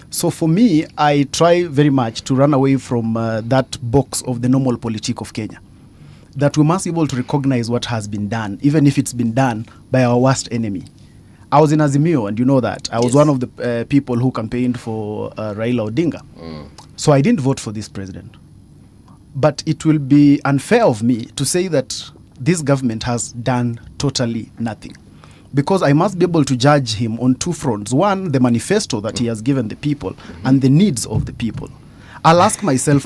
So for me, I try very much to run away from that box of the normal politique of Kenya, that we must be able to recognize what has been done, even if it's been done by our worst enemy. I was in Azimio, and you know that. I was one of the people who campaigned for Raila Odinga. So I didn't vote for this president. But it will be unfair of me to say that this government has done totally nothing, because I must be able to judge him on two fronts. One, the manifesto that he has given the people and the needs of the people. I'll ask myself,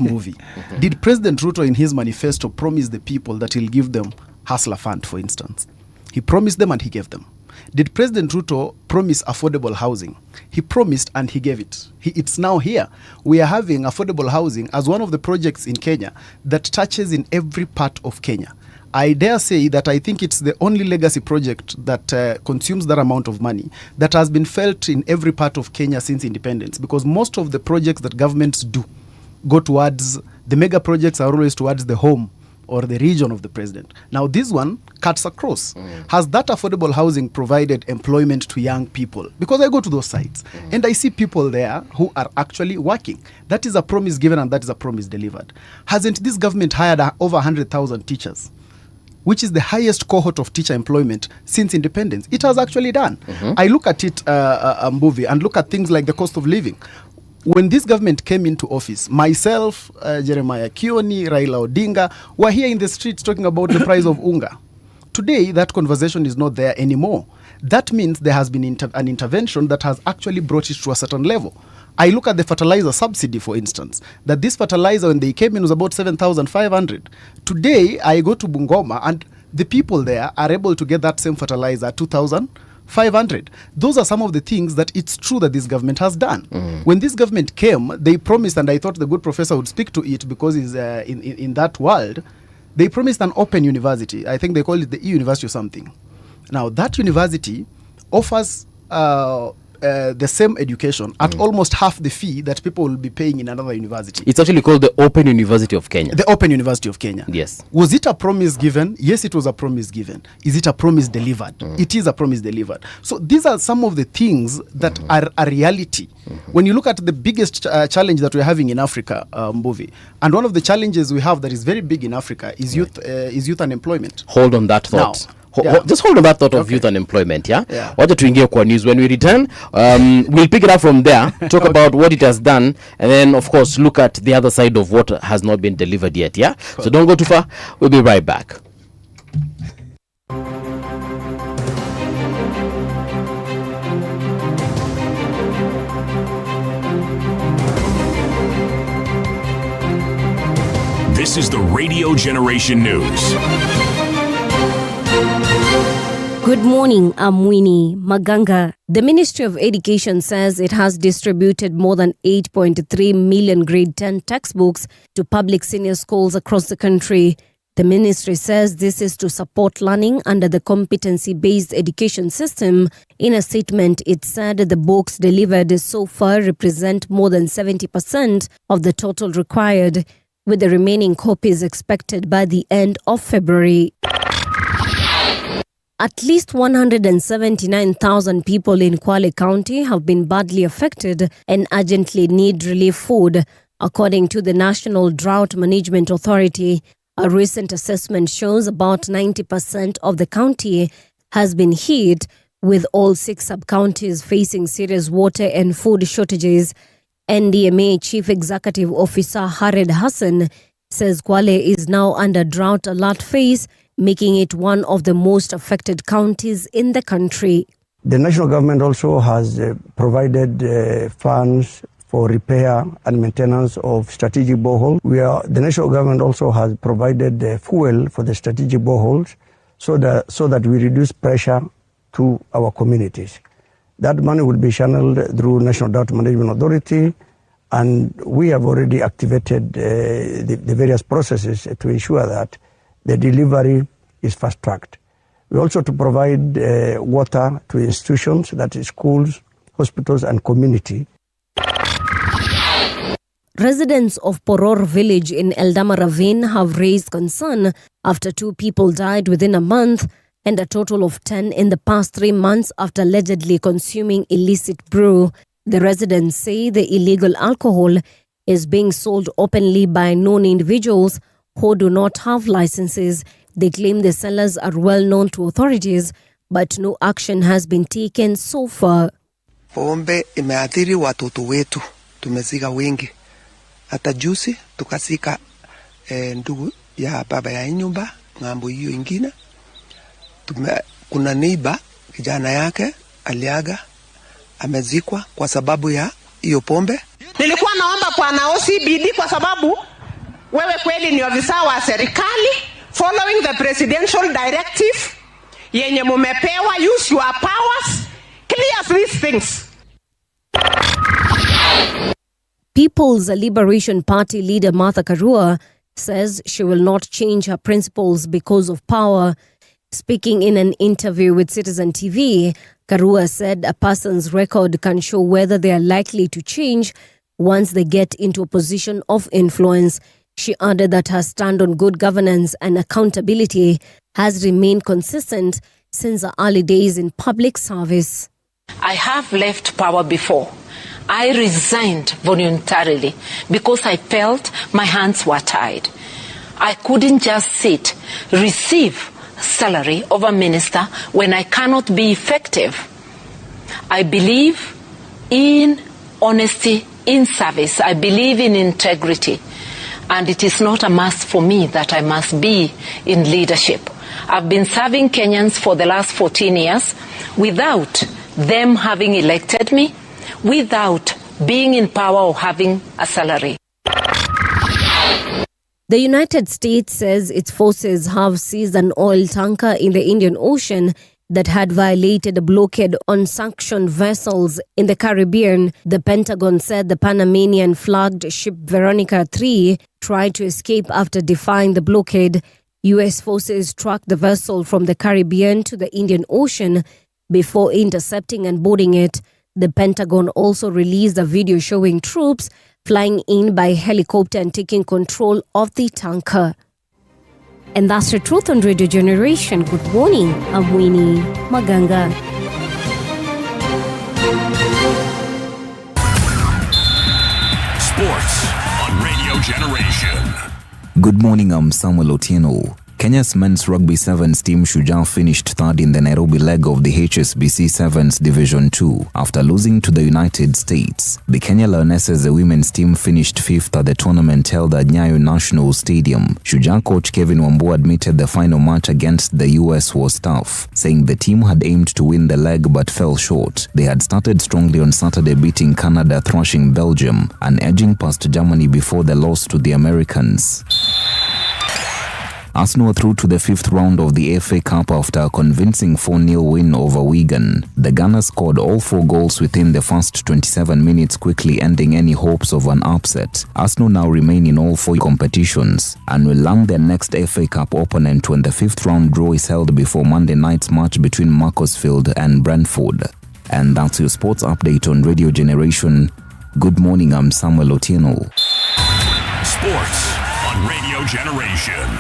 did President Ruto in his manifesto promise the people that he'll give them Hustler Fund, for instance? He promised them and he gave them. Did President Ruto promise affordable housing? He promised and he gave it. It's now here. We are having affordable housing as one of the projects in Kenya that touches in every part of Kenya. I dare say that I think it's the only legacy project that consumes that amount of money that has been felt in every part of Kenya since independence, because most of the projects that governments do go towards, the mega projects are always towards the home or the region of the president. Now this one cuts across. Has that affordable housing provided employment to young people? Because I go to those sites and I see people there who are actually working. That is a promise given and that is a promise delivered. Hasn't this government hired over 100,000 teachers, which is the highest cohort of teacher employment since independence? It has actually done. I look at it, Mbuvi, and look at things like the cost of living. When this government came into office, myself, Jeremiah Kioni, Raila Odinga, were here in the streets talking about the price of unga. Today, that conversation is not there anymore. That means there has been an intervention that has actually brought it to a certain level. I look at the fertilizer subsidy, for instance, that this fertilizer, when they came in, was about 7,500. Today, I go to Bungoma, and the people there are able to get that same fertilizer at 2,500. Those are some of the things that it's true that this government has done. When this government came, they promised, and I thought the good professor would speak to it because he's in that world, they promised an open university. I think they call it the e-university or something. Now, that university offers the same education at almost half the fee that people will be paying in another university. It's actually called the Open University of Kenya. The Open University of Kenya. Yes. Was it a promise given? Yes, it was a promise given. Is it a promise delivered? It is a promise delivered. So these are some of the things that are a reality. When you look at the biggest challenge that we're having in Africa, Mbuvi, and one of the challenges we have that is very big in Africa is youth unemployment. Hold on that thought. Now, just hold on that thought of youth unemployment, wacha tuingie kwa news. When we return, we'll pick it up from there, talk about what it has done, and then of course look at the other side of what has not been delivered yet. Cool. So don't go too far, we'll be right back. This is the Radio Generation News. Good morning, I'm Winnie Maganga. The Ministry of Education says it has distributed more than 8.3 million grade 10 textbooks to public senior schools across the country. The ministry says this is to support learning under the competency-based education system. In a statement, it said the books delivered so far represent more than 70% of the total required, with the remaining copies expected by the end of February. At least 179,000 people in Kwale County have been badly affected and urgently need relief food, according to the National Drought Management Authority. A recent assessment shows about 90% of the county has been hit, with all 6 sub-counties facing serious water and food shortages. NDMA Chief Executive Officer Hared Hassan says Kwale is now under drought alert phase, making it one of the most affected counties in the country. The national government also has provided funds for repair and maintenance of strategic boreholes. The national government also has provided fuel for the strategic boreholes so that we reduce pressure to our communities. That money will be channeled through National Drought Management Authority, and we have already activated the various processes to ensure that the delivery is fast-tracked. We also to provide water to institutions, that is schools, hospitals, and community. Residents of Poror village in Eldama Ravine have raised concern after 2 people died within a month and a total of 10 in the past 3 months after allegedly consuming illicit brew. The residents say the illegal alcohol is being sold openly by known individuals who do not have licenses. They claim the sellers are well known to authorities, but no action has been taken so far. Pombe imeathiri watoto wetu, tumezika wengi. Hata juzi tukasika ndugu ya baba ya nyumba ngambo hiyo ingine. Kuna neighbor kijana yake aliaga, amezikwa kwa sababu ya hiyo pombe. Nilikuwa naomba kwa na OCBD kwa sababu wewe kweli ni ofisa wa serikali, following the presidential directive yenye mumepewa, use your powers, clear these things. People's Liberation Party leader Martha Karua says she will not change her principles because of power. Speaking in an interview with Citizen TV, Karua said a person's record can show whether they are likely to change once they get into a position of influence. She added that her stand on good governance and accountability has remained consistent since the early days in public service. I have left power before. I resigned voluntarily because I felt my hands were tied. I couldn't just sit, receive salary of a minister when I cannot be effective. I believe in honesty, in service. I believe in integrity. And it is not a must for me that I must be in leadership. I've been serving Kenyans for the last 14 years without them having elected me, without being in power or having a salary. The United States says its forces have seized an oil tanker in the Indian Ocean that had violated a blockade on sanctioned vessels in the Caribbean. The Pentagon said the Panamanian-flagged ship Veronica 3 tried to escape after defying the blockade. U.S. forces tracked the vessel from the Caribbean to the Indian Ocean before intercepting and boarding it. The Pentagon also released a video showing troops flying in by helicopter and taking control of the tanker. And that's the truth on Radio Generation. Good morning, I'm Winnie Maganga. Sports on Radio Generation. Good morning, I'm Samuel Otieno. Kenya's men's rugby sevens team Shujaa finished third in the Nairobi leg of the HSBC Sevens Division 2 after losing to the United States. The Kenya Lionesses, the women's team, finished fifth at the tournament held at Nyayo National Stadium. Shujaa coach Kevin Wambu admitted the final match against the US was tough, saying the team had aimed to win the leg but fell short. They had started strongly on Saturday, beating Canada, thrashing Belgium, and edging past Germany before the loss to the Americans. Arsenal through to the fifth round of the FA Cup after a convincing 4-0 win over Wigan. The Gunners scored all 4 goals within the first 27 minutes, quickly ending any hopes of an upset. Arsenal now remain in all 4 competitions and will land their next FA Cup opponent when the fifth round draw is held before Monday night's match between Macclesfield and Brentford. And that's your sports update on Radio Generation. Good morning, I'm Samuel Otieno. Sports on Radio Generation.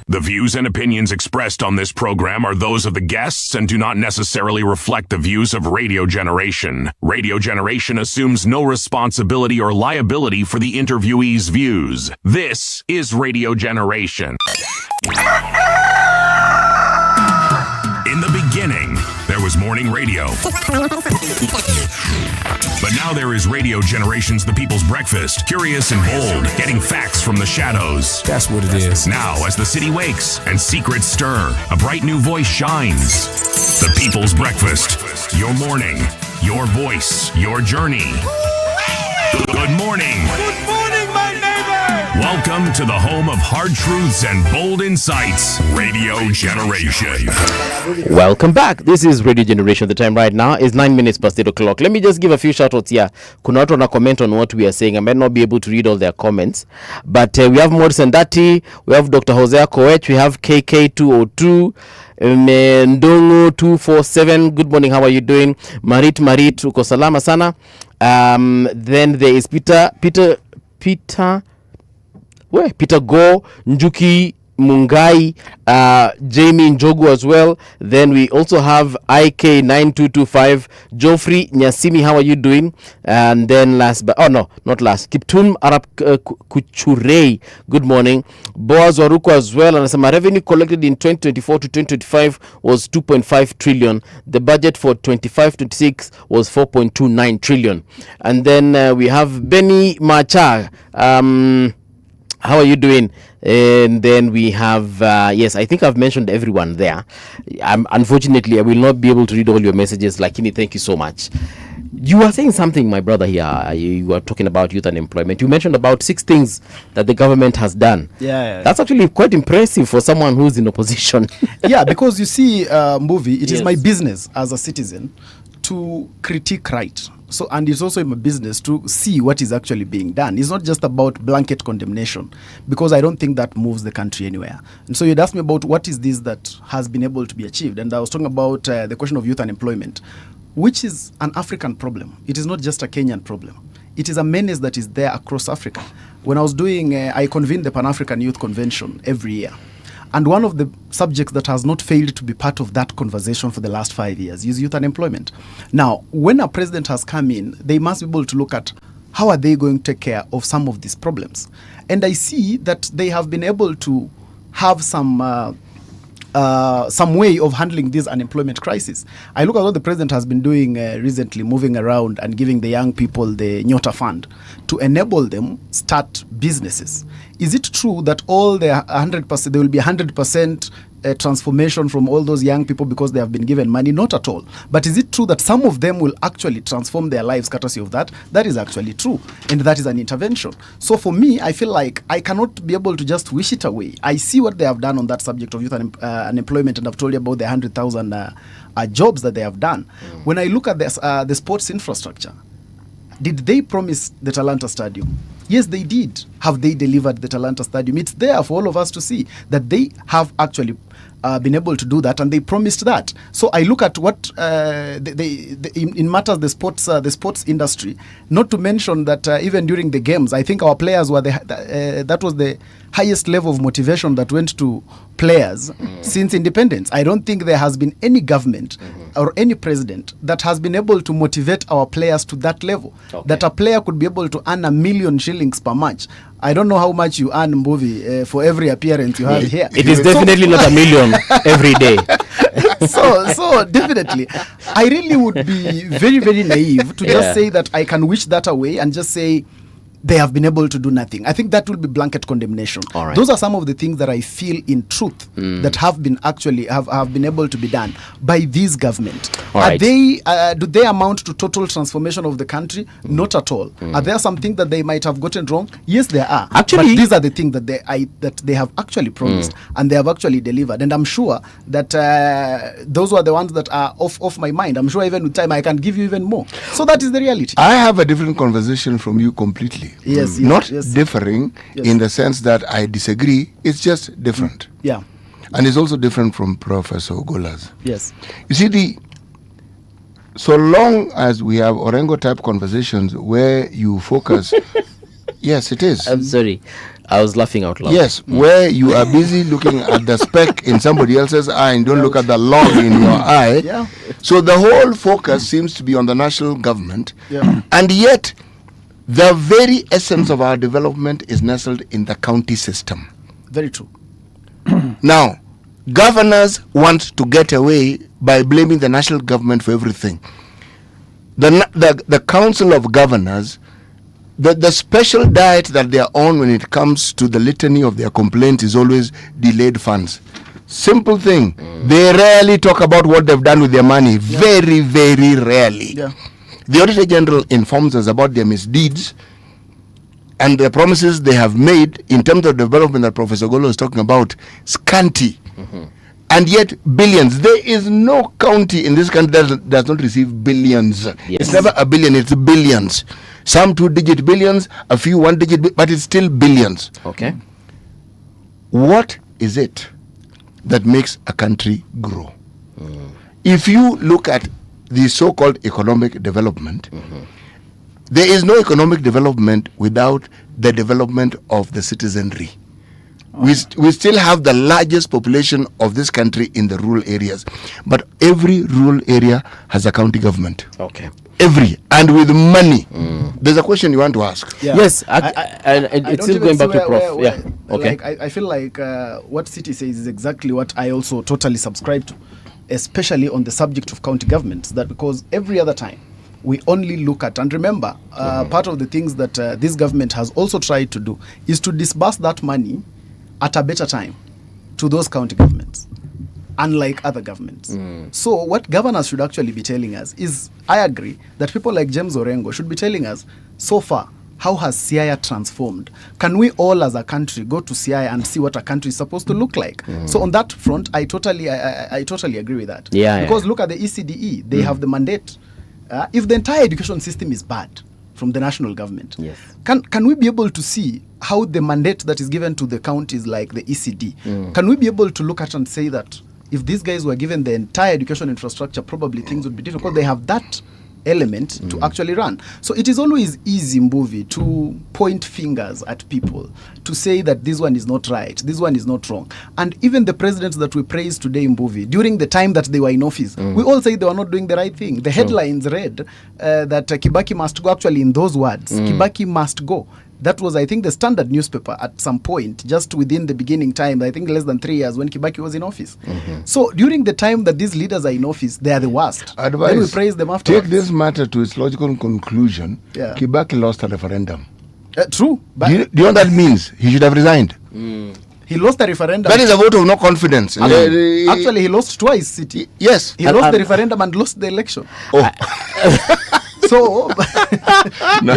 The views and opinions expressed on this program are those of the guests and do not necessarily reflect the views of Radio Generation. Radio Generation assumes no responsibility or liability for the interviewee's views. This is Radio Generation. In the beginning, there was morning radio. Here is Radio Generation's The People's Breakfast. Curious and bold, getting facts from the shadows. That's what it is. Now, as the city wakes and secrets stir, a bright new voice shines. The People's Breakfast. Your morning, your voice, your journey. Good morning. Good morning, my neighbor. Welcome to the home of hard truths and bold insights. Radio Generation. Welcome back. This is Radio Generation. The time right now is 9 minutes past 8 o'clock. Let me just give a few shout-outs here. Kuna watu wana comment on what we are saying. I might not be able to read all their comments. But we have Morrison Dati. We have Dr. Hosea Koech. We have KK202. Ndongo 247. Good morning. How are you doing? Marit, uko salama sana. Then there is Peter Go, Njuki Mungai, Jamie Njogu as well. Then we also have IK9225, Joffrey Nyasimi. How are you doing? And then Kiptum Arab Kuchurei. Good morning. Boaz Waruko as well. And some revenue collected in 2024 to 2025 was 2.5 trillion. The budget for 25-26 was 4.29 trillion. And then we have Benny Macha. How are you doing? And then we have, yes, I think I've mentioned everyone there. Unfortunately, I will not be able to read all your messages. Lakini, thank you so much. You were saying something, my brother, here. You were talking about youth unemployment. You mentioned about 6 things that the government has done. Yeah. That's actually quite impressive for someone who's in opposition. Yeah, because you see, it is my business as a citizen to critique right. So, and it's also in my business to see what is actually being done. It's not just about blanket condemnation, because I don't think that moves the country anywhere. And so you'd ask me about what is this that has been able to be achieved. And I was talking about the question of youth unemployment, which is an African problem. It is not just a Kenyan problem. It is a menace that is there across Africa. When I was doing, I convened the Pan-African Youth Convention every year. And one of the subjects that has not failed to be part of that conversation for the last 5 years is youth unemployment. Now, when a president has come in, they must be able to look at how are they going to take care of some of these problems. And I see that they have been able to have some way of handling this unemployment crisis. I look at what the president has been doing recently, moving around and giving the young people the Nyota Fund to enable them start businesses. Is it true that all the 100%, there will be 100% transformation from all those young people because they have been given money? Not at all. But is it true that some of them will actually transform their lives courtesy of that? That is actually true. And that is an intervention. So for me, I feel like I cannot be able to just wish it away. I see what they have done on that subject of youth unemployment, and I've told you about the 100,000 jobs that they have done. When I look at the sports infrastructure, did they promise the Talanta Stadium? Yes, they did. Have they delivered the Talanta Stadium? It's there for all of us to see that they have actually been able to do that, and they promised that. So I look at what in matters the sports industry. Not to mention that even during the games, I think our players were that was the highest level of motivation that went to players since independence. I don't think there has been any government or any president that has been able to motivate our players to that level. Okay. That a player could be able to earn 1 million shillings per match. I don't know how much you earn, Mbuvi, for every appearance you have here. It is definitely not 1 million every day. So definitely, I really would be very, very naive to just say that I can wish that away and just say they have been able to do nothing. I think that will be blanket condemnation. All right. Those are some of the things that I feel in truth that have been actually have been able to be done by this government. All right. Do they amount to total transformation of the country? Not at all. Are there some things that they might have gotten wrong? Yes, there are. Actually, but these are the things that they have actually promised and they have actually delivered. And I'm sure that those were the ones that are off my mind. I'm sure even with time I can give you even more. So that is the reality. I have a different conversation from you completely. Yes, not differing in the sense that I disagree. It's just different. Yeah. And it's also different from Professor Ogola's. Yes. You see, so long as we have Orengo type conversations where you focus, yes, it is. I'm sorry. I was laughing out loud. Yes, where you are busy looking at the speck in somebody else's eye and don't look at the log in your eye. Yeah. So the whole focus seems to be on the national government. Yeah. And yet, the very essence of our development is nestled in the county system. Very true. Now, governors want to get away by blaming the national government for everything. the Council of Governors, the special diet that they are on when it comes to the litany of their complaints is always delayed funds. Simple thing. They rarely talk about what they've done with their money. Very, very rarely. The Auditor General informs us about their misdeeds and the promises they have made in terms of development that Professor Golo is talking about. Scanty. And yet billions. There is no county in this country that does not receive billions. It's never a billion, it's billions. Some 2-digit billions, a few 1-digit, but it's still billions. Okay. What is it that makes a country grow? If you look at the so-called economic development, there is no economic development without the development of the citizenry. We still have the largest population of this country in the rural areas, but every rural area has a county government. Okay. Every, and with money. There's a question you want to ask. Yes, it's still going back to Prof. Okay. Like, I feel like what City says is exactly what I also totally subscribe to, especially on the subject of county governments. That because every other time we only look at, and remember, part of the things that this government has also tried to do is to disburse that money at a better time to those county governments, unlike other governments. So what governors should actually be telling us is, I agree that people like James Orengo should be telling us, so far, how has Siaya transformed? Can we all as a country go to Siaya and see what a country is supposed to look like? So on that front, I totally agree with that. Because look at the ECDE, they have the mandate. If the entire education system is bad from the national government, can we be able to see how the mandate that is given to the counties like the ECD, can we be able to look at and say that if these guys were given the entire education infrastructure, probably things would be different because they have that element to actually run. So it is always easy, Mbuvi, to point fingers at people, to say that this one is not right, this one is not wrong. And even the presidents that we praise today, Mbuvi, during the time that they were in office, we all say they were not doing the right thing. The headlines read that Kibaki must go, actually in those words, Kibaki must go. That was, I think, the Standard newspaper at some point, just within the beginning time, I think less than 3 years when Kibaki was in office. So during the time that these leaders are in office, they are the worst. Advice, then we praise them afterwards. Take this matter to its logical conclusion. Kibaki lost a referendum. True. But do you know what that means? He should have resigned. He lost the referendum. That is a vote of no confidence. Actually, he lost twice, City. Yes. He lost the referendum and lost the election. So, no,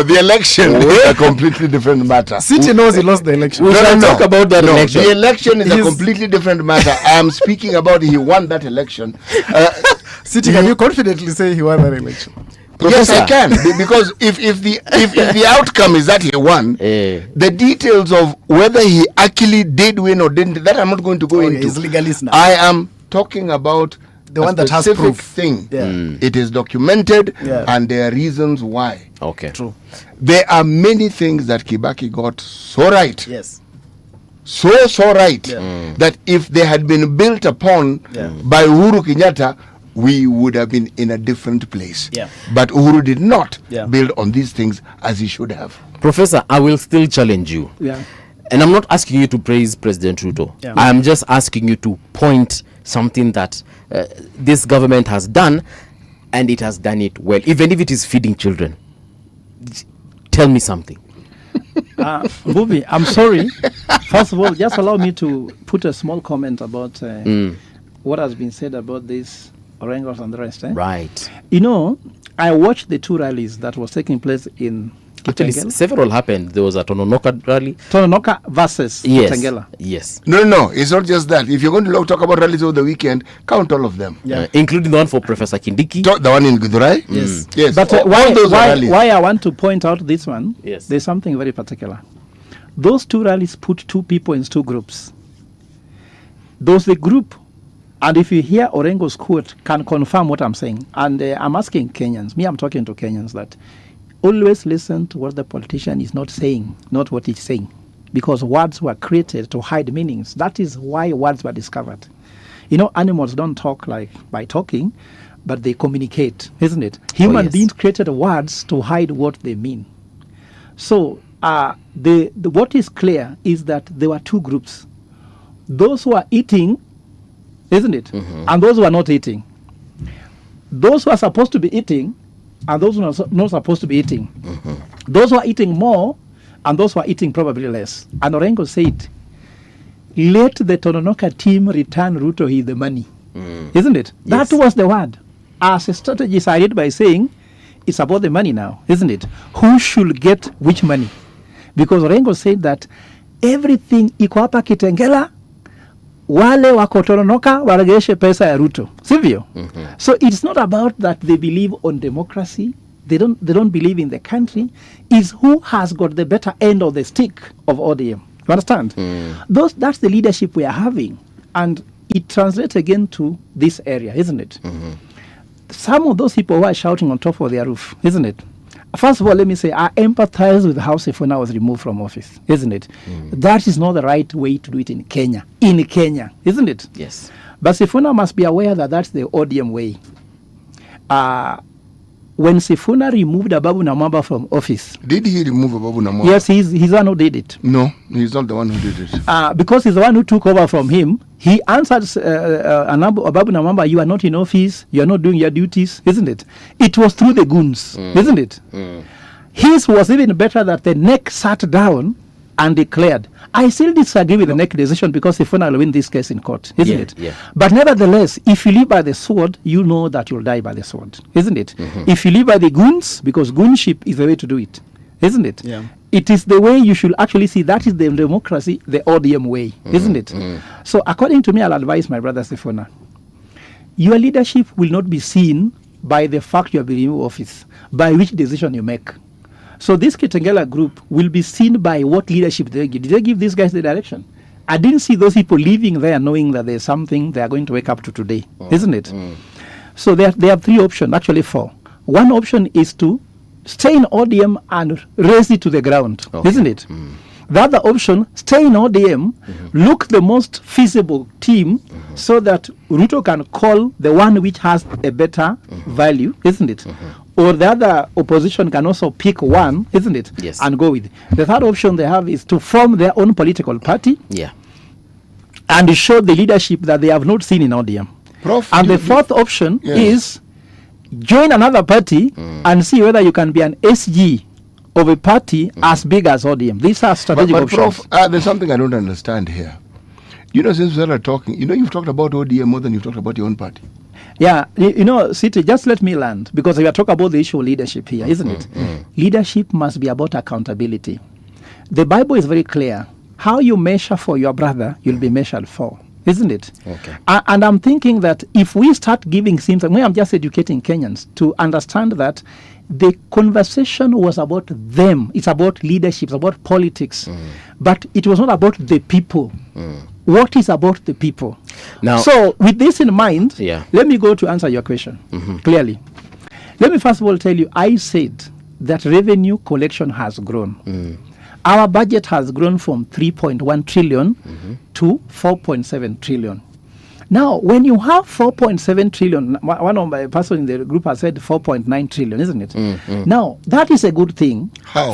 the election is a completely different matter. City knows he lost the election. We shall talk about that election. The election is a completely different matter. I am speaking about he won that election. City, can you confidently say he won that election? Yes, I can. Because if the outcome is that he won, the details of whether he actually did win or didn't, that I'm not going to go into. He's legalist now. I am talking about the one that has proof thing. It is documented and there are reasons why. Okay. True. There are many things that Kibaki got so right. Yes. So right that if they had been built upon by Uhuru Kenyatta, we would have been in a different place. But Uhuru did not build on these things as he should have. Professor, I will still challenge you. And I'm not asking you to praise President Ruto. I'm just asking you to point something that this government has done, and it has done it well, even if it is feeding children. Tell me something. Bubi, I'm sorry. First of all, just allow me to put a small comment about what has been said about this Orengos and the rest. Right. You know, I watched the two rallies that was taking place in Actually, several happened. There was a Tononoka rally. Tononoka versus Kitengela. Yes. No, it's not just that. If you're going to talk about rallies over the weekend, count all of them. Including the one for Professor Kindiki. The one in Githurai? Yes. But why I want to point out this one, there's something very particular. Those two rallies put two people in two groups. Those the group, and if you hear Orengo's quote, can confirm what I'm saying. And I'm asking Kenyans, I'm talking to Kenyans, that always listen to what the politician is not saying, not what he's saying. Because words were created to hide meanings. That is why words were discovered. You know, animals don't talk like by talking, but they communicate, isn't it? Human beings created words to hide what they mean. So what is clear is that there were two groups. Those who are eating, isn't it? And those who are not eating. those who are supposed to be eating and those who are not supposed to be eating. Those who are eating more and those who are eating probably less. And Orengo said, let the Tononoka team return Ruto the money. Isn't it? Yes. That was the word. As a strategy started by saying, it's about the money now, isn't it? Who should get which money? Because Orengo said that everything iko hapa Kitengela, wale wako Tononoka waregeshe pesa ya Ruto. Sivyo? So it's not about that they believe on democracy. They don't believe in the country. It's who has got the better end of the stick of ODM. You understand? That's the leadership we are having. And it translates again to this area, isn't it? Some of those people who are shouting on top of their roof, isn't it? First of all, let me say, I empathize with how Sifuna was removed from office, isn't it? That is not the right way to do it in Kenya. In Kenya, isn't it? Yes. But Sifuna must be aware that that's the ODM way. When Sifuna removed Ababu Namwamba from office. Did he remove Ababu Namwamba? Yes, he's the one who did it. No, he's not the one who did it. Because he's the one who took over from him. He answered Ababu Namwamba, you are not in office, you are not doing your duties, isn't it? It was through the goons, isn't it? His was even better that the NEC sat down and declared. I still disagree with the NEC decision because Sifuna will win this case in court, isn't it? Yeah. But nevertheless, if you live by the sword, you know that you'll die by the sword, isn't it? If you live by the goons, because goonship is the way to do it, isn't it? Yeah. It is the way you should actually see. That is the democracy, the ODM way, isn't it? So according to me, I'll advise my brother Sifuna, your leadership will not be seen by the fact you have been in office, by which decision you make. So this Kitengela group will be seen by what leadership they give. Did they give these guys the direction? I didn't see those people living there knowing that there's something they are going to wake up to today, isn't it? So they have three options, actually four. One option is to stay in ODM and raise it to the ground, isn't it? The other option, stay in ODM, look the most feasible team so that Ruto can call the one which has a better value, isn't it? Or the other opposition can also pick one, isn't it? Yes. And go with it. The third option they have is to form their own political party and show the leadership that they have not seen in ODM. Prof, and the fourth option is join another party and see whether you can be an SG of a party as big as ODM. These are strategic options. Prof, there's something I don't understand here. You know, since we are talking, you've talked about ODM more than you've talked about your own party. Yeah, City, just let me land, because we are talking about the issue of leadership here, isn't it? Leadership must be about accountability. The Bible is very clear. How you measure for your brother, you'll be measured for, isn't it? Okay. And I'm thinking that if we start giving symptoms, I'm just educating Kenyans to understand that the conversation was about them. It's about leadership, it's about politics. But it was not about the people. What is about the people? Now, so with this in mind, Yeah. let me go to answer your question clearly. Let me first of all tell you, I said that revenue collection has grown. Our budget has grown from 3.1 trillion to 4.7 trillion. Now, when you have 4.7 trillion, one of my person in the group has said 4.9 trillion, isn't it? Now, that is a good thing. How?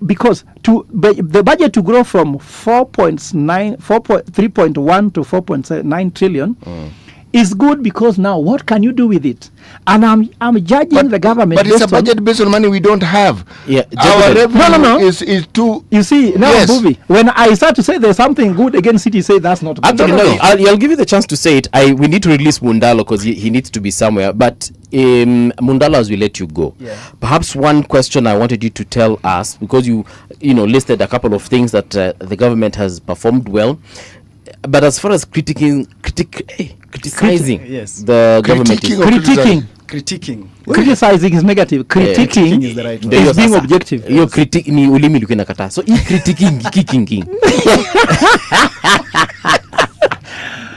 Because the budget to grow from 3.1 to 4.9 trillion is good, because now what can you do with it? And I'm judging the government. But it's a budget based on money we don't have. Yeah, our revenue no. is too. You see, now, Bubi, when I start to say there's something good, again, City say that's not good. Actually, no. I'll give you the chance to say it. We need to release Mundalo because he needs to be somewhere. But Mundalo, as we let you go, perhaps one question I wanted you to tell us, because you listed a couple of things that the government has performed well. But as far as criticizing the government is criticizing is negative. Critiquing is the right word. Is being objective. Your critique ni ulimi ulikuwa inakataa. So critiquing.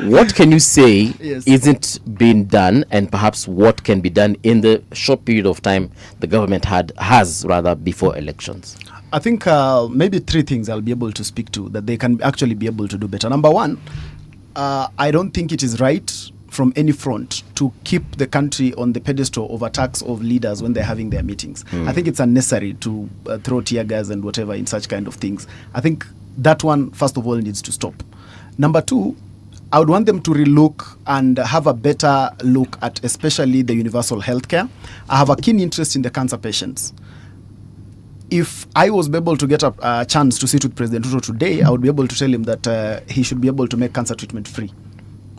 What can you say isn't being done, and perhaps what can be done in the short period of time the government has before elections? I think maybe three things I'll be able to speak to that they can actually be able to do better. Number one, I don't think it is right from any front to keep the country on the pedestal of attacks of leaders when they're having their meetings. I think it's unnecessary to throw tear gas and whatever in such kind of things. I think that one, first of all, needs to stop. Number two, I would want them to relook and have a better look at especially the universal healthcare. I have a keen interest in the cancer patients. If I was able to get a chance to sit with President Ruto today, I would be able to tell him that he should be able to make cancer treatment free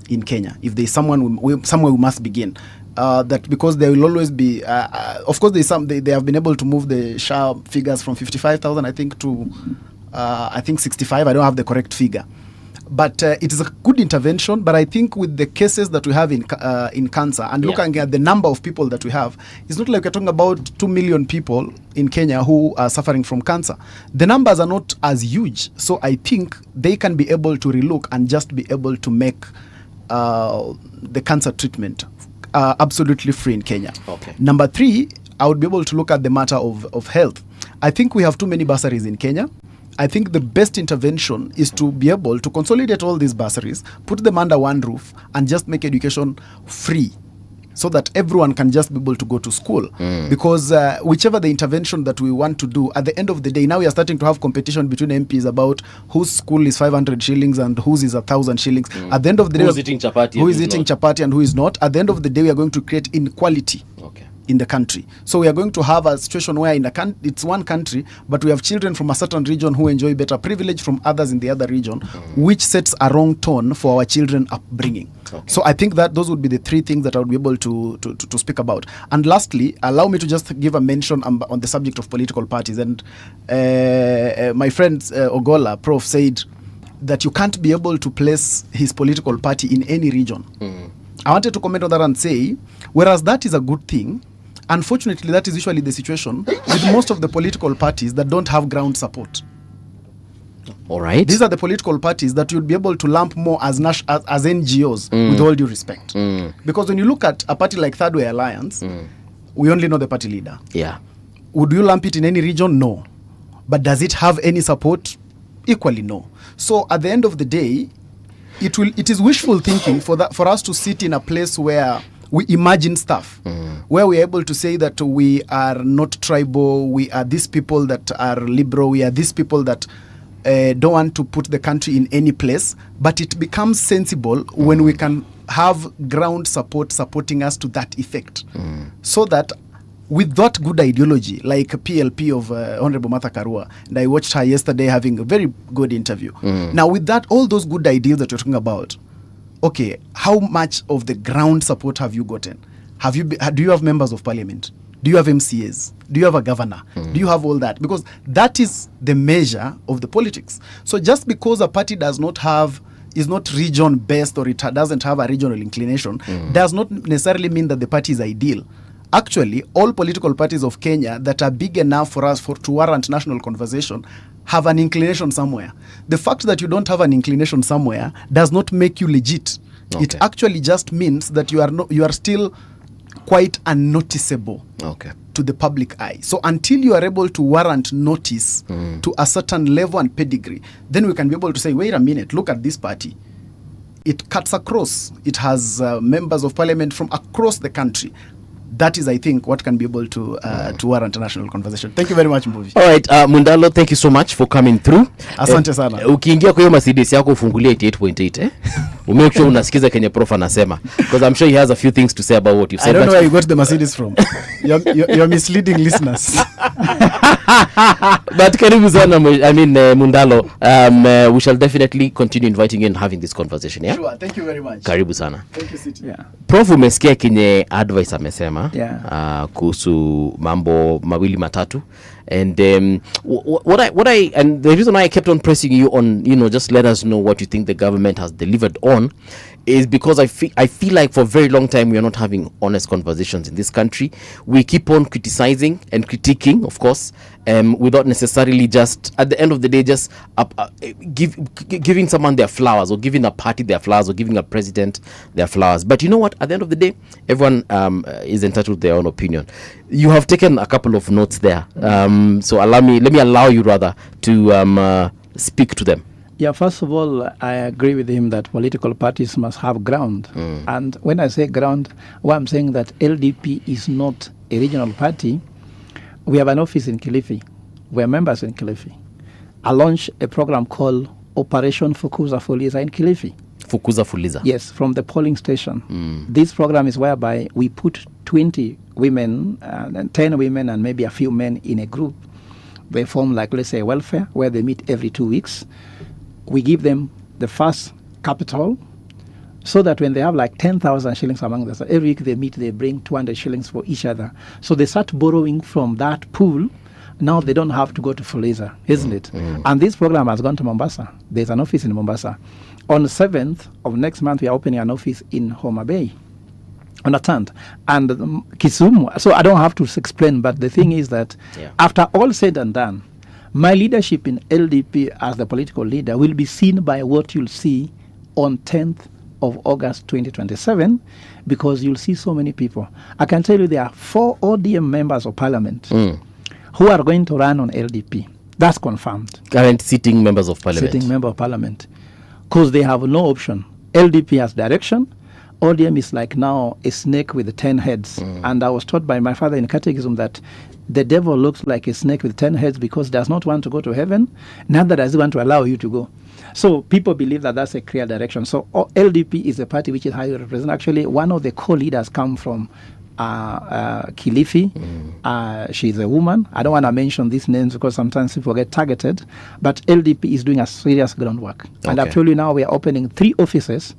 in Kenya. If there is somewhere we must begin. That because there will always be, of course, they have been able to move the SHA figures from 55,000, I think, to 65. I don't have the correct figure. But it is a good intervention. But I think with the cases that we have in cancer and looking at the number of people that we have, it's not like we're talking about 2 million people in Kenya who are suffering from cancer. The numbers are not as huge. So I think they can be able to relook and just be able to make the cancer treatment absolutely free in Kenya. Okay. Number 3, I would be able to look at the matter of health. I think we have too many bursaries in Kenya. I think the best intervention is to be able to consolidate all these bursaries, put them under one roof, and just make education free so that everyone can just be able to go to school. Because whichever the intervention that we want to do, at the end of the day, now we are starting to have competition between MPs about whose school is 500 shillings and whose is 1,000 shillings. At the end of the day, who is eating chapati and who is not. At the end of the day, we are going to create inequality. In the country. So we are going to have a situation where it's one country, but we have children from a certain region who enjoy better privilege from others in the other region, which sets a wrong tone for our children upbringing. So I think that those would be the 3 things that I would be able to speak about. And lastly, allow me to just give a mention on the subject of political parties. And my friend Ogola, Prof, said that you can't be able to place his political party in any region. I wanted to comment on that and say, whereas that is a good thing, unfortunately, that is usually the situation with most of the political parties that don't have ground support. All right. These are the political parties that you'd be able to lump more as NGOs, with all due respect. Because when you look at a party like Third Way Alliance, we only know the party leader. Yeah. Would you lump it in any region? No. But does it have any support? Equally, no. So at the end of the day, it is wishful thinking for us to sit in a place where we imagine stuff, where we're able to say that we are not tribal, we are these people that are liberal, we are these people that don't want to put the country in any place, but it becomes sensible when we can have ground support supporting us to that effect. So that with that good ideology, like PLP of Honorable Martha Karua, and I watched her yesterday having a very good interview. Now with that, all those good ideas that you're talking about, okay, how much of the ground support have you gotten? Do you have members of parliament? Do you have MCAs? Do you have a governor? Do you have all that? Because that is the measure of the politics. So just because a party is not region based, or it doesn't have a regional inclination, does not necessarily mean that the party is ideal. Actually, all political parties of Kenya that are big enough for us to warrant national conversation have an inclination somewhere. The fact that you don't have an inclination somewhere does not make you legit. It actually just means that you are still quite unnoticeable to the public eye. So until you are able to warrant notice to a certain level and pedigree, then we can be able to say, wait a minute, look at this party. It cuts across. It has members of parliament from across the country. That is, I think, what can be able to warrant a national conversation. Thank you very much, Mbuvi. All right, Mundalo, thank you so much for coming through. Asante sana. Ukiingia kwa hiyo Mercedes yako ufungulie 88.8 Umake sure unasikiza Kenya Prof anasema, because I'm sure he has a few things to say about what you've said. I don't know where you got the Mercedes from. You're misleading listeners. But karibu sana, Mundalo, we shall definitely continue inviting you and having this conversation, yeah? Sure, thank you very much. Karibu sana. Thank you, City. Yeah. Prof, umesikia kenye advice amesema kuhusu mambo mawili matatu, and what I and the reason why I kept on pressing you on, just let us know what you think the government has delivered on, is because I feel like for a very long time we are not having honest conversations in this country. We keep on criticizing and critiquing, of course, without necessarily just, at the end of the day, just giving someone their flowers, or giving a party their flowers, or giving a president their flowers. But you know what? At the end of the day, everyone is entitled to their own opinion. You have taken a couple of notes there, so let me allow you rather to speak to them. Yeah, first of all, I agree with him that political parties must have ground. And when I say ground, well, I'm saying that LDP is not a regional party. We have an office in Kilifi. We are members in Kilifi. I launched a program called Operation Fukuza Fuliza in Kilifi. Fukuza Fuliza. Yes, from the polling station. This program is whereby we put 20 women, and 10 women and maybe a few men in a group. They form, like, let's say, welfare, where they meet every 2 weeks. We give them the first capital, so that when they have like 10,000 shillings among themselves, every week they meet, they bring 200 shillings for each other. So they start borrowing from that pool. Now they don't have to go to Fuliza, isn't it? And this program has gone to Mombasa. There's an office in Mombasa. On the 7th of next month, we are opening an office in Homa Bay. Understand? And Kisumu. So I don't have to explain, but the thing is that after all said and done, my leadership in LDP as the political leader will be seen by what you'll see on 10th of August 2027, because you'll see so many people. I can tell you there are 4 ODM members of parliament who are going to run on LDP. That's confirmed. Current sitting members of parliament. Sitting member of parliament. Because they have no option. LDP has direction. ODM is like now a snake with 10 heads. And I was taught by my father in catechism that the devil looks like a snake with 10 heads because does not want to go to heaven, neither does he want to allow you to go. So people believe that that's a clear direction. So LDP is a party which is highly represented. Actually, one of the co-leaders come from Kilifi. She's a woman. I don't want to mention these names because sometimes people get targeted. But LDP is doing a serious groundwork. Okay. And I've told you now we are opening 3 offices.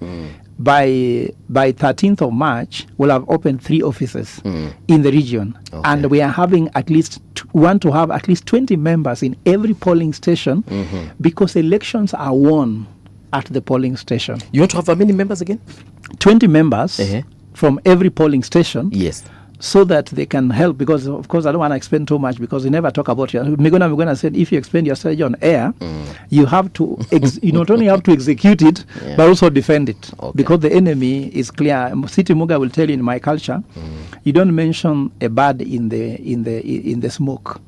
By 13th of March, we'll have opened 3 offices in the region. And we are having at least, want to have at least 20 members in every polling station because elections are won at the polling station. You want to have how many members again? 20 members from every polling station. Yes. So that they can help, because of course I don't want to explain too much because we never talk about your Migona said if you explain your strategy on air, you have to you not only have to execute it but also defend it, because the enemy is clear. City Muga will tell you, in my culture, you don't mention a bird in the smoke,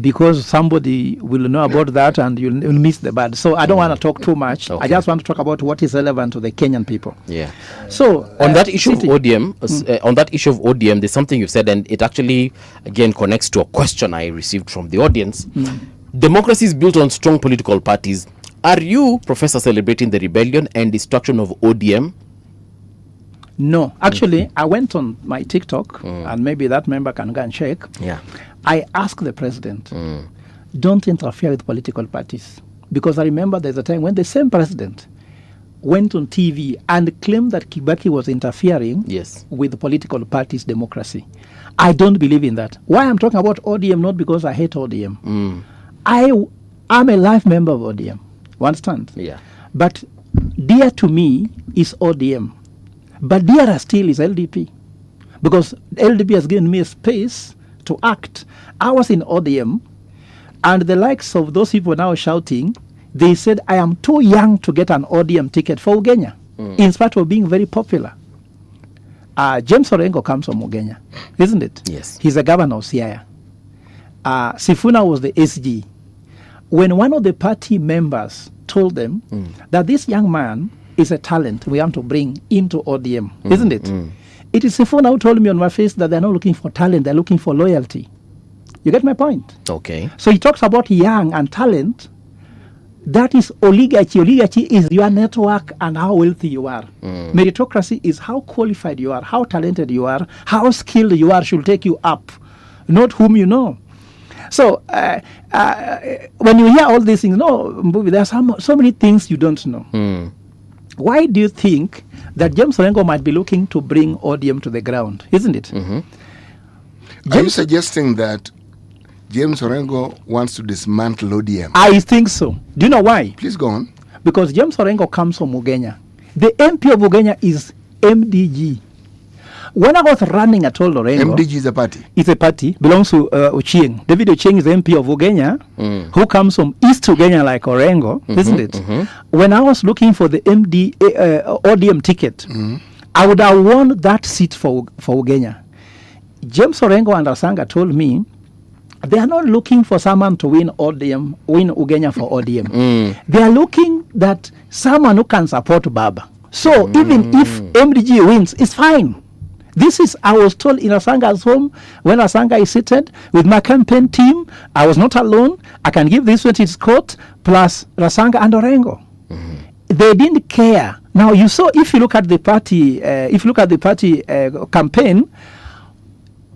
because somebody will know about that and you'll miss the bird. So I don't want to talk too much. I just want to talk about what is relevant to the Kenyan people. So on that issue of ODM, there's something you said, and it actually again connects to a question I received from the audience. Democracy is built on strong political parties. Are you, Professor, celebrating the rebellion and destruction of ODM? No, actually, I went on my TikTok, and maybe that member can go and check. I asked the president, don't interfere with political parties. Because I remember there's a time when the same president went on TV and claimed that Kibaki was interfering with the political parties' democracy. I don't believe in that. Why I'm talking about ODM, not because I hate ODM. I'm a life member of ODM. You understand? But dear to me is ODM. But dearer still is LDP. Because LDP has given me a space to act. I was in ODM, and the likes of those people now shouting, they said I am too young to get an ODM ticket for Ugenya, in spite of being very popular. James Orengo comes from Ugenya, isn't it? Yes. He's a governor of Siaya. Sifuna was the SG. When one of the party members told them that this young man is a talent we want to bring into ODM, isn't it? It is Sifuna who told me on my face that they're not looking for talent, they're looking for loyalty. You get my point? Okay. So he talks about young and talent. That is oligarchy. Oligarchy is your network and how wealthy you are. Meritocracy is how qualified you are, how talented you are, how skilled you are should take you up, not whom you know. So when you hear all these things, there are so many things you don't know. Why do you think that James Orengo might be looking to bring ODM to the ground, isn't it? Are you suggesting that James Orengo wants to dismantle ODM? I think so. Do you know why? Please go on. Because James Orengo comes from Ugenya. The MP of Ugenya is MDG. When I was running, I told Orengo... MDG is a party? It's a party, belongs to Ochieng. David Ochieng is the MP of Ugenya, who comes from East Ugenya like Orengo, isn't it? When I was looking for the ODM ticket, I would have won that seat for Ugenya. James Orengo and Rasanga told me they are not looking for someone to win Ugenya for ODM. They are looking that someone who can support Baba. So even if MDG wins, it's fine. This is, I was told in Asanga's home, when Asanga is seated with my campaign team, I was not alone. I can give this what it's called, plus Rasanga and Orengo. They didn't care Now you saw, if you look at the party, campaign,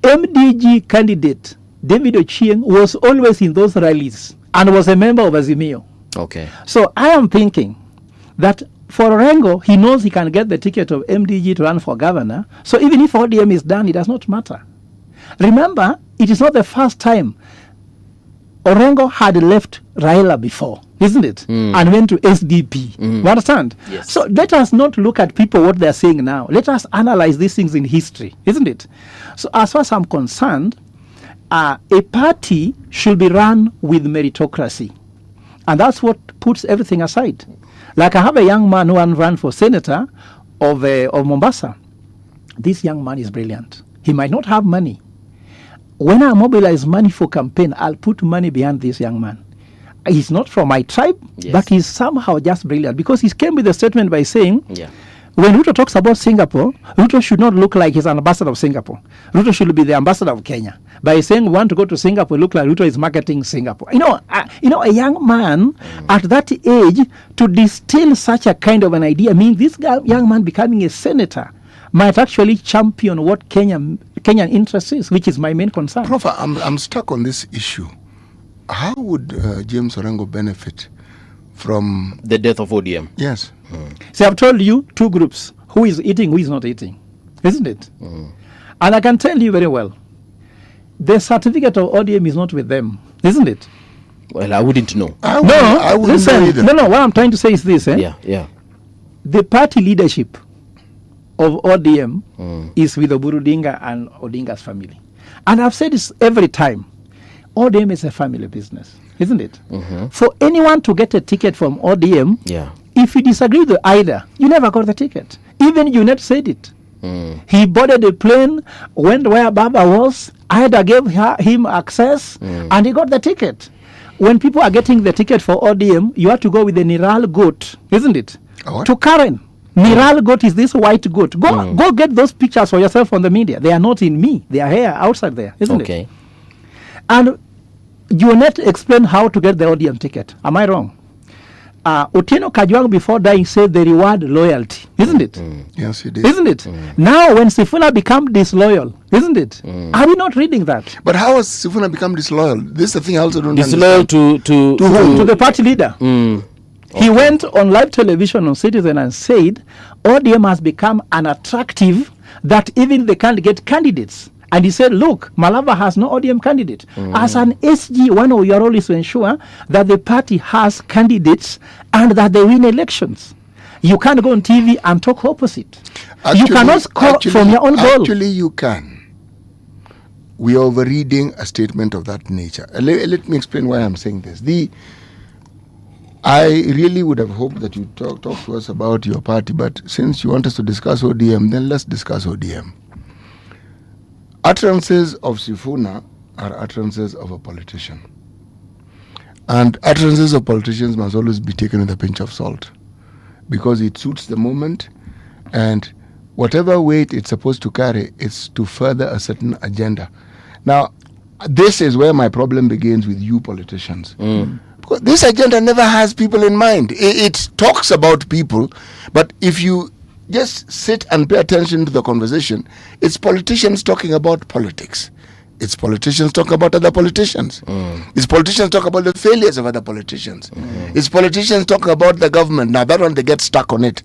MDG candidate David Ochieng was always in those rallies and was a member of Azimio. Okay. So I am thinking that for Orengo, he knows he can get the ticket of MDG to run for governor. So even if ODM is done, it does not matter. Remember, it is not the first time Orengo had left Raila before, isn't it? And went to SDP. You understand? Yes. So let us not look at people what they are saying now. Let us analyze these things in history, isn't it? So as far as I'm concerned, a party should be run with meritocracy. And that's what puts everything aside. Like I have a young man who ran for senator of Mombasa. This young man is brilliant. He might not have money. When I mobilize money for campaign, I'll put money behind this young man. He's not from my tribe, but he's somehow just brilliant because he came with a statement by saying, when Ruto talks about Singapore, Ruto should not look like he's an ambassador of Singapore. Ruto should be the ambassador of Kenya. By saying we want to go to Singapore, look like Ruto is marketing Singapore. A young man at that age to distill such a kind of an idea means this young man becoming a senator might actually champion what Kenyan interest is, which is my main concern. Prof, I'm stuck on this issue. How would James Orengo benefit from the death of ODM? Yes. See, I've told you two groups: who is eating, who is not eating, isn't it? And I can tell you very well, the certificate of ODM is not with them, isn't it? Well, I wouldn't know. I wouldn't listen, know either. No. What I'm trying to say is this: Yeah. The party leadership of ODM is with Oburu Odinga and Odinga's family, and I've said this every time. ODM is a family business, isn't it? For anyone to get a ticket from ODM, if you disagree with either, you never got the ticket. Even UNET said it. He boarded a plane, went where Baba was, Ida gave him access, and he got the ticket. When people are getting the ticket for ODM, you have to go with the Niral goat, isn't it? To Karen. Niral goat is this white goat. Go get those pictures for yourself on the media. They are not in me. They are here, outside there, isn't it? And UNET explained how to get the ODM ticket. Am I wrong? Otieno Kajwang before dying said they reward loyalty, isn't it? Yes, it is. Isn't it? Now when Sifuna become disloyal, isn't it? Are we not reading that? But how has Sifuna become disloyal? This is the thing I also don't disloyal understand. to who? To the party leader. He went on live television on Citizen and said ODM has become unattractive that even they can't get candidates. And he said, look, Malava has no ODM candidate. As an SG, one of your role is to ensure that the party has candidates and that they win elections. You can't go on TV and talk opposite. You cannot score from your own goal. Actually, you can. We are overreading a statement of that nature. Let me explain why I'm saying this. I really would have hoped that you talk to us about your party, but since you want us to discuss ODM, then let's discuss ODM. Utterances of Sifuna are utterances of a politician. And utterances of politicians must always be taken with a pinch of salt because it suits the moment, and whatever weight it's supposed to carry is to further a certain agenda. Now, this is where my problem begins with you politicians. Because this agenda never has people in mind. It talks about people, but if you just sit and pay attention to the conversation, it's politicians talking about politics. It's politicians talking about other politicians. It's politicians talking about the failures of other politicians. It's politicians talking about the government. Now that one, they get stuck on it.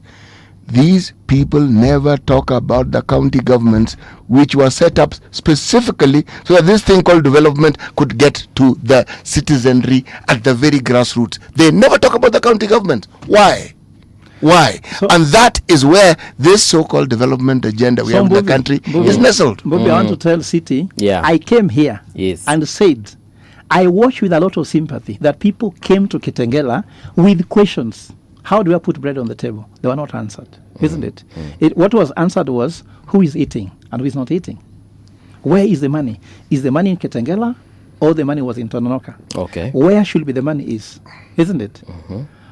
These people never talk about the county governments which were set up specifically so that this thing called development could get to the citizenry at the very grassroots. They never talk about the county government. Why? And that is where this so-called development agenda we have in the country is nestled. Bobby, I want to tell City, I came here and said, I watch with a lot of sympathy that people came to Kitengela with questions. How do I put bread on the table? They were not answered, isn't it? What was answered was, who is eating and who is not eating? Where is the money? Is the money in Kitengela or the money was in Tononoka? Where should be the money is, isn't it?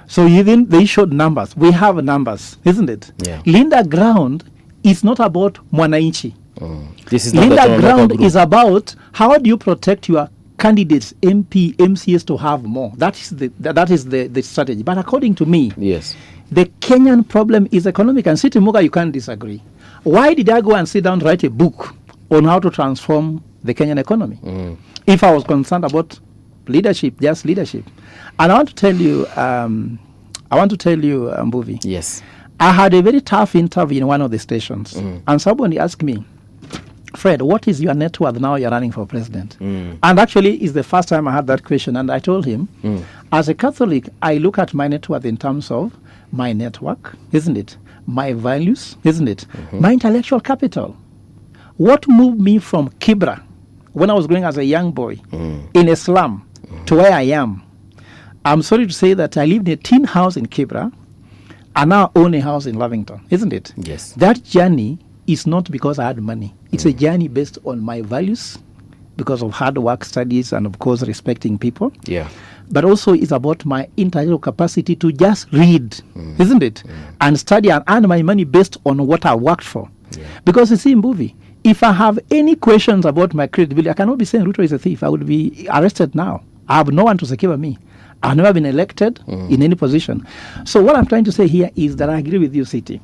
So even they showed numbers. We have numbers, isn't it? Linda Ground is not about Mwanainchi. This is not Linda Ground is about how do you protect your candidates, MP, MCS to have more. That is the strategy. But according to me, yes, the Kenyan problem is economic. And City Muga, you can't disagree. Why did I go and sit down and write a book on how to transform the Kenyan economy? If I was concerned about leadership, just leadership. And I want to tell you, Mbuvi. Yes. I had a very tough interview in one of the stations, and somebody asked me, Fred, what is your net worth now you're running for president? And actually, it's the first time I had that question, and I told him, as a Catholic, I look at my net worth in terms of my network, isn't it? My values, isn't it? My intellectual capital. What moved me from Kibra when I was growing as a young boy in a slum to where I am? I'm sorry to say that I lived in a tin house in Kibra and now own a house in Lavington, isn't it? Yes. That journey is not because I had money. It's a journey based on my values, because of hard work, studies, and of course respecting people. Yeah. But also it's about my intellectual capacity to just read, isn't it? And study and earn my money based on what I worked for. Because you see, Mbuvi, if I have any questions about my credibility, I cannot be saying Ruto is a thief. I would be arrested now. I have no one to secure me. I've never been elected in any position. So what I'm trying to say here is that I agree with you, City.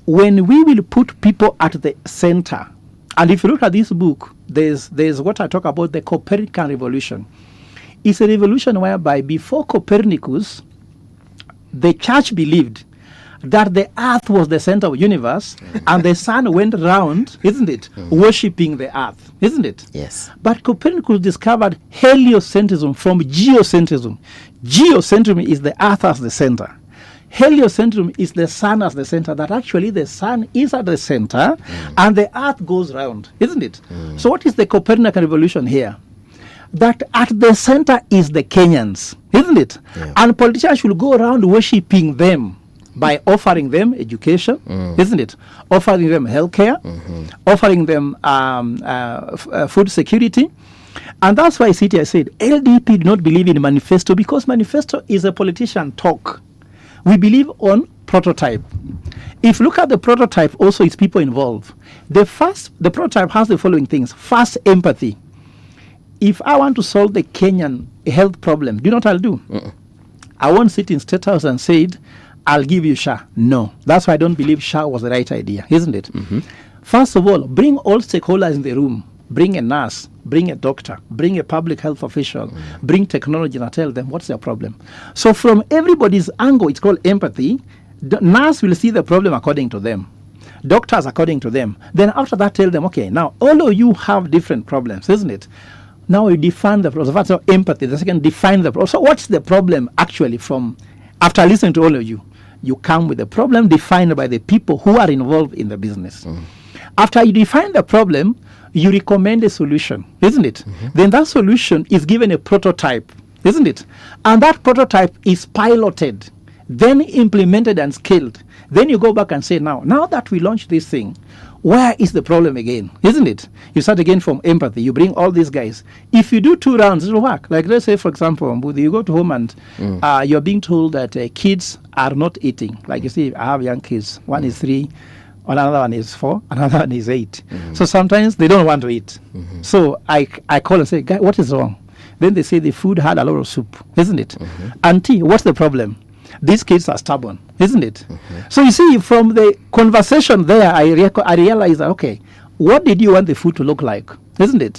When we will put people at the center, and if you look at this book, there's what I talk about, the Copernican revolution. It's a revolution whereby before Copernicus, the church believed that the earth was the center of the universe and the sun went round, isn't it, worshipping the earth, isn't it? Yes. But Copernicus discovered heliocentrism from geocentrism. Geocentrism is the earth as the center. Heliocentrism is the sun as the center, that actually the sun is at the center and the earth goes round, isn't it? So what is the Copernican revolution here? That at the center is the Kenyans, isn't it? And politicians should go around worshipping them by offering them education, isn't it? Offering them healthcare, offering them food security. And that's why, City, I said, LDP do not believe in manifesto, because manifesto is a politician talk. We believe on prototype. If you look at the prototype, also it's people involved. The prototype has the following things. First, empathy. If I want to solve the Kenyan health problem, do you know what I'll do? I won't sit in State House and say, I'll give you SHA. No. That's why I don't believe SHA was the right idea, isn't it? First of all, bring all stakeholders in the room. Bring a nurse, bring a doctor, bring a public health official, bring technology, and tell them what's their problem. So from everybody's angle, it's called empathy. The nurse will see the problem according to them. Doctors according to them. Then after that, tell them, okay, now all of you have different problems, isn't it? Now we define the problem. First, empathy. The second, define the problem. So what's the problem actually from, after listening to all of you? You come with a problem defined by the people who are involved in the business. After you define the problem, you recommend a solution, isn't it? Then that solution is given a prototype, isn't it? And that prototype is piloted, then implemented and scaled. Then you go back and say, now that we launched this thing, where is the problem again, isn't it? You start again from empathy. You bring all these guys. If you do 2 rounds, it will work. Like let's say, for example, you go to home and you're being told that kids are not eating. Like you see, I have young kids. One is 3, another one is 4, another one is 8. So sometimes they don't want to eat. So I call and say, guy, what is wrong? Then they say the food had a lot of soup, isn't it? Auntie, what's the problem? These kids are stubborn, isn't it? So you see, from the conversation there, I realized that, okay, what did you want the food to look like, isn't it?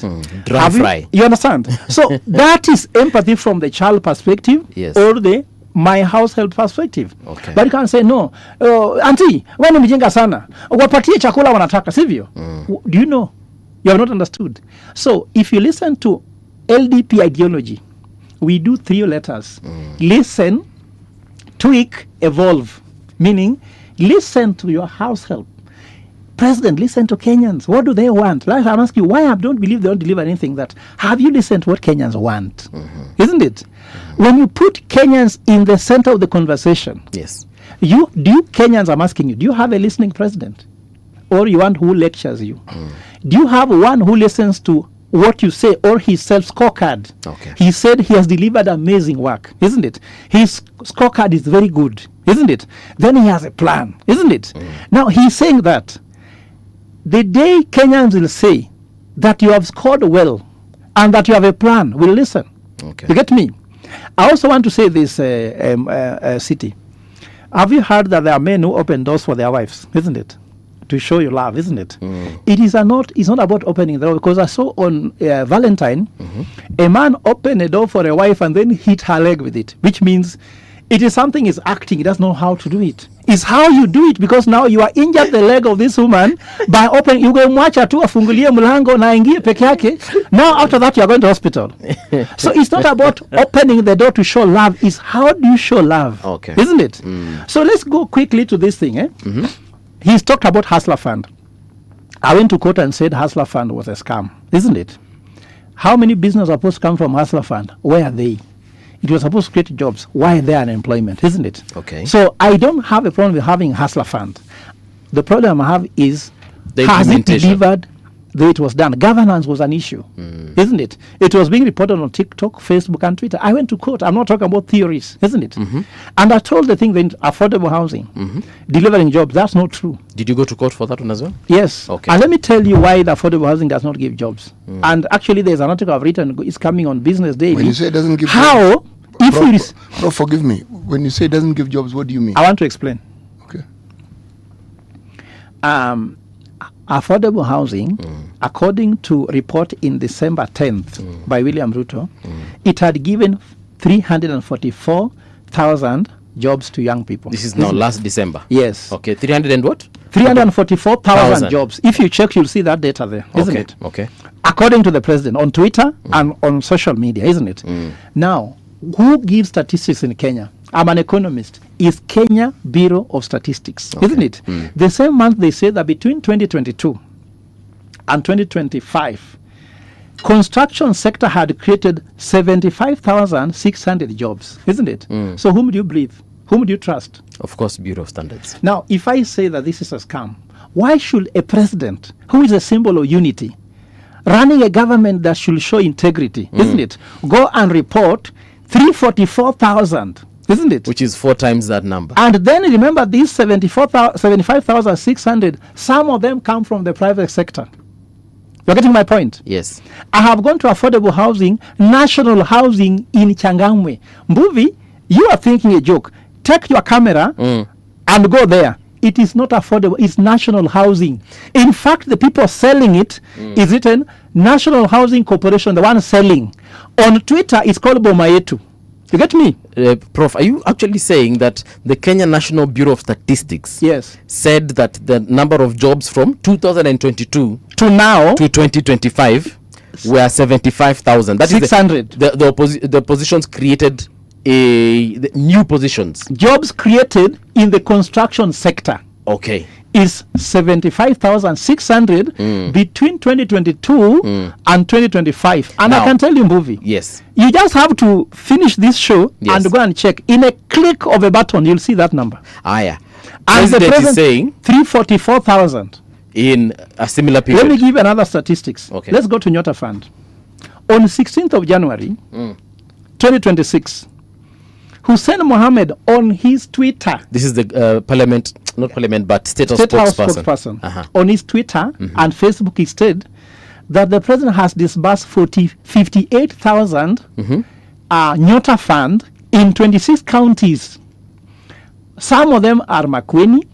Dry fry. You understand? So that is empathy from the child perspective, or the my household perspective. Okay. But you can't say, no, auntie, wewe mjinga sana, wapatie chakula wanataka, sivyo? Do you know? You have not understood. So if you listen to LDP ideology, we do 3 letters. Listen, tweak, evolve. Meaning, listen to your household. President, listen to Kenyans. What do they want? Like I'm asking you, why I don't believe they don't deliver anything that. Have you listened to what Kenyans want? Isn't it? When you put Kenyans in the center of the conversation, yes. Kenyans, I'm asking you, do you have a listening president? Or you want who lectures you? Do you have one who listens to what you say, or his self-scorecard? Okay. He said he has delivered amazing work, isn't it? His scorecard is very good, isn't it? Then he has a plan, isn't it? Now he's saying that the day Kenyans will say that you have scored well and that you have a plan, will listen. Okay. You get me? I also want to say this, City. Have you heard that there are men who open doors for their wives, isn't it? To show you love, isn't it? It's not about opening the door, because I saw on Valentine, a man opened a door for a wife and then hit her leg with it, which means it is something is acting. He doesn't know how to do it. It's how you do it, because now you are injured the leg of this woman by opening. You go mwacha tu afungulie mlango na ingie peke yake. Now after that you are going to hospital. So it's not about opening the door to show love. It's how do you show love? Okay. Isn't it? So let's go quickly to this thing. He's talked about Hustler Fund. I went to court and said Hustler Fund was a scam, isn't it? How many businesses are supposed to come from Hustler Fund? Where are they? It was supposed to create jobs. Why are they unemployment, isn't it? Okay. So I don't have a problem with having Hustler Fund. The problem I have is, The has it implementation. delivered the way it was done? Governance was an issue, isn't it? It was being reported on TikTok, Facebook, and Twitter. I went to court. I'm not talking about theories, isn't it? And I told the thing, that affordable housing, delivering jobs, that's not true. Did you go to court for that one as well? Yes. Okay. And let me tell you why the affordable housing does not give jobs. And actually, there's an article I've written. It's coming on Business Daily. When you say it doesn't give how, jobs, if bro, you res- bro, forgive me. When you say it doesn't give jobs, what do you mean? I want to explain. Okay. Affordable housing, according to report in December 10th by William Ruto, it had given 344,000 jobs to young people. This is now last December. Yes. Okay. 300 and what? 344,000 jobs. If you check, you'll see that data there, isn't Okay. it? Okay. According to the president on Twitter and on social media, isn't it? Now, who gives statistics in Kenya? I'm an economist. Is Kenya Bureau of Statistics, isn't it? The same month they say that between 2022 and 2025, construction sector had created 75,600 jobs, isn't it? So whom do you believe? Whom do you trust? Of course, Bureau of Standards. Now, if I say that this is a scam, why should a president, who is a symbol of unity, running a government that should show integrity, isn't it, go and report 344,000, isn't it? Which is 4 times that number. And then remember, these 75,600, some of them come from the private sector. You're getting my point? Yes. I have gone to affordable housing, national housing in Changamwe. Mbuvi, you are thinking a joke. Take your camera and go there. It is not affordable. It's national housing. In fact, the people selling it is written National Housing Corporation, the one selling. On Twitter, it's called Bomayetu. You get me? Prof, are you actually saying that the Kenya National Bureau of Statistics said that the number of jobs from 2022 to now to 2025 were 75,000? That 600. Is the positions created the new positions. Jobs created in the construction sector. Okay. Is 75,600 between 2022 and 2025. And Now, I can tell you, Mbuvi, yes, you just have to finish this show and go and check. In a click of a button, you'll see that number. Yeah. And the President is saying 344,000 in a similar period. Let me give another statistics. Okay. Let's go to Nyota Fund. On 16th of January, 2026, Hussein Mohammed on his Twitter. This is the not parliament, but state house spokesperson. On his Twitter and Facebook, he said that the president has disbursed 58,000 Nyota Fund in 26 counties. Some of them are Makueni,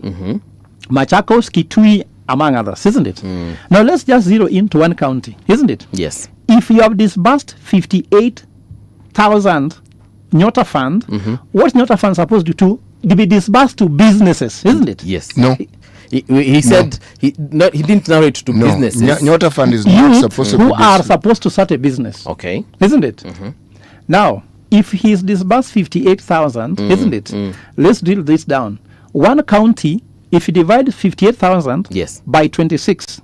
Machakos, Kitui, among others, isn't it? Now let's just zero into one county, isn't it? Yes. If you have disbursed 58,000 Nyota Fund, what's Nyota Fund supposed to be disbursed to businesses, isn't it? Yes. No. He said he didn't narrow it to businesses. Nyota Fund is not supposed to be who are supposed to start a business. Okay. Isn't it? Now, if he's disbursed 58,000, isn't it? Let's drill this down. One county, if you divide 58,000 by 26,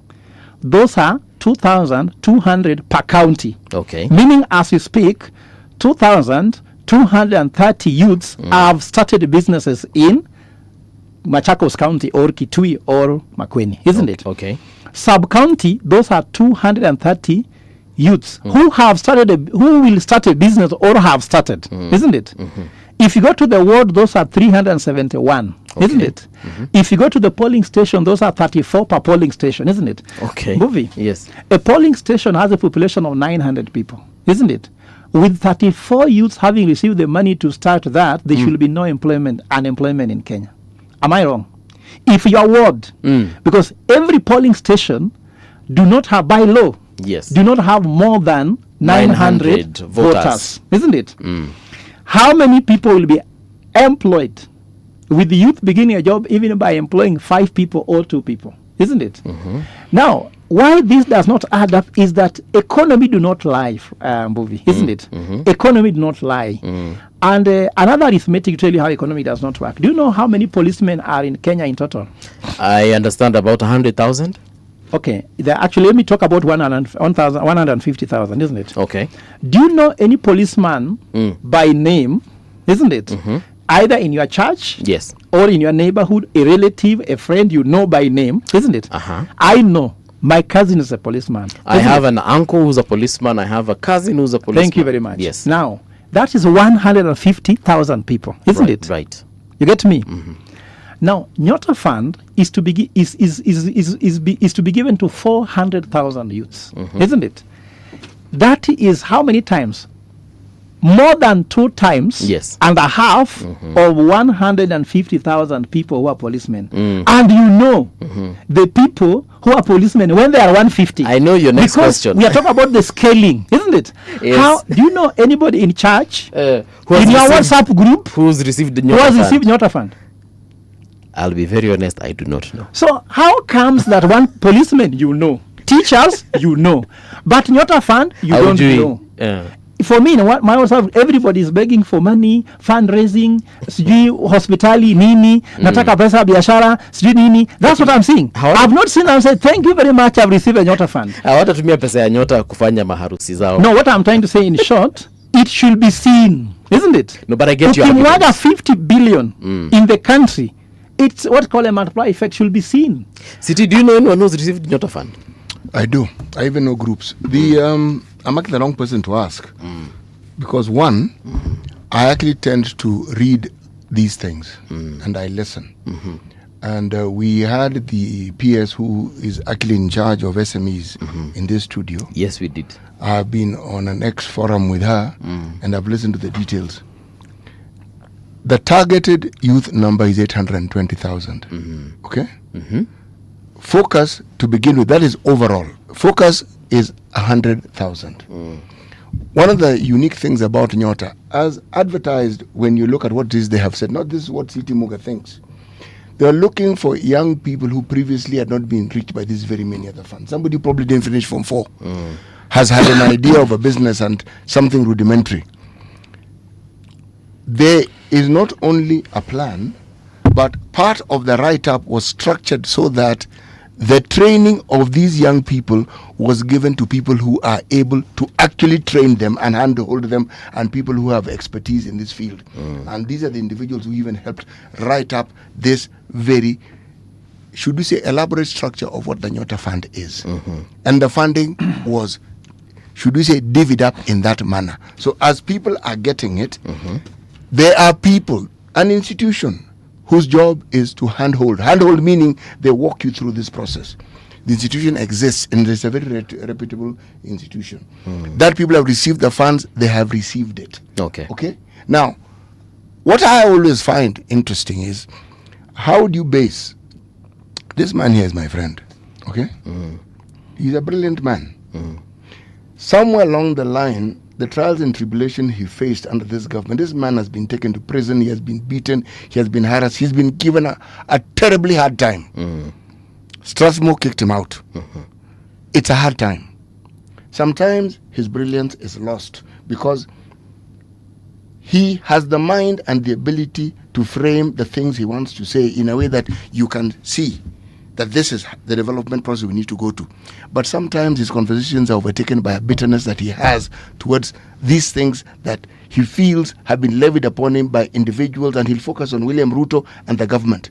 those are 2,200 per county. Okay. Meaning, as you speak, 2,230 youths have started businesses in Machakos County or Kitui or Makueni, isn't it? Okay. Sub-county, those are 230 youths who have started, who will start a business or have started, isn't it? If you go to the ward, those are 371, isn't it? If you go to the polling station, those are 34 per polling station, isn't it? Okay. Movie. Yes. A polling station has a population of 900 people, isn't it? With 34 youths having received the money to start that, there should be no unemployment in Kenya. Am I wrong? If your ward, because every polling station do not have, by law, yes, do not have more than 900 voters, isn't it? How many people will be employed with the youth beginning a job even by employing 5 people or 2 people, isn't it? Now, why this does not add up is that economy do not lie, Mbuvi, isn't it? Economy do not lie. And another arithmetic to tell you how economy does not work. Do you know how many policemen are in Kenya in total? I understand about 100,000. Okay, actually, let me talk about 150,000, isn't it? Okay. Do you know any policeman by name, isn't it? Either in your church, yes, or in your neighborhood, a relative, a friend you know by name, isn't it? I know. My cousin is a policeman. I have an uncle who's a policeman. I have a cousin who's a policeman. Thank you very much. Yes. Now, that is 150,000 people, isn't it? Right. You get me? Now, Nyota Fund is to be is to be given to 400,000 youths, isn't it? That is how many times? More than 2 times and a half of 150,000 people who are policemen. And you know, the people who are policemen, when they are 150. I know your next question. We are talking about the scaling, isn't it? Yes. How do you know anybody in church, who in has your received- WhatsApp group, who's received the who Nyota has Fund? received Nyota Fund? I'll be very honest, I do not know. So how comes that one policeman you know, teachers you know, but Nyota Fund you How don't do know? you- For me, my WhatsApp, everybody is begging for money, fundraising, sijui hospitali nini, nataka pesa biashara, sijui nini. That's what I'm seeing. I've not seen them say, thank you very much, I've received a Nyota Fund. Hawatatumia pesa ya Nyota kufanya maharusi zao. No, what I'm trying to say in short, it should be seen, isn't it? No, but I get your Ukimwaga argument. 50 billion in the country, it's what called a multiply effect should be seen. City, do you know anyone who's received Nyota Fund? I do. I even know groups. I'm actually the wrong person to ask. Because one, I actually tend to read these things and I listen. And we had the PS who is actually in charge of SMEs in this studio. Yes, we did. I've been on an X forum with her and I've listened to the details. The targeted youth number is 820,000. Okay? Focus to begin with, that is overall. Focus is 100,000. One of the unique things about Nyota, as advertised, when you look at what it is they have said, not this is what City Muga thinks. They are looking for young people who previously had not been reached by these very many other funds. Somebody who probably didn't finish Form 4, has had an idea of a business and something rudimentary. There is not only a plan, but part of the write-up was structured so that the training of these young people was given to people who are able to actually train them and handhold them, and people who have expertise in this field. And these are the individuals who even helped write up this very, should we say, elaborate structure of what the Nyota Fund is. And the funding was, should we say, divvied up in that manner. So as people are getting it, there are people, an institution, whose job is to handhold. Handhold meaning they walk you through this process. The institution exists and it's a very reputable institution. That people have received the funds, they have received it. Okay. Now, what I always find interesting is, how do you base, this man here is my friend, okay? He's a brilliant man. Somewhere along the line, the trials and tribulation he faced under this government, this man has been taken to prison, he has been beaten, he has been harassed, he's been given a terribly hard time. Strathmore kicked him out. It's a hard time. Sometimes his brilliance is lost because he has the mind and the ability to frame the things he wants to say in a way that you can see that this is the development process we need to go to. But sometimes his conversations are overtaken by a bitterness that he has towards these things that he feels have been levied upon him by individuals, and he'll focus on William Ruto and the government.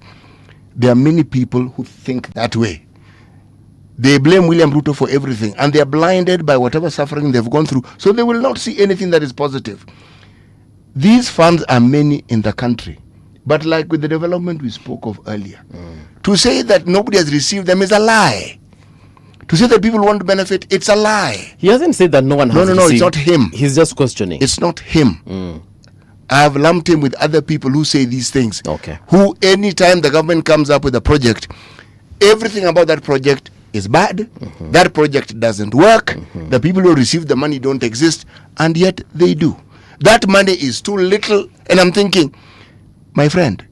There are many people who think that way. They blame William Ruto for everything, and they are blinded by whatever suffering they've gone through, so they will not see anything that is positive. These funds are many in the country. But like with the development we spoke of earlier, to say that nobody has received them is a lie. To say that people want to benefit, it's a lie. He hasn't said that no one has No, received. it's not him. He's just questioning. It's not him. I have lumped him with other people who say these things. Okay. Who, anytime the government comes up with a project, everything about that project is bad. That project doesn't work. The people who receive the money don't exist, and yet they do. That money is too little, and I'm thinking, my friend,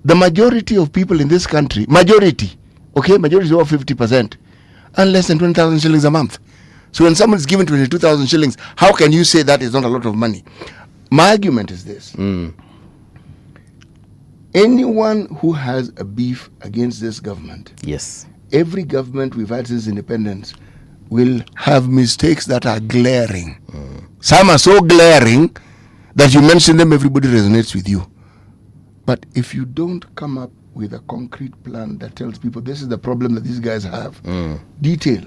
the majority of people in this country, majority is over 50%, and less than 20,000 shillings a month. So when someone is given 22,000 shillings, how can you say that is not a lot of money? My argument is this. Anyone who has a beef against this government, every government we've had since independence will have mistakes that are glaring. Some are so glaring that you mention them, everybody resonates with you. But if you don't come up with a concrete plan that tells people this is the problem that these guys have, detail,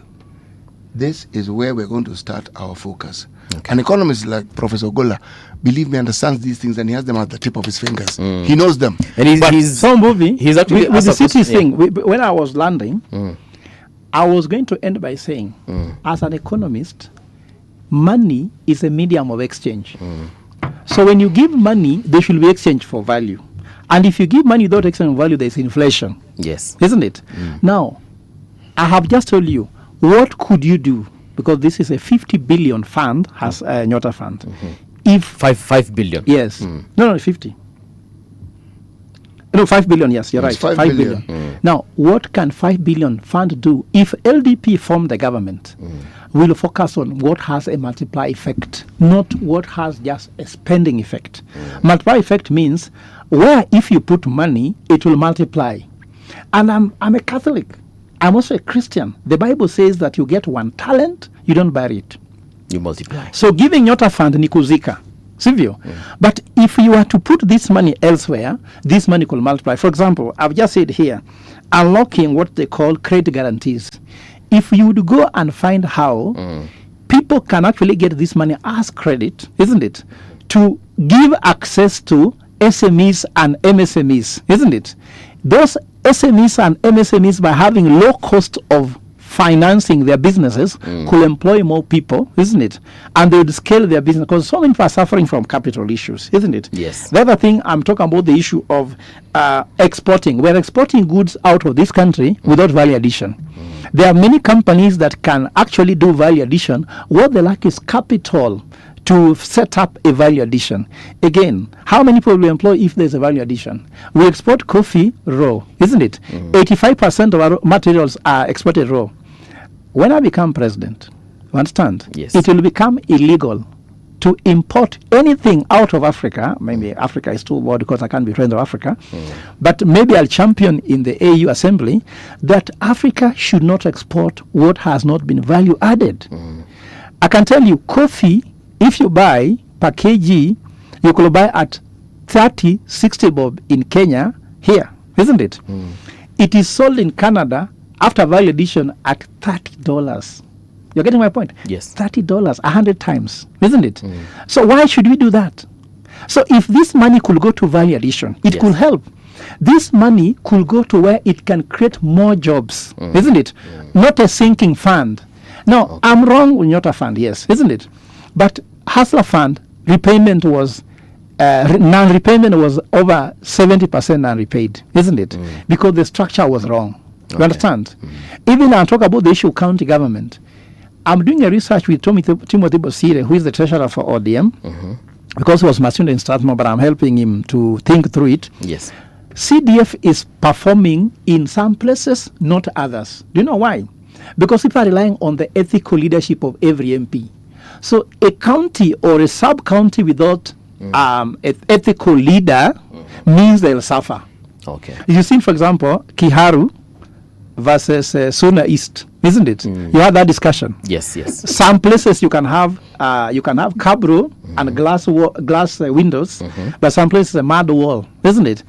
this is where we're going to start our focus. An economist like Professor Gola, believe me, understands these things, and he has them at the tip of his fingers. He knows them. And he's actually with the city thing. When I was landing, I was going to end by saying, as an economist, money is a medium of exchange. So when you give money, there should be exchange for value. And if you give money without exchange for value, there's inflation. Yes. Isn't it? Now, I have just told you, what could you do? Because this is a 50 billion fund, has a Nyota fund. If 5 billion. Yes. No, 50. No, 5 billion, yes, you're right. 5 billion. Now, what can 5 billion fund do? If LDP form the government, we'll focus on what has a multiply effect, not what has just a spending effect. Multiply effect means where if you put money, it will multiply. And I'm a Catholic. I'm also a Christian. The Bible says that you get one talent, you don't bury it. You multiply. So giving Nyota fund ni kuzika. Sivyo? But if you are to put this money elsewhere, this money could multiply. For example, I've just said here, unlocking what they call credit guarantees. If you would go and find how people can actually get this money as credit, isn't it? To give access to SMEs and MSMEs, isn't it? Those SMEs and MSMEs, by having low cost of financing their businesses, could employ more people, isn't it? And they would scale their business, because so many people are suffering from capital issues, isn't it? Yes. The other thing, I'm talking about the issue of exporting. We're exporting goods out of this country without value addition. There are many companies that can actually do value addition. What they lack is capital to set up a value addition. Again, how many people we employ if there's a value addition? We export coffee raw, isn't it? 85% of our materials are exported raw. When I become president, you understand? Yes. It will become illegal to import anything out of Africa. Maybe Africa is too broad because I can't be president of Africa. But maybe I'll champion in the AU assembly that Africa should not export what has not been value added. I can tell you, coffee, if you buy per kg, you could buy at 30, 60 bob in Kenya here, isn't it? It is sold in Canada after value addition at $30. You're getting my point? Yes. $30, 100 times, isn't it? So why should we do that? So if this money could go to value addition, it could help. This money could go to where it can create more jobs, isn't it? Not a sinking fund. Now, I'm wrong with Nyota fund, yes, isn't it? But Hustler fund, repayment was, non-repayment was over 70% unrepaid, isn't it? Because the structure was wrong. You understand? Even I talk about the issue of county government. I'm doing a research with Timothy Bosire, who is the treasurer for ODM, because he was my student in Strathmore, but I'm helping him to think through it. Yes. CDF is performing in some places, not others. Do you know why? Because people are relying on the ethical leadership of every MP. So a county or a sub-county without an ethical leader means they'll suffer. Okay. You see, for example, Kiharu versus Suna East, isn't it? You had that discussion. Yes, yes. Some places you can have cabro and glass windows, but some places a mud wall, isn't it?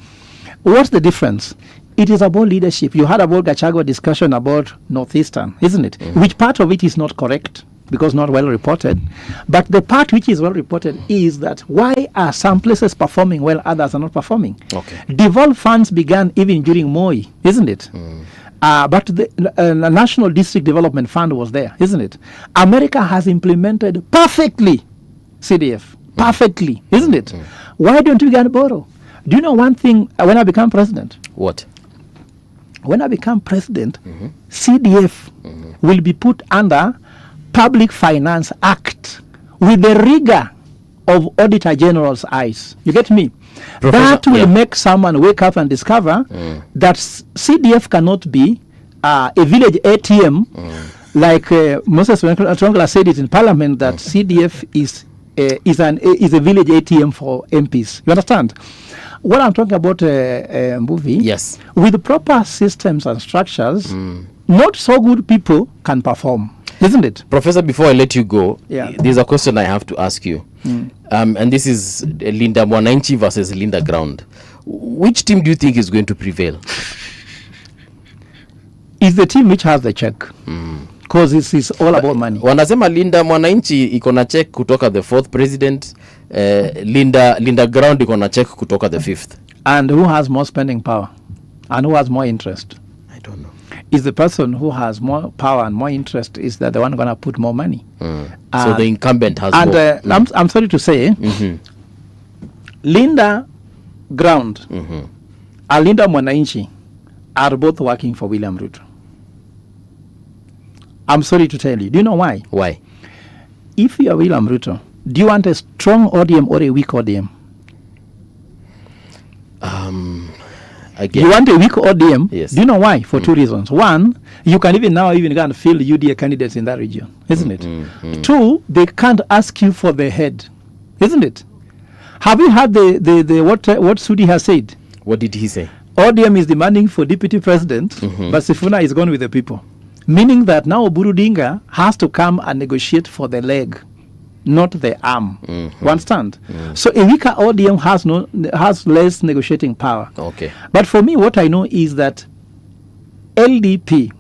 What's the difference? It is about leadership. You had about Gachagua discussion about Northeastern, isn't it? Which part of it is not correct, because not well reported. But the part which is well reported is that why are some places performing well, others are not performing? Okay. Devolved funds began even during Moi, isn't it? But the National District Development Fund was there, isn't it? America has implemented perfectly CDF, perfectly, isn't it? Why don't we get borrow? Do you know one thing when I become president? What? When I become president, CDF will be put under Public Finance Act with the rigor of Auditor General's eyes. You get me? Professor, that will make someone wake up and discover that CDF cannot be a village ATM, like Moses Wetangula said it in Parliament, that CDF is a village ATM for MPs. You understand? What I'm talking about, movie, yes, with proper systems and structures, not so good people can perform, isn't it? Professor, before I let you go, Yeah. there's a question I have to ask you. And this is Linda Mwananchi versus Linda Ground. Which team do you think is going to prevail? It's the team which has the check. Because it's all about money. Wanasema Linda Mwananchi iko na check kutoka the 4th president, Linda Ground iko na check kutoka the 5th. And who has more spending power? And who has more interest? I don't know. Is the person who has more power and more interest is that the one going to put more money? So the incumbent has and more. I'm sorry to say, Linda Ground and Linda Mwananchi are both working for William Ruto. I'm sorry to tell you. Do you know why? Why? If you are William Ruto, do you want a strong ODM or a weak ODM? Again. You want a weak ODM? Yes. Do you know why? For two reasons. One, you can even now go and field UDA candidates in that region, isn't it? Two, they can't ask you for the head, isn't it? Have you heard the what Sudi has said? What did he say? ODM is demanding for deputy president, but Sifuna is gone with the people. Meaning that now Burudinga has to come and negotiate for the leg, not the arm. You understand? So a weaker ODM has less negotiating power. Okay. But for me, what I know is that LDP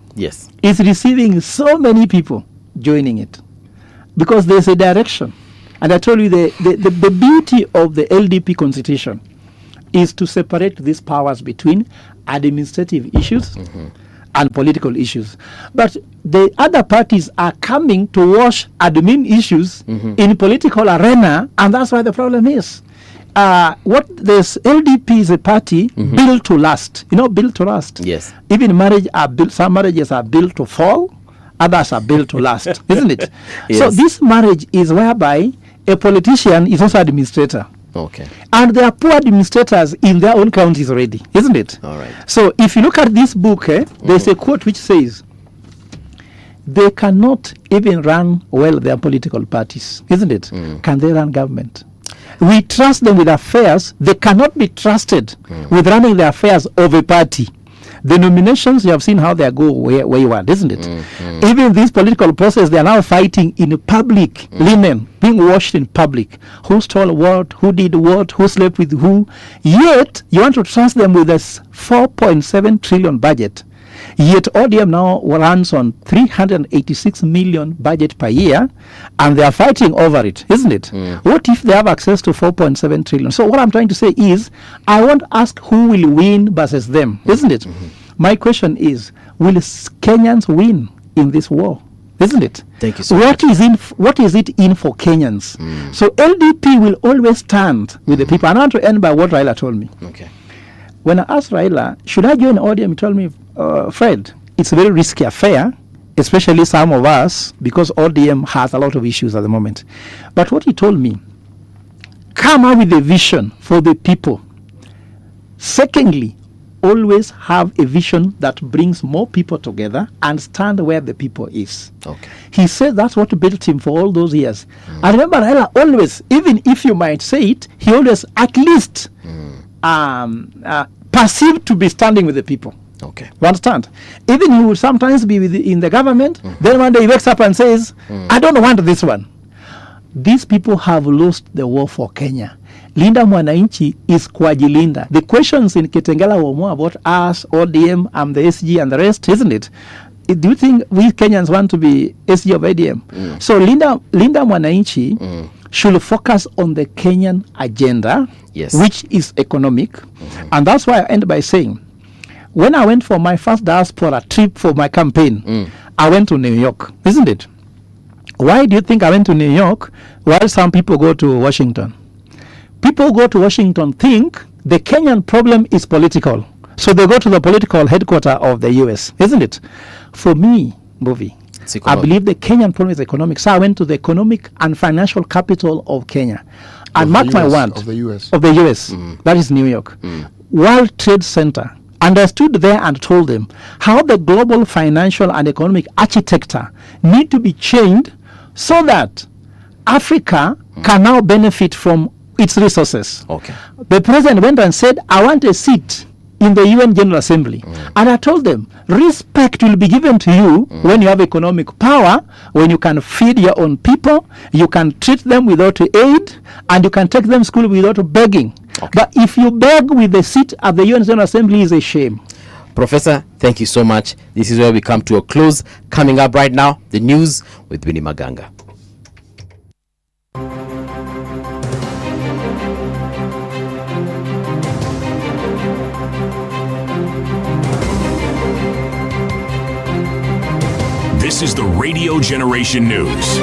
is receiving so many people joining it because there's a direction. And I told you the beauty of the LDP constitution is to separate these powers between administrative issues and political issues. But the other parties are coming to wash admin issues in political arena, and that's why the problem is. What this LDP is a party built to last. You know, built to last. Yes. Even some marriages are built to fall, others are built to last, isn't it? Yes. So this marriage is whereby a politician is also administrator. Okay. And there are poor administrators in their own counties already, isn't it? All right. So if you look at this book, there's a quote which says, they cannot even run well their political parties, isn't it? Can they run government? We trust them with affairs. They cannot be trusted with running the affairs of a party. The nominations, you have seen how they go wayward, isn't it? Even this political process, they are now fighting in public, linen, being washed in public. Who stole what, who did what, who slept with who. Yet, you want to trust them with this 4.7 trillion budget. Yet ODM now runs on 386 million budget per year, and they are fighting over it, isn't it? What if they have access to 4.7 trillion? So what I'm trying to say is, I won't ask who will win versus them, isn't it? My question is, will Kenyans win in this war? Isn't it? Thank you so much. What is it in for Kenyans? So LDP will always stand with the people. And I want to end by what Raila told me. Okay. When I asked Raila, should I join ODM? He told me, Fred, it's a very risky affair, especially some of us, because ODM has a lot of issues at the moment. But what he told me, come out with a vision for the people. Secondly, always have a vision that brings more people together and stand where the people is. Okay. He said that's what built him for all those years. I remember Raila always, even if you might say it, he always at least perceived to be standing with the people. Okay. You understand? Even he would sometimes be in the government, then one day he wakes up and says, I don't want this one. These people have lost the war for Kenya. Linda Mwananchi is Kwajilinda. The questions in Kitengela were more about us, ODM, and the SG and the rest, isn't it? do you think we Kenyans want to be SG of ODM? So Linda Mwananchi should focus on the Kenyan agenda, which is economic. And that's why I end by saying, when I went for my first diaspora trip for my campaign, I went to New York, isn't it? Why do you think I went to New York while some people go to Washington? People go to Washington think the Kenyan problem is political. So they go to the political headquarters of the US, isn't it? For me, I believe the Kenyan problem is economic. So I went to the economic and financial capital of Kenya. And mark my word. Of the US. Of the US. That is New York. World Trade Center. And I stood there and told them how the global financial and economic architecture need to be changed so that Africa can now benefit from its resources. Okay. The president went and said, I want a seat in the UN General Assembly. And I told them, respect will be given to you when you have economic power, when you can feed your own people, you can treat them without aid, and you can take them to school without begging. But if you beg with the seat at the UN General Assembly, is a shame. Professor, thank you so much. This is where we come to a close. Coming up right now, the news with Winnie Maganga. This is the Radio Generation News.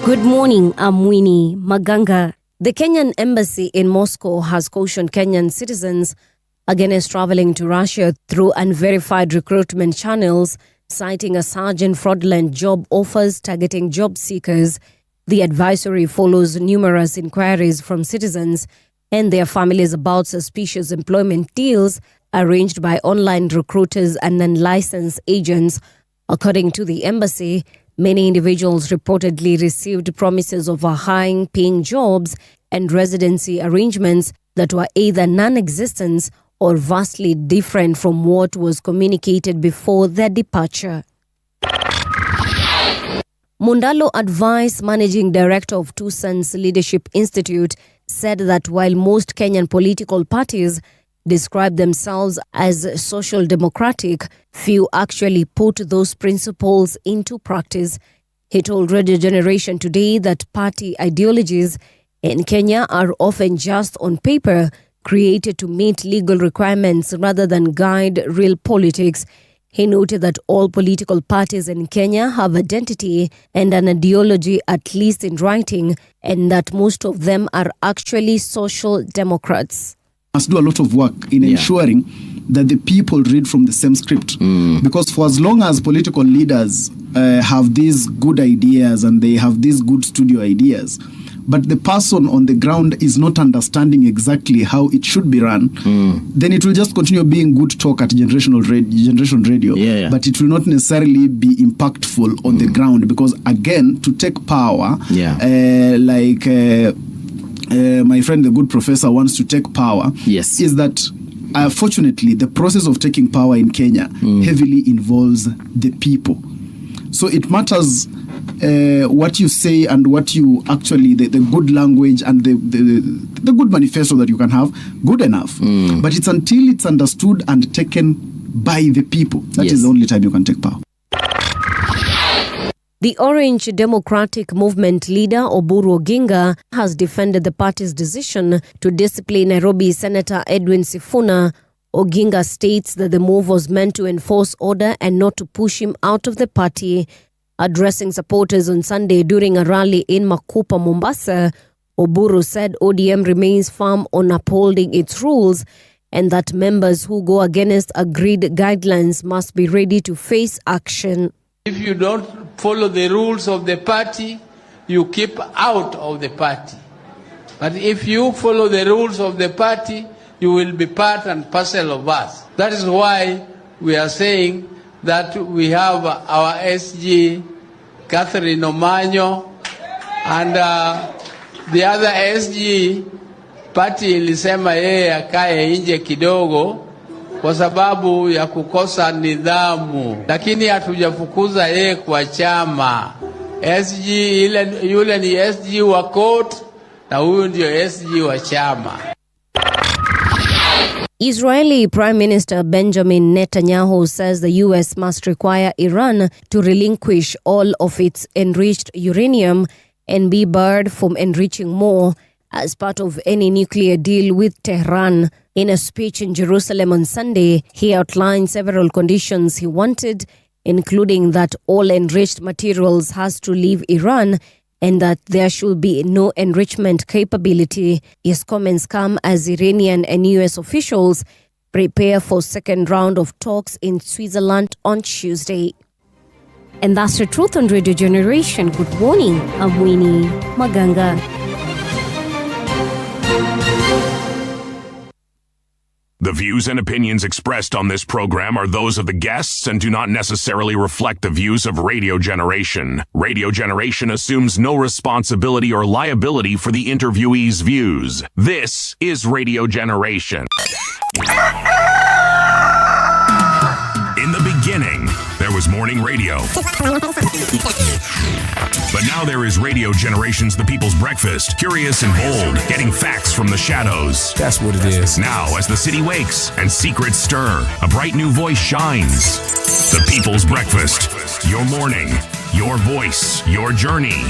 Good morning, I'm Winnie Maganga. The Kenyan embassy in Moscow has cautioned Kenyan citizens against traveling to Russia through unverified recruitment channels, citing a surge in fraudulent job offers targeting job seekers. The advisory follows numerous inquiries from citizens and their families about suspicious employment deals arranged by online recruiters and unlicensed agents. According to the embassy, many individuals reportedly received promises of high-paying jobs and residency arrangements that were either non-existent or vastly different from what was communicated before their departure. Mundalo Advice, managing director of Two Sons Leadership Institute, said that while most Kenyan political parties describe themselves as social democratic, few actually put those principles into practice. He told Radio Generation Today that party ideologies in Kenya are often just on paper, created to meet legal requirements rather than guide real politics. He noted that all political parties in Kenya have identity and an ideology, at least in writing, and that most of them are actually social democrats. Must do a lot of work in ensuring that the people read from the same script. Because for as long as political leaders have these good ideas and they have these good studio ideas, but the person on the ground is not understanding exactly how it should be run, then it will just continue being good talk at generation radio, but it will not necessarily be impactful on the ground. Because again, to take power, my friend, the good professor, wants to take power, is that fortunately the process of taking power in Kenya heavily involves the people. So it matters what you say and what you actually, the good language and the good manifesto that you can have, good enough. But it's until it's understood and taken by the people, that is the only time you can take power. The Orange Democratic Movement leader Oburu Oginga has defended the party's decision to discipline Nairobi Senator Edwin Sifuna. Oginga states that the move was meant to enforce order and not to push him out of the party. Addressing supporters on Sunday during a rally in Makupa, Mombasa, Oburu said ODM remains firm on upholding its rules and that members who go against agreed guidelines must be ready to face action. If you don't follow the rules of the party, you keep out of the party. But if you follow the rules of the party, you will be part and parcel of us. That is why we are saying that we have our SG, Catherine Omanyo, and the other SG, party ilisema yeye akae nje kidogo kwa sababu ya kukosa nidhamu, lakini hatujafukuza yeye kwa chama. SG yule ni SG wa court na huyu ndio SG wa chama. Israeli Prime Minister Benjamin Netanyahu says the US must require Iran to relinquish all of its enriched uranium and be barred from enriching more as part of any nuclear deal with Tehran. In a speech in Jerusalem on Sunday, he outlined several conditions he wanted, including that all enriched materials has to leave Iran and that there should be no enrichment capability. His comments come as Iranian and US officials prepare for second round of talks in Switzerland on Tuesday. And that's the truth on Radio Generation. Good morning. I'm Winnie Maganga. The views and opinions expressed on this program are those of the guests and do not necessarily reflect the views of Radio Generation. Radio Generation assumes no responsibility or liability for the interviewee's views. This is Radio Generation. In the beginning, there was morning radio. But now there is Radio Generation's The People's Breakfast, curious and bold, getting facts from the shadows. That's what it is. Now, as the city wakes and secrets stir, a bright new voice shines. The People's Breakfast, your morning, your voice, your journey.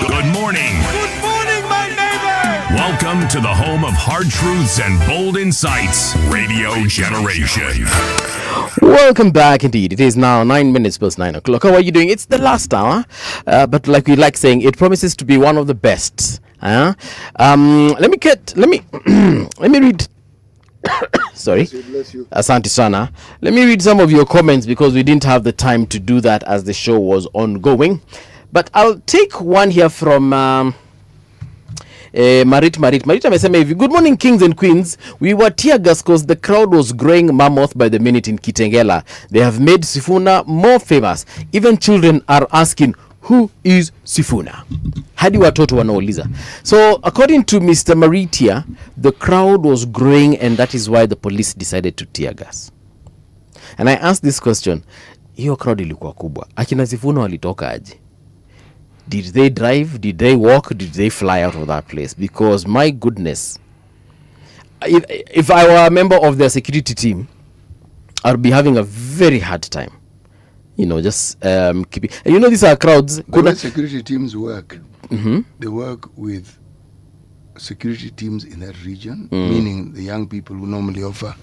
Good morning. Good morning, my neighbor. Welcome to the home of hard truths and bold insights, Radio Generation. Welcome back indeed. It is now 9 minutes past 9 o'clock. How are you doing? It's the last hour, but like we like saying, it promises to be one of the best. Let me read. Sorry, Asante Sana. Let me read some of your comments because we didn't have the time to do that as the show was ongoing. But I'll take one here from Marit amesema hivi, good morning kings and queens, we were tear gas cause the crowd was growing mammoth by the minute in Kitengela. They have made Sifuna more famous. Even children are asking, who is Sifuna? Hadi watoto wanauliza. So according to Mr. Maritia, the crowd was growing and that is why the police decided to tear gas. And I asked this question, hiyo crowd ilikuwa kubwa, akina Sifuna walitoka aje? Did they drive? Did they walk? Did they fly out of that place? Because my goodness, if I were a member of their security team, I'd be having a very hard time. You know, just keeping. You know, these are crowds. The way security teams work, they work with security teams in that region, meaning the young people who normally offer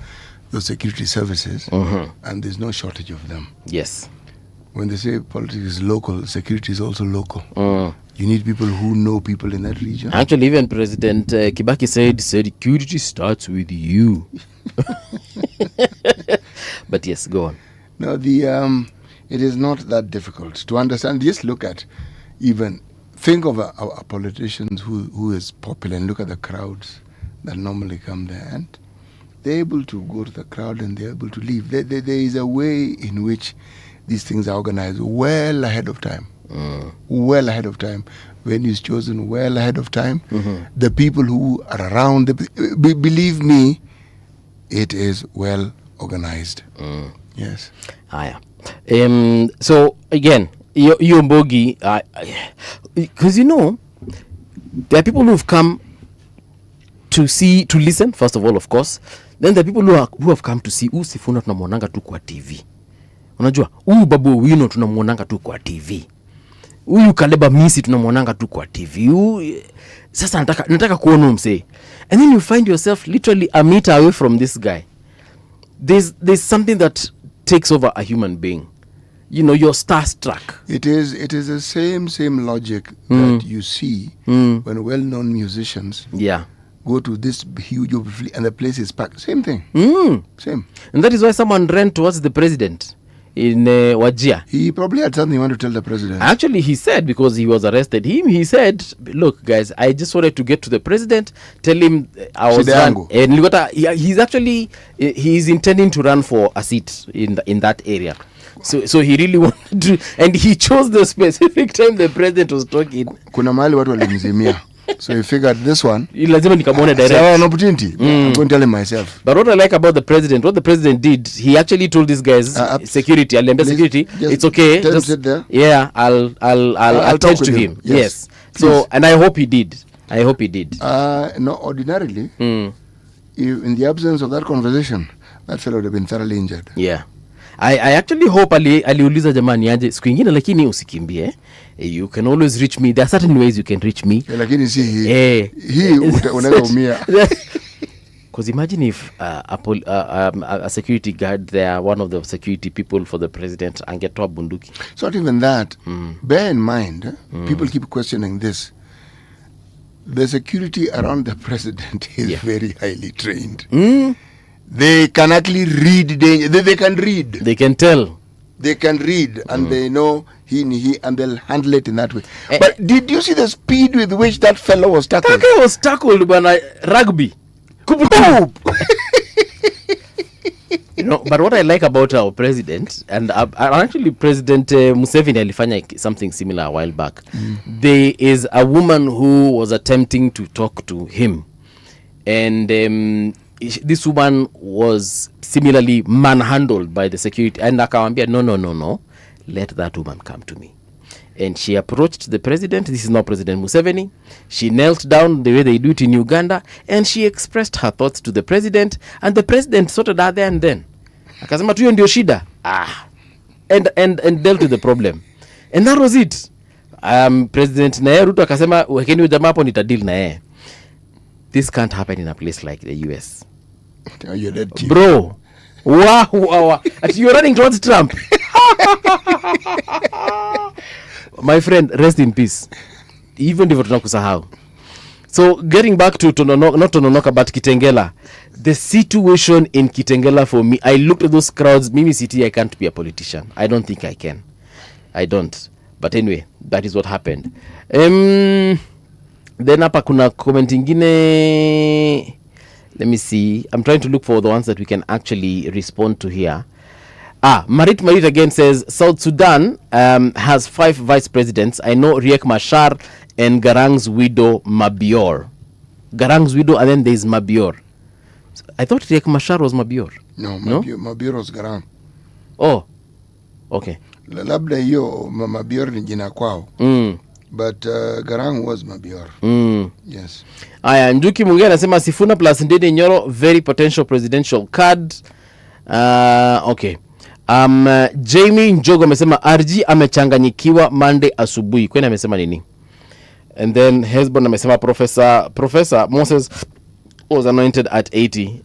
those security services, and there's no shortage of them. Yes. When they say politics is local, security is also local. You need people who know people in that region. Actually, even President Kibaki said security starts with you. But yes, go on. No, it is not that difficult to understand. Just look at, think of a politician who is popular and look at the crowds that normally come there. And they're able to go to the crowd and they're able to leave. There is a way in which these things are organized well ahead of time. Well ahead of time. When it's chosen well ahead of time, the people who are around, believe me, it is well organized. Yes. So again, you Mbogi, because you know, there are people who've come to listen, first of all, of course. Then there are people who have come to see, Sifuna tunamwonanga tu kwa TV. Unajua, Babu Wino tunamwonanga tu kwa TV. Kaleba Misi tunamwonanga tu kwa TV. Sasa nataka kuona msee. And then you find yourself literally a meter away from this guy. There's something that takes over a human being. You know, you're starstruck. It is the same logic that you see when well-known musicians go to this huge and the place is packed. Same thing. Same. And that is why someone ran towards the president in Wajir. He probably had something he wanted to tell the president. Actually, he said, because he was arrested, he said, look, guys, I just wanted to get to the president, tell him I was run. And he's intending to run for a seat in that area. So he really wanted to, and he chose the specific time the president was talking. Kuna mahali watu walimzimia. So he figured this one, lazima nikamwone direct. An opportunity. I'm going to tell him myself. But what I like about what the president did, he actually told these guys, security, it's okay. Just sit there. Yeah, I'll attach to him. Yes. So, and I hope he did. No, ordinarily, in the absence of that conversation, that fellow would have been thoroughly injured. Yeah. I actually hope aliuliza jamani aje siku ingine lakini usikimbie. You can always reach me. There are certain ways you can reach me. Lakini si hii unaweza umia. Because imagine if a security guard there, one of the security people for the president, angetoa bunduki. It's not even that. Bear in mind, people keep questioning this. The security around the president is very highly trained. They can actually read danger. They can read. They can tell. They can read, and they know he, and they'll handle it in that way. But did you see the speed with which that fellow was tackled? That guy was tackled by rugby. But what I like about our president, and actually President Museveni alifanya something similar a while back. There is a woman who was attempting to talk to him, and this woman was similarly manhandled by the security, and akawambia no, let that woman come to me. And she approached the president. This is not President Museveni. She knelt down the way they do it in Uganda, and she expressed her thoughts to the president, and the president sorted her there and then. Akasema tuyo ndio shida. And dealt with the problem. And that was it. President naye Ruto akasema wekeni huyo jamaa hapo nitadeal na yeye. This can't happen in a place like the US. You're dead, chief. Bro. Wow. You're running towards Trump. My friend, rest in peace. Even if tunakusahau. So getting back to not Tononoka but Kitengela. The situation in Kitengela for me, I looked at those crowds. Mimi City, I can't be a politician. I don't think I can. I don't. But anyway, that is what happened. Then hapa kuna comment ingine. Let me see. I'm trying to look for the ones that we can actually respond to here. Marit again says South Sudan has 5 vice presidents. I know Riek Machar and Garang's widow Mabior. Garang's widow, and then there's Mabior. I thought Riek Machar was Mabior. No? Mabior was Garang. Oh, okay. Labda hiyo Mabior ni jina kwao. But Garang was Mabior. Yes. Aya, Njuki Mungia anasema Sifuna plus Ndede Nyoro very potential presidential card. Okay. Jamie Njogo amesema RG amechanganyikiwa Monday asubuhi. Kwani amesema nini? And then Hezbon amesema Professor Moses was anointed at 80.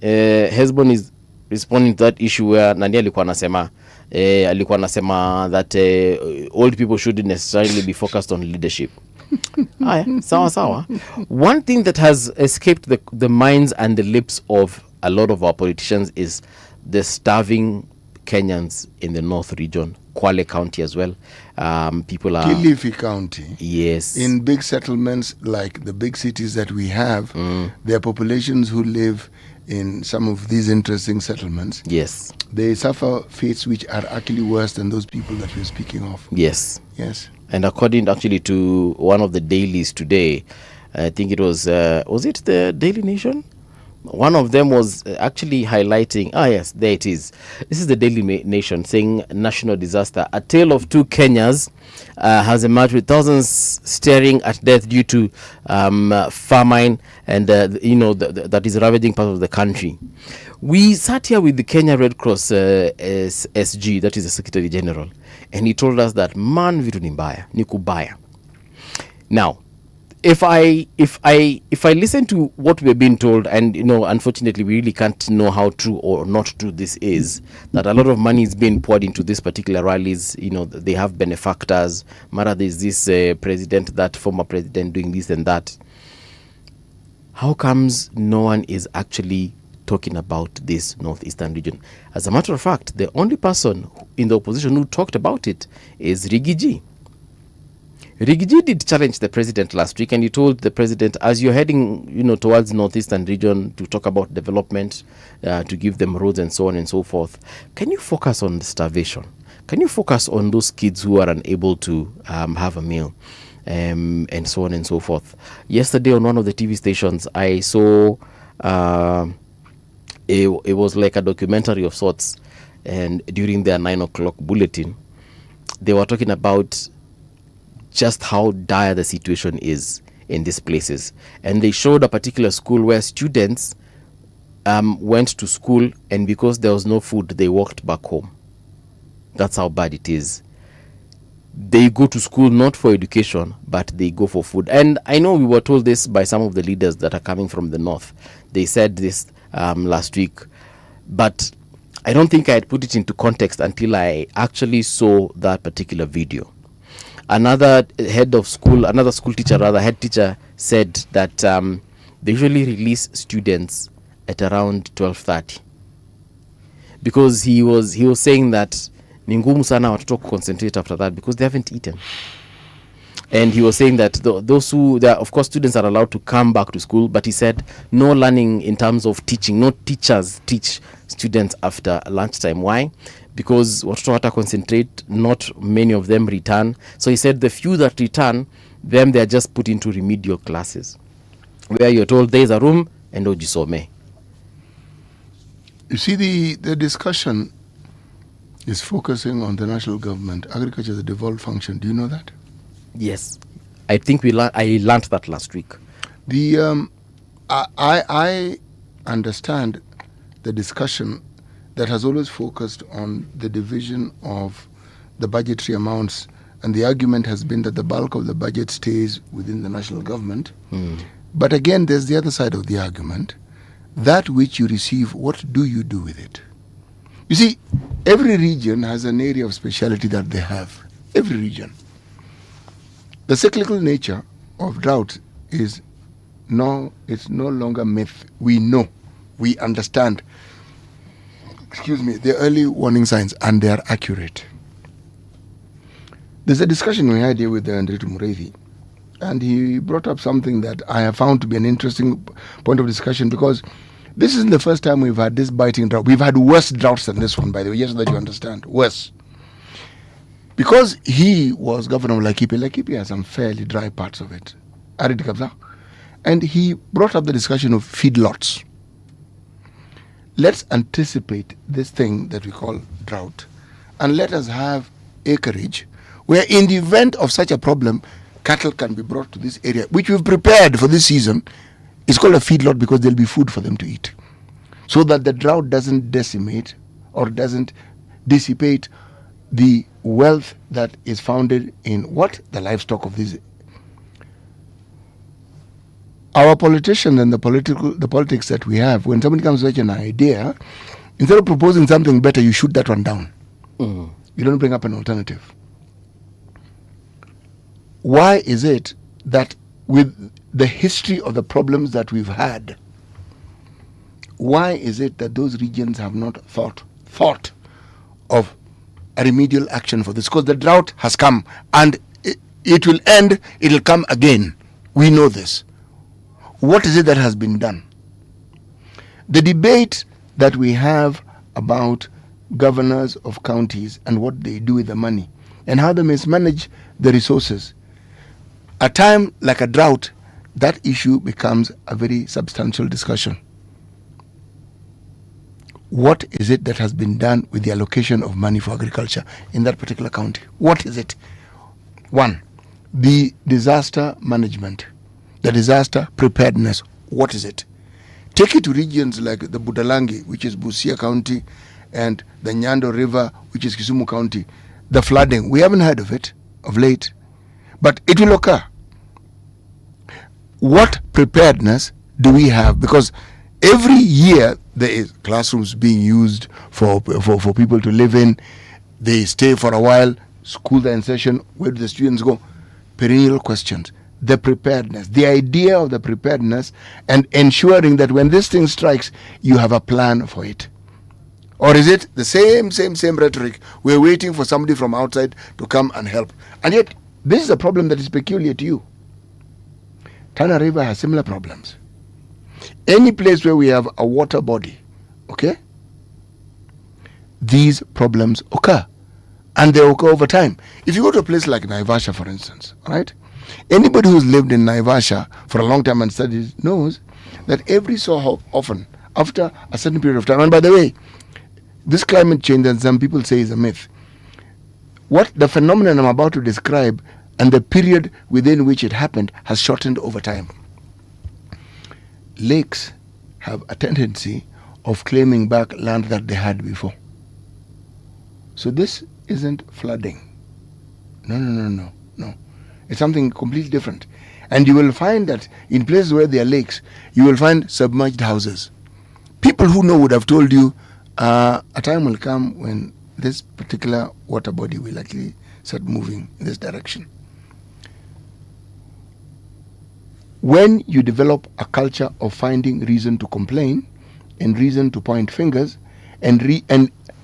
Hezbon is responding to that issue where nani alikuwa anasema that old people shouldn't necessarily be focused on leadership. Sawa. One thing that has escaped the minds and the lips of a lot of our politicians is the starving Kenyans in the North region, Kwale County as well. People are Kilifi County. Yes. In big settlements like the big cities that we have, there are populations who live in some of these interesting settlements. Yes. They suffer fates which are actually worse than those people that we're speaking of. Yes. And according actually to one of the dailies today, I think it was it the Daily Nation? One of them was actually highlighting, yes, there it is. This is the Daily Nation saying national disaster. A tale of 2 Kenyas has emerged with thousands staring at death due to famine and, that is ravaging part of the country. We sat here with the Kenya Red Cross SG, that is the Secretary General, and he told us that, man, vitu ni mbaya, ni kubaya. Now, if I listen to what we're being told, and unfortunately we really can't know how true or not true this is, that a lot of money is being poured into this particular rallies. They have benefactors. Mara, there's this president, that former president doing this and that. How comes no one is actually talking about this northeastern region? As a matter of fact, the only person in the opposition who talked about it is Rigiji. Rigiji did challenge the president last week, and he told the president, as you're heading, towards northeastern region to talk about development, to give them roads and so on and so forth, can you focus on the starvation? Can you focus on those kids who are unable to have a meal, and so on and so forth? Yesterday on one of the TV stations, I saw it was like a documentary of sorts, and during their 9 o'clock bulletin, they were talking about just how dire the situation is in these places. And they showed a particular school where students went to school, and because there was no food, they walked back home. That's how bad it is. They go to school not for education, but they go for food. And I know we were told this by some of the leaders that are coming from the north. They said this last week, but I don't think I had put it into context until I actually saw that particular video. Another head teacher said that they usually release students at around 12:30, because he was saying that ni ngumu sana watoto concentrate after that because they haven't eaten. And he was saying that of course students are allowed to come back to school, but he said no learning in terms of teaching. No teachers teach students after lunchtime. Why? Because watoto wata concentrate, not many of them return. So he said the few that return, them they are just put into remedial classes where you're told there is a room and ojisome. You see, the discussion is focusing on the national government. Agriculture is a devolved function. Do you know that? Yes, I think I learned that last week. I understand the discussion that has always focused on the division of the budgetary amounts, and the argument has been that the bulk of the budget stays within the national government. But again, there's the other side of the argument. That which you receive, what do you do with it? You see, every region has an area of speciality that they have. Every region. The cyclical nature of drought it's no longer myth. We know, we understand, the early warning signs, and they are accurate. There's a discussion we had here with Andretu Mureithi, and he brought up something that I have found to be an interesting point of discussion, because this isn't the first time we've had this biting drought. We've had worse droughts than this one, by the way, just so that you understand. Worse. Because he was governor of Laikipia has some fairly dry parts of it. And he brought up the discussion of feedlots. Let's anticipate this thing that we call drought, and let us have acreage where, in the event of such a problem, cattle can be brought to this area, which we've prepared for this season. It's called a feedlot because there'll be food for them to eat, so that the drought doesn't decimate or doesn't dissipate the wealth that is founded in the livestock of these. Our politicians and the politics that we have, when somebody comes with an idea, instead of proposing something better, you shoot that one down. You don't bring up an alternative. Why is it that with the history of the problems that we've had, why is it that those regions have not thought of a remedial action for this? Because the drought has come, and it will end, it will come again. We know this. What is it that has been done? The debate that we have about governors of counties and what they do with the money and how they mismanage the resources. A time like a drought, that issue becomes a very substantial discussion. What is it that has been done with the allocation of money for agriculture in that particular county? What is it? One, the disaster management, the disaster preparedness. What is it? Take it to regions like the Budalangi, which is Busia County, and the Nyando River, which is Kisumu County. The flooding, we haven't heard of it of late, but it will occur. What preparedness do we have? Because every year there is classrooms being used for people to live in. They stay for a while. Schools are in session. Where do the students go? Perennial questions. The preparedness, the idea of the preparedness, and ensuring that when this thing strikes, you have a plan for it. Or is it the same rhetoric? We're waiting for somebody from outside to come and help. And yet, this is a problem that is peculiar to you. Tana River has similar problems. Any place where we have a water body, okay, these problems occur. And they occur over time. If you go to a place like Naivasha, for instance, right? Anybody who's lived in Naivasha for a long time and studied knows that every so often, after a certain period of time, and by the way, this climate change that some people say is a myth, what the phenomenon I'm about to describe and the period within which it happened has shortened over time. Lakes have a tendency of claiming back land that they had before. So this isn't flooding. No. It's something completely different. And you will find that in places where there are lakes, you will find submerged houses. People who know would have told you a time will come when this particular water body will actually start moving in this direction. When you develop a culture of finding reason to complain and reason to point fingers and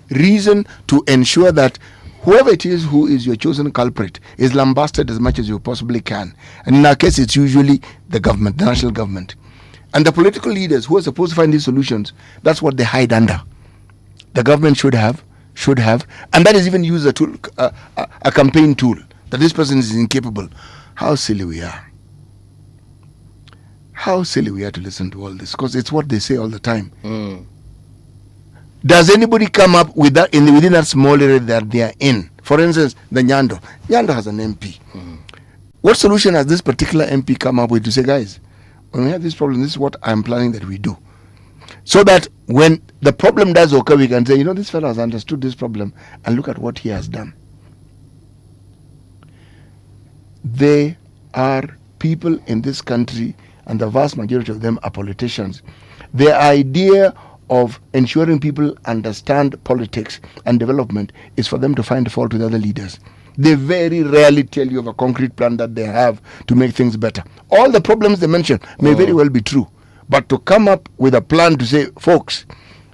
reason to ensure that whoever it is who is your chosen culprit is lambasted as much as you possibly can. And in our case, it's usually the government, the national government. And the political leaders who are supposed to find these solutions, that's what they hide under. The government should have, and that is even used a tool, a campaign tool, that this person is incapable. How silly we are. How silly we are to listen to all this, because it's what they say all the time. Does anybody come up with that within that small area that they are in? For instance, the Nyando. Nyando has an MP. What solution has this particular MP come up with to say, guys, when we have this problem, this is what I'm planning that we do? So that when the problem does occur, we can say, this fellow has understood this problem and look at what he has done. There are people in this country, and the vast majority of them are politicians. The idea of ensuring people understand politics and development is for them to find fault with other leaders. They very rarely tell you of a concrete plan that they have to make things better. All the problems they mention may very well be true, but to come up with a plan to say, folks,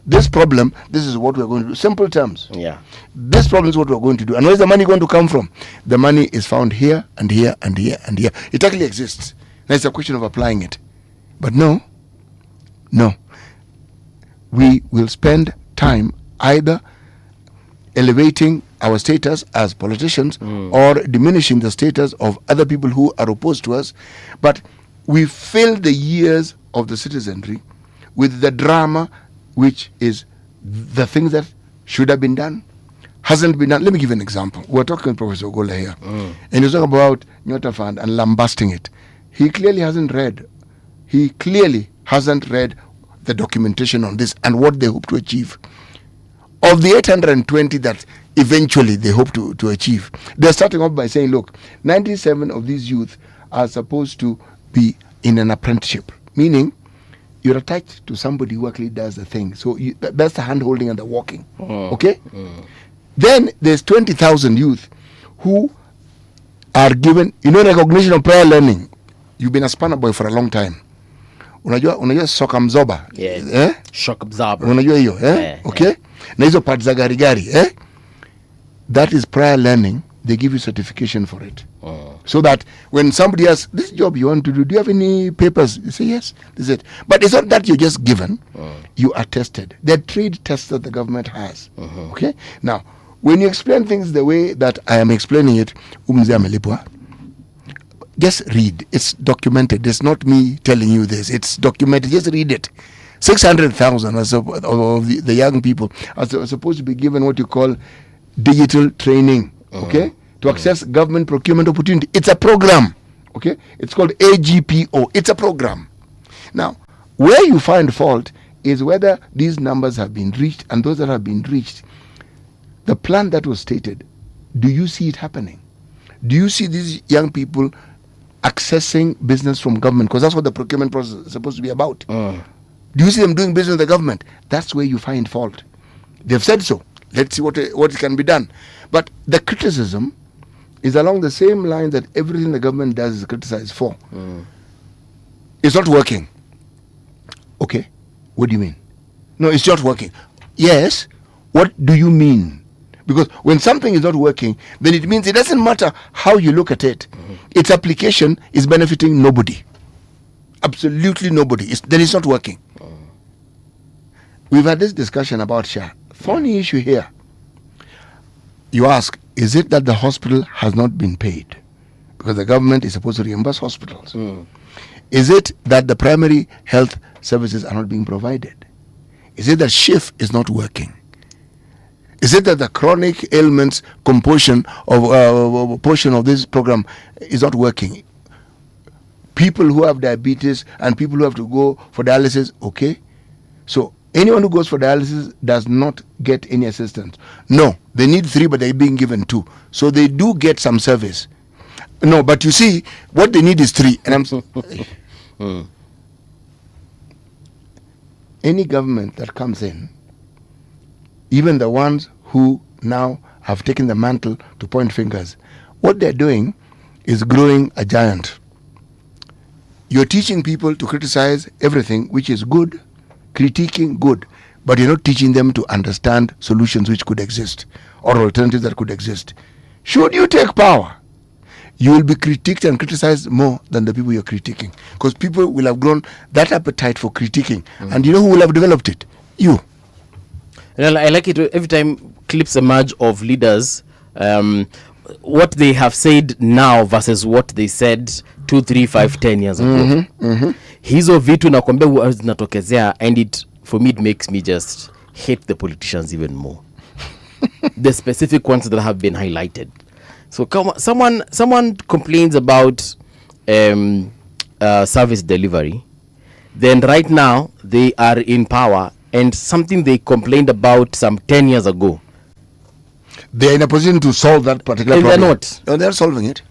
this problem, this is what we're going to do. Simple terms. Yeah. This problem is what we're going to do. And where's the money going to come from? The money is found here and here and here and here. It actually exists. Now it's a question of applying it. But no. We will spend time either elevating our status as politicians or diminishing the status of other people who are opposed to us. But we fill the years of the citizenry with the drama, which is the things that should have been done, hasn't been done. Let me give you an example. We're talking with Professor Ogola here, and he's talking about Nyota Fund and lambasting it. He clearly hasn't read the documentation on this and what they hope to achieve. Of the 820 that eventually they hope to achieve, they're starting off by saying, look, 97 of these youth are supposed to be in an apprenticeship, meaning you're attached to somebody who actually does the thing. So that's the hand-holding and the walking. Okay? Then there's 20,000 youth who are given, recognition of prior learning. You've been a spanner boy for a long time. Unajua shock absorber. Shock absorber. Unajua hiyo, okay? Na hizo parts za gari, That is prior learning. They give you certification for it. So that when somebody asks, this job you want to do you have any papers? You say, yes, this is it. But it's not that you're just given. You are tested. There are trade tests that the government has. Okay? Now, when you explain things the way that I am explaining it, just read. It's documented. It's not me telling you this. It's documented. Just read it. 600,000 of the young people are supposed to be given what you call digital training, okay, to access government procurement opportunity. It's a program, okay. It's called AGPO. It's a program. Now, where you find fault is whether these numbers have been reached, and those that have been reached, the plan that was stated, do you see it happening? Do you see these young people accessing business from government? Because that's what the procurement process is supposed to be about. Do you see them doing business with the government? That's where you find fault. They've said so. Let's see what can be done. But the criticism is along the same line that everything the government does is criticized for. It's not working. Okay, what do you mean? No, it's not working. Yes, what do you mean? Because when something is not working, then it means it doesn't matter how you look at it. Its application is benefiting nobody. Absolutely nobody. Then it's not working. We've had this discussion about SHA. Funny issue here. You ask, is it that the hospital has not been paid? Because the government is supposed to reimburse hospitals. Is it that the primary health services are not being provided? Is it that SHIF is not working? Is it that the chronic ailments portion of this program is not working? People who have diabetes and people who have to go for dialysis, okay. So anyone who goes for dialysis does not get any assistance. No, they need 3, but they're being given 2. So they do get some service. No, but you see, what they need is 3. And I'm any government that comes in, even the ones who now have taken the mantle to point fingers, what they're doing is growing a giant. You're teaching people to criticize everything which is good, critiquing good, but you're not teaching them to understand solutions which could exist or alternatives that could exist. Should you take power, you will be critiqued and criticized more than the people you're critiquing, because people will have grown that appetite for critiquing. And you know who will have developed it? You. And I like it every time clips emerge of leaders, what they have said now versus what they said 2, 3, 5, 10 years ago. Hizo vitu nakwambia huwa zinatokezea, and it, for me, it makes me just hate the politicians even more. The specific ones that have been highlighted. So someone complains about service delivery, then right now they are in power, and something they complained about some 10 years ago, they're in a position to solve that particular and problem. they're not. No, they're solving it.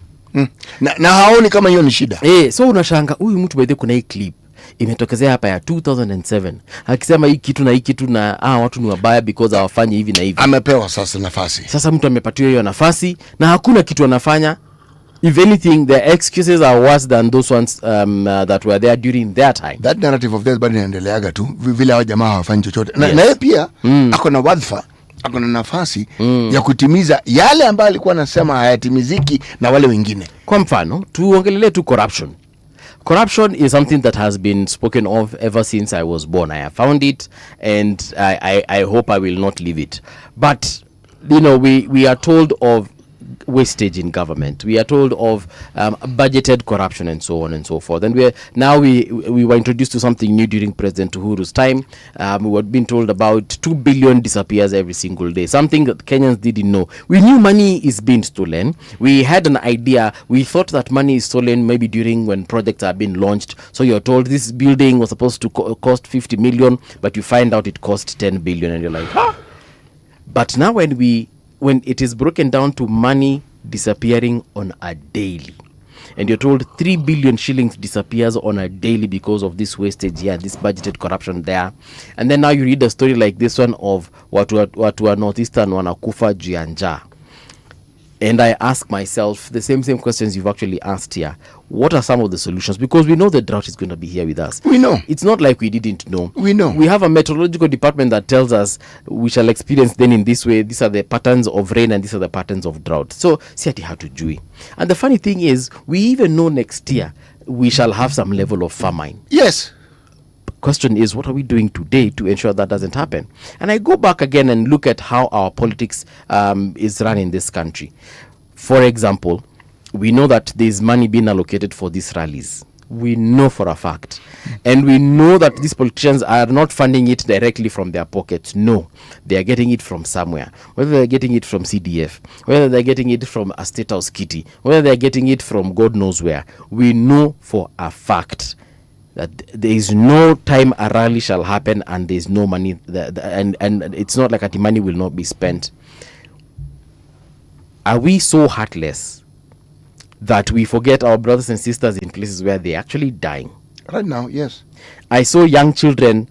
Na haoni kama hiyo ni shida. So unashanga huyu mtu baadhi, kuna hii clip imetokezea hapa ya 2007 akisema hii kitu na watu ni wabaya because hawafanyi hivi na hivi. Amepewa sasa nafasi. Sasa mtu amepatiwa hiyo nafasi na hakuna kitu anafanya. If anything, their excuses are worse than those ones that were there during their time. That narrative of theirs bado inaendeleaga tu vile hao jamaa hawafanyi chochote. Na yeye pia ako na wadhifa, ako na nafasi ya kutimiza yale ambayo alikuwa anasema hayatimiziki na wale wengine. Kwa mfano, tuongelele tu corruption. Corruption is something that has been spoken of ever since I was born. I have found it, and I hope I will not leave it. But, you know, we are told of wastage in government. We are told of budgeted corruption and so on and so forth. And we were introduced to something new during President Uhuru's time. We were being told about 2 billion disappears every single day, something that Kenyans didn't know. We knew money is being stolen. We had an idea. We thought that money is stolen maybe during when projects are being launched. So you're told this building was supposed to cost 50 million, but you find out it cost 10 billion, and you're like, huh? But now when it is broken down to money disappearing on a daily, and you're told 3 billion shillings disappears on a daily because of this wastage here, this budgeted corruption there, and then now you read a story like this one of watu wa Northeastern wanakufa juu ya njaa, and I ask myself the same questions you've actually asked here. What are some of the solutions? Because we know the drought is going to be here with us. We know. It's not like we didn't know. We know. We have a meteorological department that tells us we shall experience then in this way. These are the patterns of rain and these are the patterns of drought. So, si ati hatujui. And the funny thing is, we even know next year we shall have some level of famine. Yes. Question is, what are we doing today to ensure that doesn't happen? And I go back again and look at how our politics is run in this country. For example, we know that there's money being allocated for these rallies. We know for a fact. And we know that these politicians are not funding it directly from their pockets. No, they are getting it from somewhere. Whether they're getting it from CDF, whether they're getting it from a state house kitty, whether they're getting it from God knows where. We know for a fact that there is no time a rally shall happen and there is no money, and it's not like the money will not be spent. Are we so heartless that we forget our brothers and sisters in places where they're actually dying? Right now, yes. I saw young children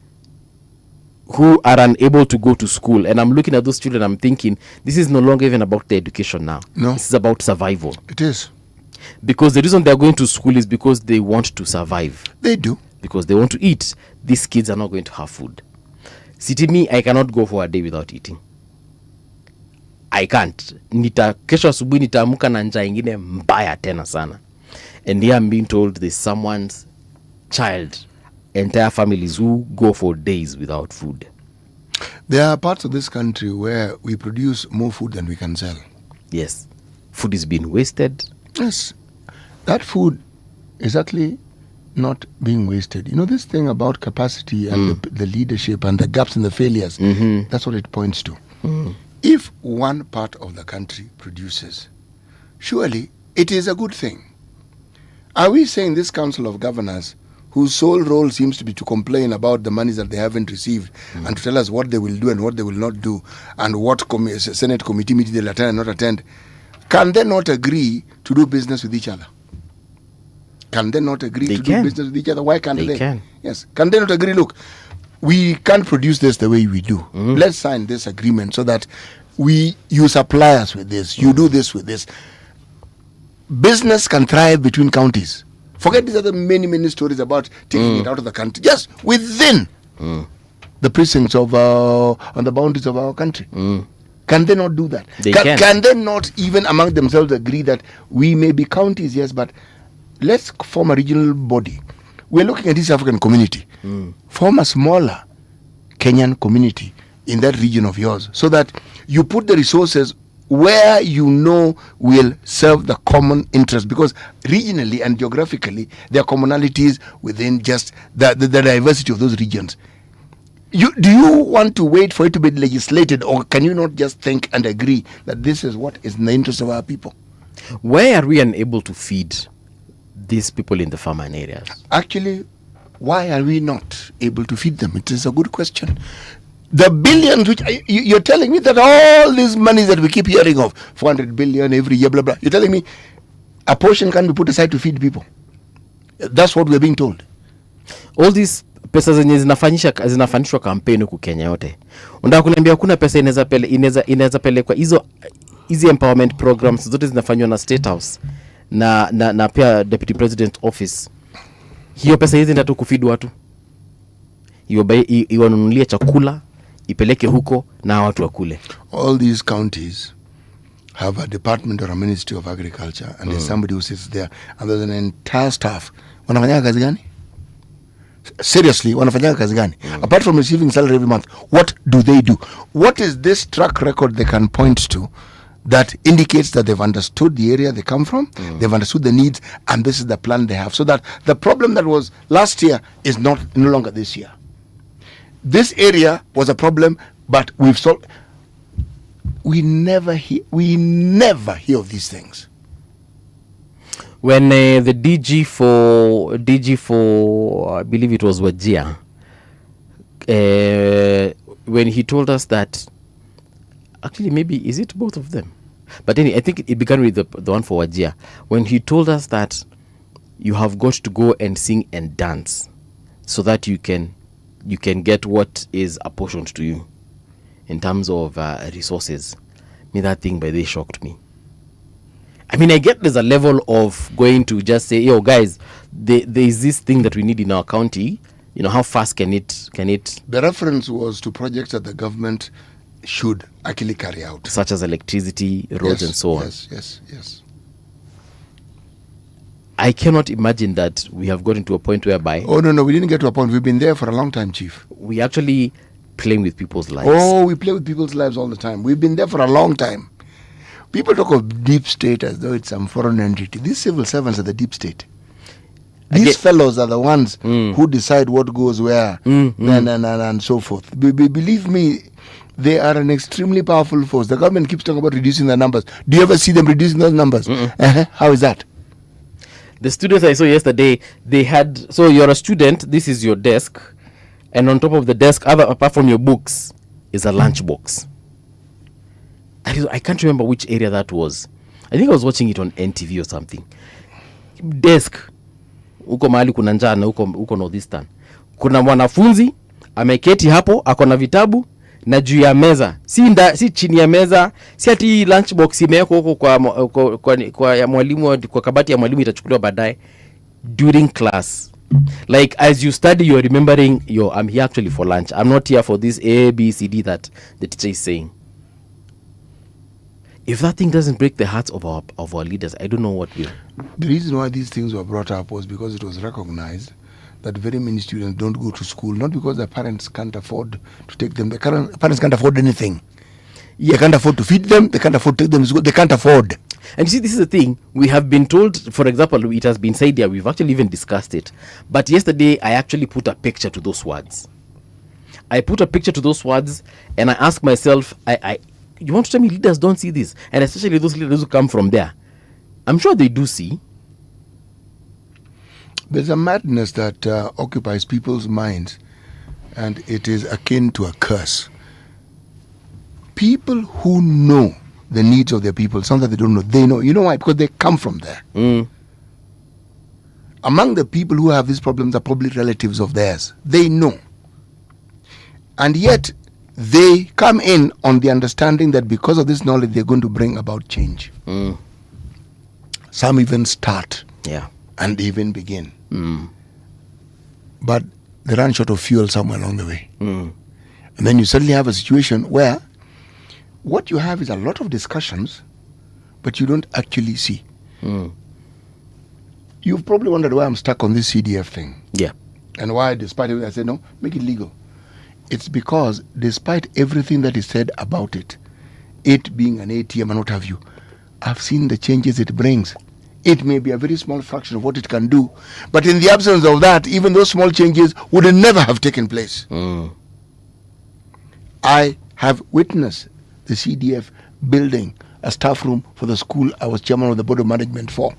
who are unable to go to school, and I'm looking at those children, I'm thinking, this is no longer even about their education now. No. This is about survival. It is. Because the reason they're going to school is because they want to survive. They do. Because they want to eat. These kids are not going to have food. See, to me, I cannot go for a day without eating. I can't. Kesho asubuhi nitaamka na njaa ingine mbaya tena sana. And here I'm being told there's someone's child, entire families who go for days without food. There are parts of this country where we produce more food than we can sell. Yes. Food is being wasted. Yes. That food is actually not being wasted. You know, this thing about capacity and the leadership and the gaps and the failures, that's what it points to. If one part of the country produces, surely it is a good thing. Are we saying this Council of Governors whose sole role seems to be to complain about the monies that they haven't received and to tell us what they will do and what they will not do and what Senate committee meeting they'll attend and not attend, can they not agree to do business with each other? Can they not agree to do business with each other? Why can't they? They can. Yes. Can they not agree? Look, we can't produce this the way we do. Let's sign this agreement so that you supply us with this, you do this with this. Business can thrive between counties. Forget these other many stories about taking it out of the country. Just within the precincts of on the boundaries of our country. Can they not do that? Can they not even among themselves agree that we may be counties, yes, but let's form a regional body. We're looking at this African community. Form a smaller Kenyan community in that region of yours so that you put the resources where you know will serve the common interest, because regionally and geographically there are commonalities within just the diversity of those regions. Do you want to wait for it to be legislated, or can you not just think and agree that this is what is in the interest of our people? Why are we unable to feed these people in the farming areas? Actually, why are we not able to feed them? It is a good question. The billions which you're telling me that all these monies that we keep hearing of, 400 billion every year, blah, blah, you're telling me a portion can be put aside to feed people. That's what we're being told. All these pesa zenye zinafanyishwa kampeni huku Kenya yote. Unataka kuniambia kuna pesa inaweza pelekwa hizi empowerment programs zote zinafanywa na State House na pia Deputy President Office. Hiyo pesa hizi ndio kufeed watu. Iwanunulie chakula, ipeleke huko na watu wakule. All these counties have a department or a ministry of agriculture, and there's somebody who sits there, and there's an entire staff. Wanafanya kazi gani? Seriously, wanafanya kazi gani? Apart from receiving salary every month, what do they do? What is this track record they can point to that indicates that they've understood the area they come from, they've understood the needs, and this is the plan they have, so that the problem that was last year is no longer this year. This area was a problem, but we've solved. We never hear of these things. When the DG for I believe it was Wajir, when he told us that, actually maybe is it both of them, but anyway, I think it began with the one for Wajir, when he told us that you have got to go and sing and dance so that you can get what is apportioned to you in terms of resources. That thing by the shocked me. I mean, I get there's a level of going to just say, yo guys, there is this thing that we need in our county. How fast can it? The reference was to projects that the government should actually carry out, such as electricity, roads, and so on. Yes. I cannot imagine that we have gotten to a point whereby... Oh, no, we didn't get to a point. We've been there for a long time, Chief. We actually playing with people's lives. Oh, we play with people's lives all the time. We've been there for a long time. People talk of deep state as though it's some foreign entity. These civil servants are the deep state. These fellows are the ones who decide what goes where and so forth. Believe me, they are an extremely powerful force. The government keeps talking about reducing the numbers. Do you ever see them reducing those numbers? How is that? The students I saw yesterday, they had... So you're a student, this is your desk, and on top of the desk, apart from your books, is a lunch box. I can't remember which area that was. I think I was watching it on NTV or something. Desk. Uko mahali kuna njaa na uko Northeastern. Kuna mwanafunzi ameketi hapo, ako na vitabu na juu ya meza. Si chini ya meza, si ati lunch box imewekwa huko kwa ya mwalimu, kwa kabati ya mwalimu itachukuliwa baadaye. During class. Like as you study, you're remembering, I'm here actually for lunch. I'm not here for this A, B, C, D that the teacher is saying. If that thing doesn't break the hearts of our leaders, I don't know what will. The reason why these things were brought up was because it was recognized that very many students don't go to school, not because their parents can't afford to take them. The parents can't afford anything. They can't afford to feed them. They can't afford to take them to school. They can't afford. And you see, this is the thing. We have been told, for example, it has been said here, we've actually even discussed it. But yesterday, I actually put a picture to those words. I put a picture to those words, and I asked myself, you want to tell me leaders don't see this? And especially those leaders who come from there. I'm sure they do see. There's a madness that occupies people's minds, and it is akin to a curse. People who know the needs of their people, something they don't know, they know. You know why? Because they come from there. Among the people who have these problems are probably relatives of theirs. They know. And yet, they come in on the understanding that because of this knowledge, they're going to bring about change. Some even start. Yeah. And even begin. But they run short of fuel somewhere along the way. And then you suddenly have a situation where what you have is a lot of discussions, but you don't actually see. You've probably wondered why I'm stuck on this CDF thing. Yeah. And why, despite it, I said, no, make it legal. It's because despite everything that is said about it, it being an ATM and what have you, I've seen the changes it brings. It may be a very small fraction of what it can do, but in the absence of that, even those small changes would never have taken place. I have witnessed the CDF building a staff room for the school I was chairman of the board of management for.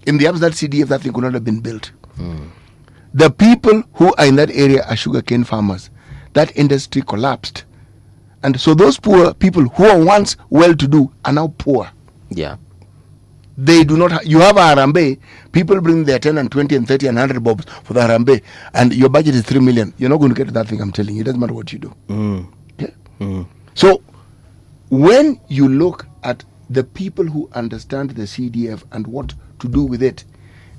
In the absence of that CDF, that thing could not have been built. The people who are in that area are sugarcane farmers. That industry collapsed. And so those poor people who are once well-to-do are now poor. Yeah. They do not. You have a Harambe. People bring their 10 and 20 and 30 and 100 bobs for the Harambe, and your budget is 3 million. You're not going to get that thing. I'm telling you. It doesn't matter what you do. So, when you look at the people who understand the CDF and what to do with it,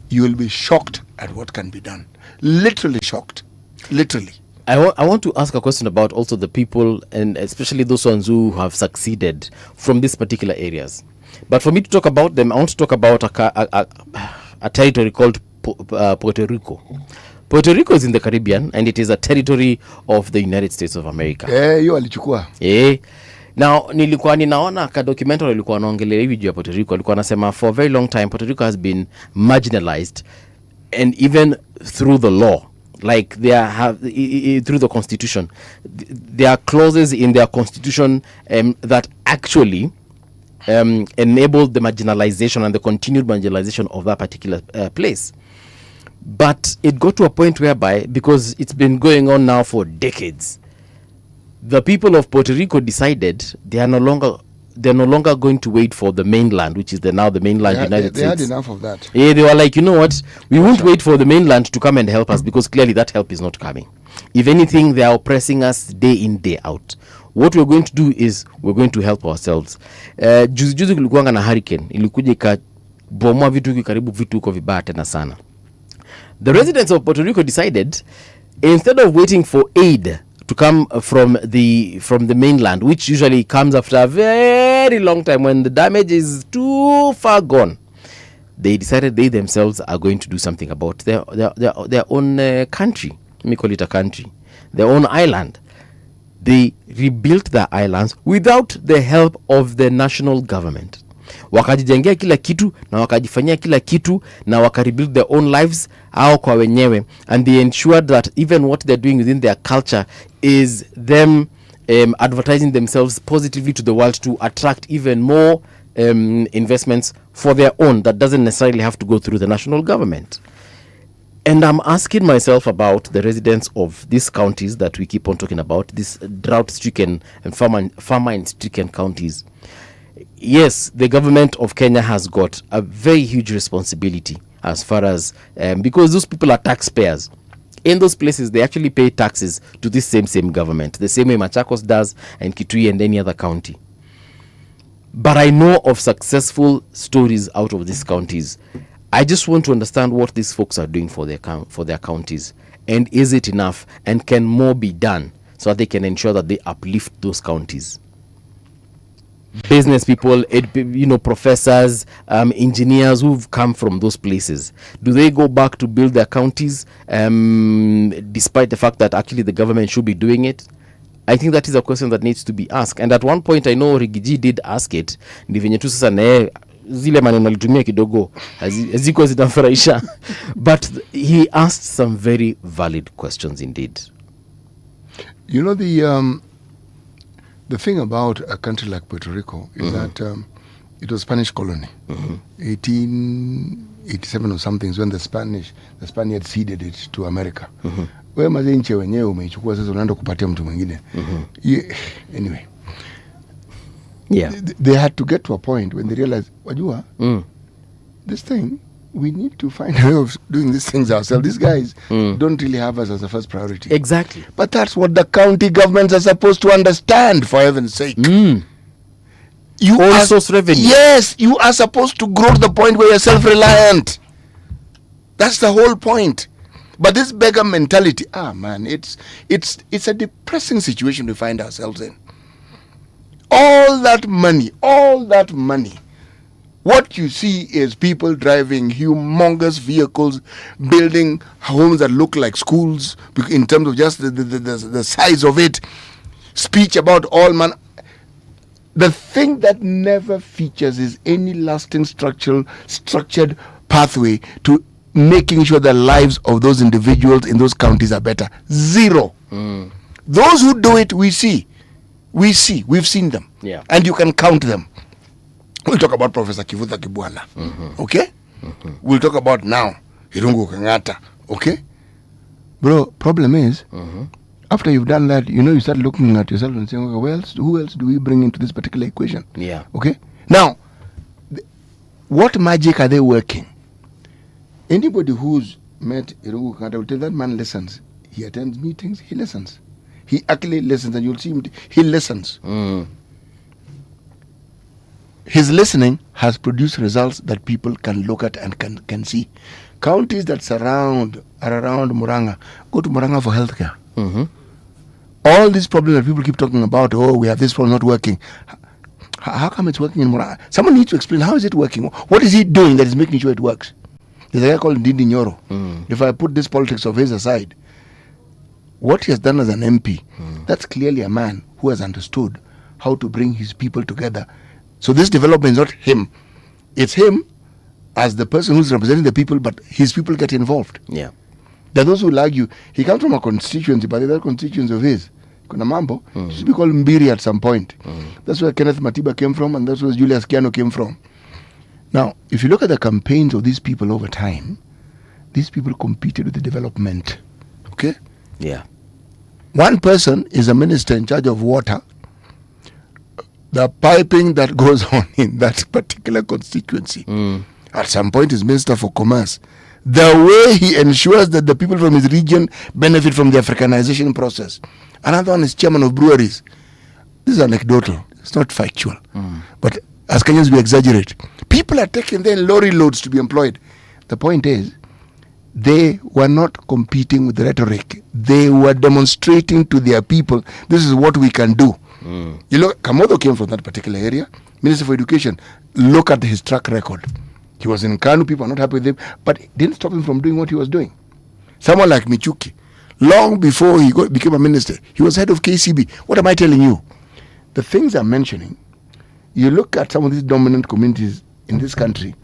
you will be shocked at what can be done. Literally shocked. Literally. I want to ask a question about also the people, and especially those ones who have succeeded from these particular areas. But for me to talk about them, I want to talk about a territory called Puerto Rico. Puerto Rico is in the Caribbean, and it is a territory of the United States of America. Hiyo alichukua. Now, nilikuwa ninaona ka documentary ilikuwa naongelea hivi juu ya Puerto Rico. Alikuwa anasema for a very long time Puerto Rico has been marginalized, and even through the law. Like through the constitution, there are clauses in their constitution that actually enabled the marginalization and the continued marginalization of that particular place. But it got to a point whereby, because it's been going on now for decades, the people of Puerto Rico decided they are no longer going to wait for the mainland, which is now the mainland United States. They had enough of that. Yeah, they were like, you know what? We won't wait for the mainland to come and help us, because clearly that help is not coming. If anything, they are oppressing us day in, day out. What we're going to do is we're going to help ourselves. Juzi kulikuwa na hurricane, ilikuja ikabomoa vitu karibu vitu uko vibaya tena sana. The residents of Puerto Rico decided, instead of waiting for aid to come from the mainland, which usually comes after a very long time when the damage is too far gone, they decided they themselves are going to do something about their own country. Let me call it a country. Their own island. They rebuilt their islands without the help of the national government. Wakajijengea kila kitu na wakajifanyia kila kitu na wakarebuild their own lives au kwa wenyewe, and they ensured that even what they're doing within their culture is them advertising themselves positively to the world to attract even more investments for their own that doesn't necessarily have to go through the national government. And I'm asking myself about the residents of these counties that we keep on talking about, these drought-stricken and famine-stricken counties. Yes, the government of Kenya has got a very huge responsibility as far as, because those people are taxpayers. In those places, they actually pay taxes to this same government, the same way Machakos does, and Kitui and any other county. But I know of successful stories out of these counties. I just want to understand what these folks are doing for their counties, and is it enough, and can more be done so that they can ensure that they uplift those counties? Business people, professors, engineers who've come from those places, do they go back to build their counties despite the fact that actually the government should be doing it? I think that is a question that needs to be asked. And at one point I know Rigiji did ask it, zile maneno alitumia kidogo haziko zinafurahisha, but he asked some very valid questions indeed. You know, the thing about a country like Puerto Rico is that it was Spanish colony. 1887 or something is when the Spaniards ceded it to America. Wewe maze nchi wenyewe umeichukua sasa unaenda kupatia mtu mwingine. Anyway. Yeah. They had to get to a point when they realized, wajua, this thing, we need to find a way of doing these things ourselves. These guys don't really have us as a first priority. Exactly. But that's what the county governments are supposed to understand, for heaven's sake. You all are, source revenue. Yes, you are supposed to grow to the point where you're self-reliant. That's the whole point. But this beggar mentality, man, it's a depressing situation we find ourselves in. All that money, what you see is people driving humongous vehicles, building homes that look like schools in terms of just the size of it, speech about all man. The thing that never features is any lasting structured pathway to making sure the lives of those individuals in those counties are better. Zero. Those who do it, we've seen them. Yeah. And you can count them. We'll talk about Professor Kivuta Kibwana. Okay? We'll talk about now Irungu Kangata. Okay? Bro, problem is, after you've done that, you start looking at yourself and saying, okay, who else do we bring into this particular equation? Yeah. Okay? Now, what magic are they working? Anybody who's met Irungu Kangata will tell that man listens. He attends meetings, he listens. He actually listens, and you'll see him, he listens. His listening has produced results that people can look at and can see. Counties that are around Muranga, go to Muranga for healthcare. All these problems that people keep talking about, we have this problem not working. How come it's working in Muranga? Someone needs to explain, how is it working? What is he doing that is making sure it works? There's a guy called Ndindi Nyoro. If I put this politics of his aside, what he has done as an MP, that's clearly a man who has understood how to bring his people together. So this development is not him. It's him as the person who's representing the people, but his people get involved. Yeah. There are those who will argue, he comes from a constituency, but the other constituency of his, Kuna Mambo, used to be called Mbiri at some point. That's where Kenneth Matiba came from, and that's where Julius Kiano came from. Now, if you look at the campaigns of these people over time, these people competed with the development. Okay? Yeah. One person is a minister in charge of water. The piping that goes on in that particular constituency. At some point is Minister for Commerce. The way he ensures that the people from his region benefit from the Africanization process. Another one is chairman of breweries. This is anecdotal. It's not factual. But as Kenyans, we exaggerate. People are taking their lorry loads to be employed. The point is, they were not competing with rhetoric. They were demonstrating to their people, this is what we can do. You know, Kamodo came from that particular area. Minister for Education, look at his track record. He was in Kanu, people are not happy with him, but it didn't stop him from doing what he was doing. Someone like Michuki, long before he became a minister, he was head of KCB. What am I telling you? The things I'm mentioning, you look at some of these dominant communities in this country,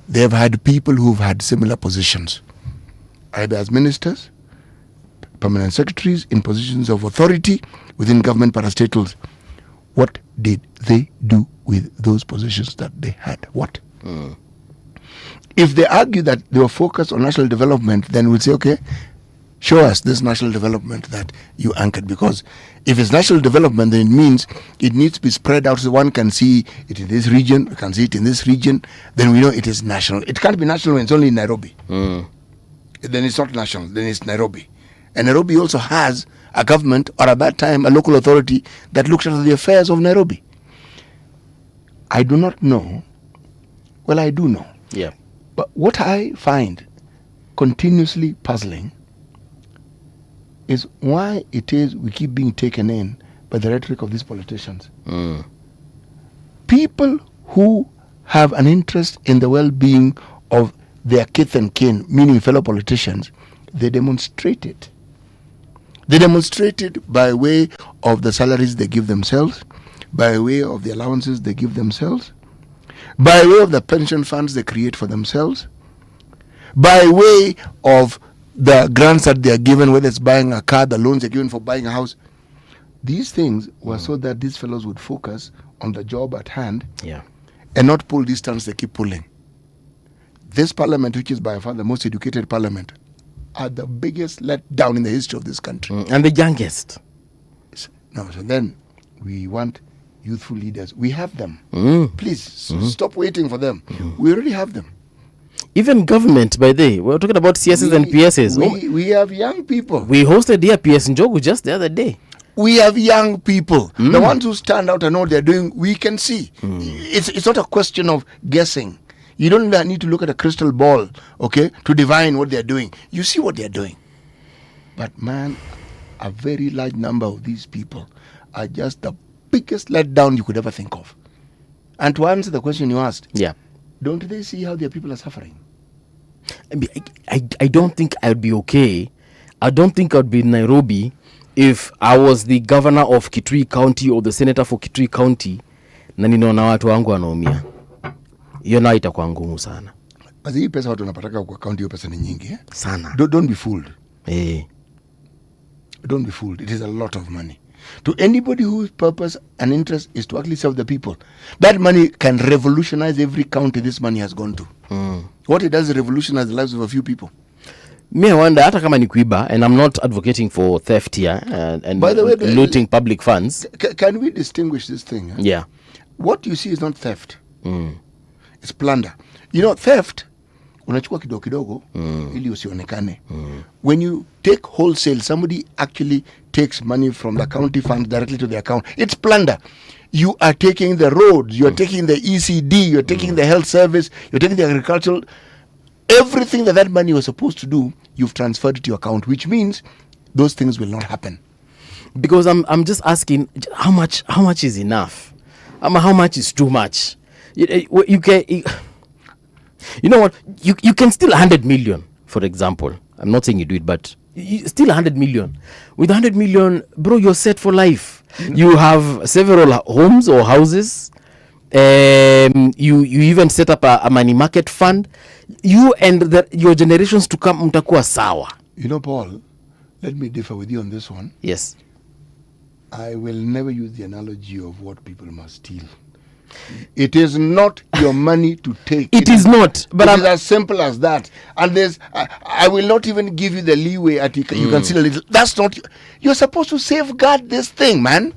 they have had people who've had similar positions, either as ministers, permanent secretaries, in positions of authority within government parastatals. What did they do with those positions that they had? What? If they argue that they were focused on national development, then we'll say, okay, show us this national development that you anchored. Because if it's national development, then it means it needs to be spread out so one can see it in this region, we can see it in this region, then we know it is national. It can't be national when it's only in Nairobi. Then it's not national, then it's Nairobi. And Nairobi also has a government, or at that time a local authority, that looks after the affairs of Nairobi. I do not know. Well, I do know. Yeah. But what I find continuously puzzling is why it is we keep being taken in by the rhetoric of these politicians. People who have an interest in the well-being of their kith and kin, meaning fellow politicians, they demonstrate it. They demonstrate it by way of the salaries they give themselves, by way of the allowances they give themselves, by way of the pension funds they create for themselves, by way of the grants that they are given, whether it's buying a car, the loans they're given for buying a house. These things were so that these fellows would focus on the job at hand. Yeah. and not pull these stunts they keep pulling. This parliament, which is by far the most educated parliament, are the biggest letdown in the history of this country. And the youngest. No, so then we want youthful leaders. We have them. Please stop waiting for them. We already have them. Even government, by the way, we're talking about CSs and PSs. We have young people. We hosted here PS Njogu just the other day. We have young people. The ones who stand out and know what they're doing, we can see. It's not a question of guessing. You don't need to look at a crystal ball, okay, to divine what they're doing. You see what they're doing. But man, a very large number of these people are just the biggest letdown you could ever think of. And to answer the question you asked, don't they see how their people are suffering? I don't think I'd be okay. I don't think I'd be in Nairobi if I was the governor of Kitui County or the senator for Kitui County na ninaona watu wangu wanaumia. Hiyo na itakuwa ngumu sana. Basi hii pesa watu wanapataka kwa county, hiyo pesa ni nyingi sana. Don't be fooled. Don't be fooled. It is a lot of money. To anybody whose purpose and interest is to actually serve the people, that money can revolutionize every county this money has gone to. What it does is revolutionize the lives of a few people. Me, I wonder, hata kama ni kuiba, and I'm not advocating for theft here and by the way, looting public funds. Can we distinguish this thing? Yeah. What you see is not theft. It's plunder. You know, theft, unachukua kidogo kidogo ili usionekane. When you take wholesale, somebody actually takes money from the county fund directly to the account. It's plunder. You are taking the roads, you are taking the ECD, you are taking the health service, you're taking the agricultural. Everything that money was supposed to do, you've transferred it to your account, which means those things will not happen. Because I'm just asking, how much is enough? How much is too much? You can, you know what? You can steal 100 million, for example. I'm not saying you do it, but still 100 million. With 100 million, bro, you're set for life. You have several homes or houses. You even set up a money market fund. You and your generations to come mtakuwa sawa. You know, Paul, let me differ with you on this one. Yes. I will never use the analogy of what people must steal. It is not your money to take. It is not. But it is as simple as that. And there's, I will not even give you the leeway at you can steal a little. That's not. You're supposed to safeguard this thing, man.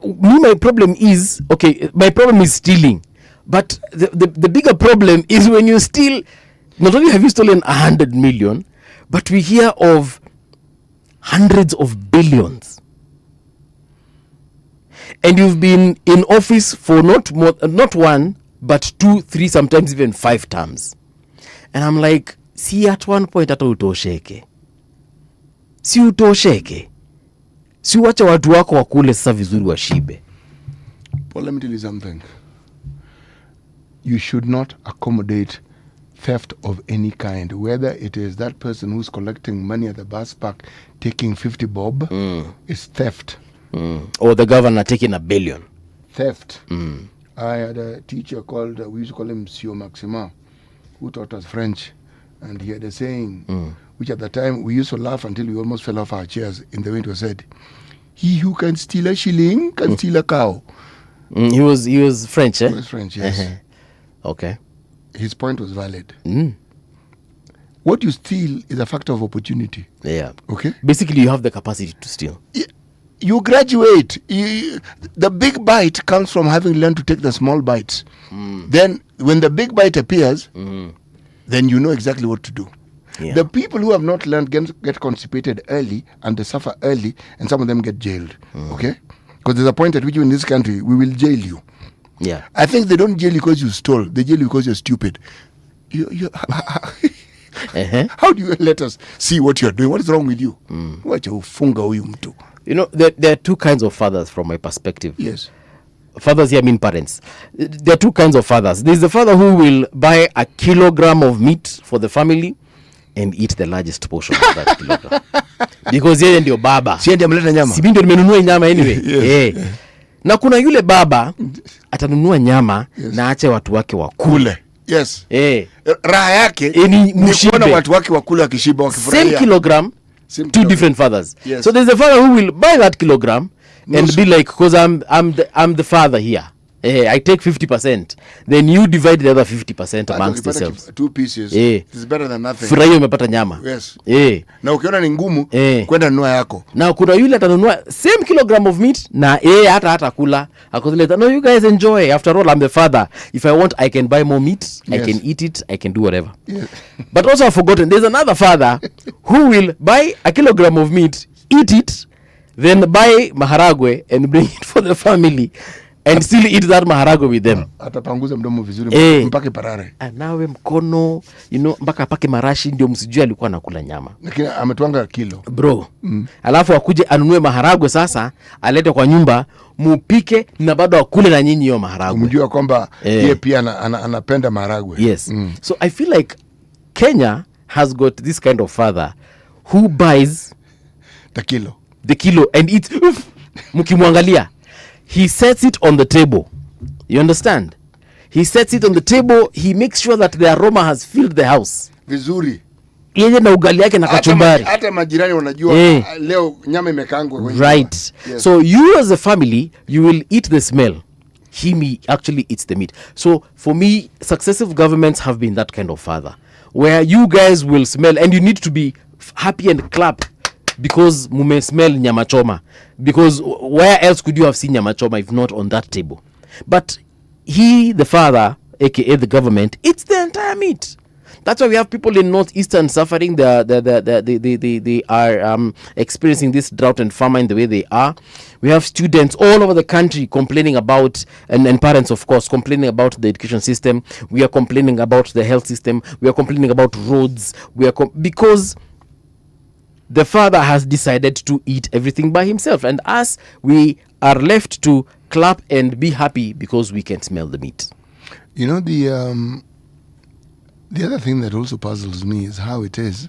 My problem is stealing. But the bigger problem is when you steal. Not only have you stolen 100 million, but we hear of hundreds of billions. And you've been in office for not one, but 2, 3, sometimes even 5 terms. And I'm like, see, at one point hata utosheke. Si utosheke. Si wacha watu wako wakule sasa vizuri washibe. Paul, let me tell you something. You should not accommodate theft of any kind, whether it is that person who's collecting money at the bus park taking 50 bob, it's theft. Or the governor taking $1 billion. Theft. I had a teacher called, we used to call him Monsieur Maximin, who taught us French. And he had a saying, which at the time we used to laugh until we almost fell off our chairs in the way it was said, "He who can steal a shilling can steal a cow." He was French, eh? He was French, yes. Okay. His point was valid. What you steal is a factor of opportunity. Yeah. Okay? Basically, you have the capacity to steal. You graduate. The big bite comes from having learned to take the small bites. Then, when the big bite appears, then you know exactly what to do. Yeah. The people who have not learned get constipated early, and they suffer early, and some of them get jailed. Okay? Because there's a point at which in this country, we will jail you. Yeah. I think they don't jail you because you stole. They jail you because you're stupid. How do you let us see what you're doing? What is wrong with you? You know, there are two kinds of fathers from my perspective. Yes. Fathers here mean parents. There are two kinds of fathers. There's the father who will buy a kilogram of meat for the family and eat the largest portion of that kilogram. Because yeye ndio baba. Si ndiye ameleta nyama. Si mimi ndio nimenunua nyama anyway. Yes. Na kuna yule baba atanunua nyama na ache watu wake wakule. Yes. Raha yake ni kuona watu wake wakule wakishiba wakifurahia. Same kilogram, two different fathers. Yes. So there's a father who will buy that kilogram and be like, because I'm the father here. I take 50%, then you divide the other 50% amongst yourselves. 2 pieces. It's better than nothing. Furahi umepata nyama. Yes. Na ukiona ni ngumu, kwenda nunua yako. Na kuna yule atanunua same kilogram of meat na hata kula. Akozileta, no, you guys enjoy. After all, I'm the father. If I want, I can buy more meat. Yes. I can eat it. I can do whatever. Yes. But also I've forgotten, there's another father who will buy a kilogram of meat, eat it, then buy maharagwe and bring it for the family. And still eat that maharagwe with them. Atapanguza mdomo vizuri mpaka parare. Nawe mkono, mpaka apake marashi ndio msijue alikuwa anakula nyama. Lakini ametwanga kilo. Bro. Alafu akuje anunue maharagwe sasa, alete kwa nyumba, mupike na bado akule na nyinyi hiyo maharagwe. Umjua kwamba yeye pia anapenda maharagwe. Yes. So I feel like Kenya has got this kind of father who buys the kilo and eats. Mkimwangalia, he sets it on the table. You understand? He sets it on the table. He makes sure that the aroma has filled the house. Vizuri. Yeye na ugali yake na kachumbari. Hata majirani wanajua leo nyama imekaangwa. Right. Yes. So you as a family, you will eat the smell. He actually eats the meat. So for me, successive governments have been that kind of father, where you guys will smell and you need to be happy and clap because mume smell nyama choma. Because where else could you have seen nyama choma if not on that table? But he, the father, aka the government, eats the entire meat. That's why we have people in northeastern suffering. They are experiencing this drought and famine the way they are. We have students all over the country complaining about, and parents, of course, complaining about the education system. We are complaining about the health system. We are complaining about roads. Because the father has decided to eat everything by himself, and us, we are left to clap and be happy because we can smell the meat. You know, the other thing that also puzzles me is how it is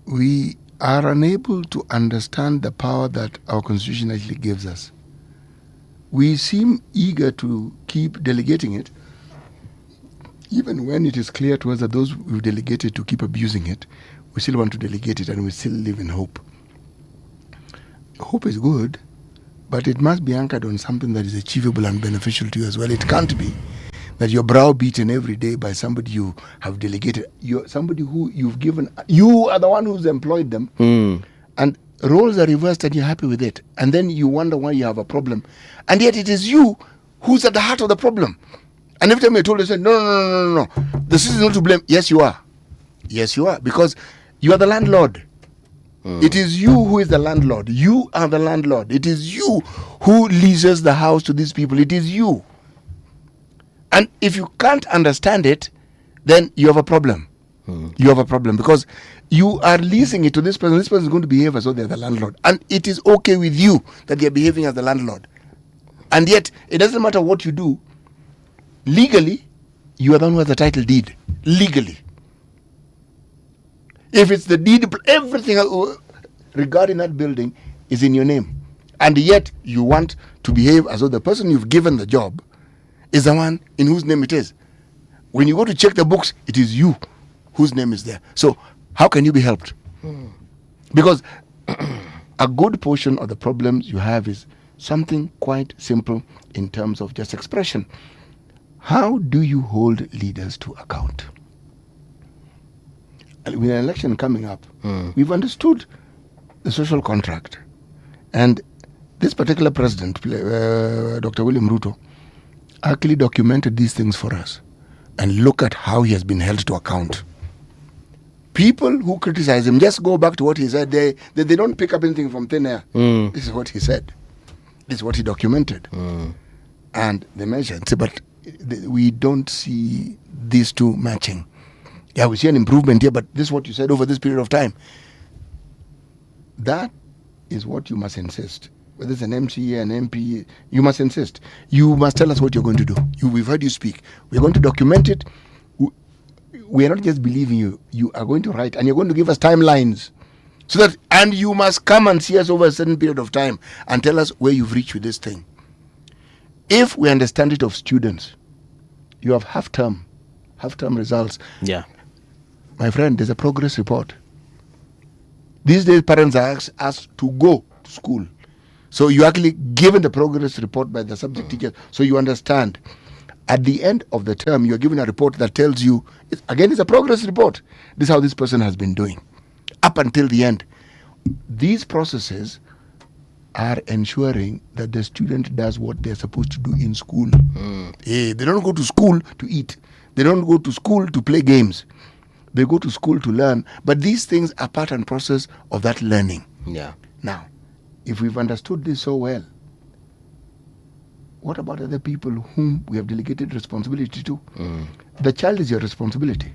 we are unable to understand the power that our constitution actually gives us. We seem eager to keep delegating it, even when it is clear to us that those we've delegated to keep abusing it. We still want to delegate it, and we still live in hope. Hope is good, but it must be anchored on something that is achievable and beneficial to you as well. It can't be that you're browbeaten every day by somebody you have delegated. You're somebody who you've given. You are the one who's employed them, and roles are reversed, and you're happy with it. And then you wonder why you have a problem, and yet it is you who's at the heart of the problem. And every time you're told, you say, no, the system is not to blame. Yes, you are. Yes, you are, because you are the landlord. It is you who is the landlord. You are the landlord. It is you who leases the house to these people. It is you. And if you can't understand it, then you have a problem. You have a problem because you are leasing it to this person. This person is going to behave as though they're the landlord. And it is okay with you that they're behaving as the landlord. And yet, it doesn't matter what you do. Legally, you are the one who has the title deed. Legally. If it's the deed, everything regarding that building is in your name. And yet, you want to behave as though the person you've given the job is the one in whose name it is. When you go to check the books, it is you whose name is there. So, how can you be helped? Because a good portion of the problems you have is something quite simple in terms of just expression. How do you hold leaders to account? And with an election coming up, we've understood the social contract. And this particular president, Dr. William Ruto, actually documented these things for us. And look at how he has been held to account. People who criticize him, just go back to what he said. They don't pick up anything from thin air. This is what he said. This is what he documented. And they mentioned, but we don't see these two matching. Yeah, we see an improvement here, but this is what you said over this period of time. That is what you must insist. Whether it's an MCA, an MP, you must insist. You must tell us what you're going to do. We've heard you speak. We're going to document it. We are not just believing you. You are going to write, and you're going to give us timelines. So that, and you must come and see us over a certain period of time and tell us where you've reached with this thing. If we understand it of students, you have half-term results. Yeah. My friend, there's a progress report. These days, parents are asked to go to school So you actually given the progress report by the subject teachers, so you understand. At the end of the term, you're given a report that tells you, it's a progress report. This is how this person has been doing up until the end. These processes are ensuring that the student does what they're supposed to do in school. They don't go to school to eat. They don't go to school to play games. They go to school to learn. But these things are part and process of that learning. Yeah. Now, if we've understood this so well, what about other people whom we have delegated responsibility to? The child is your responsibility.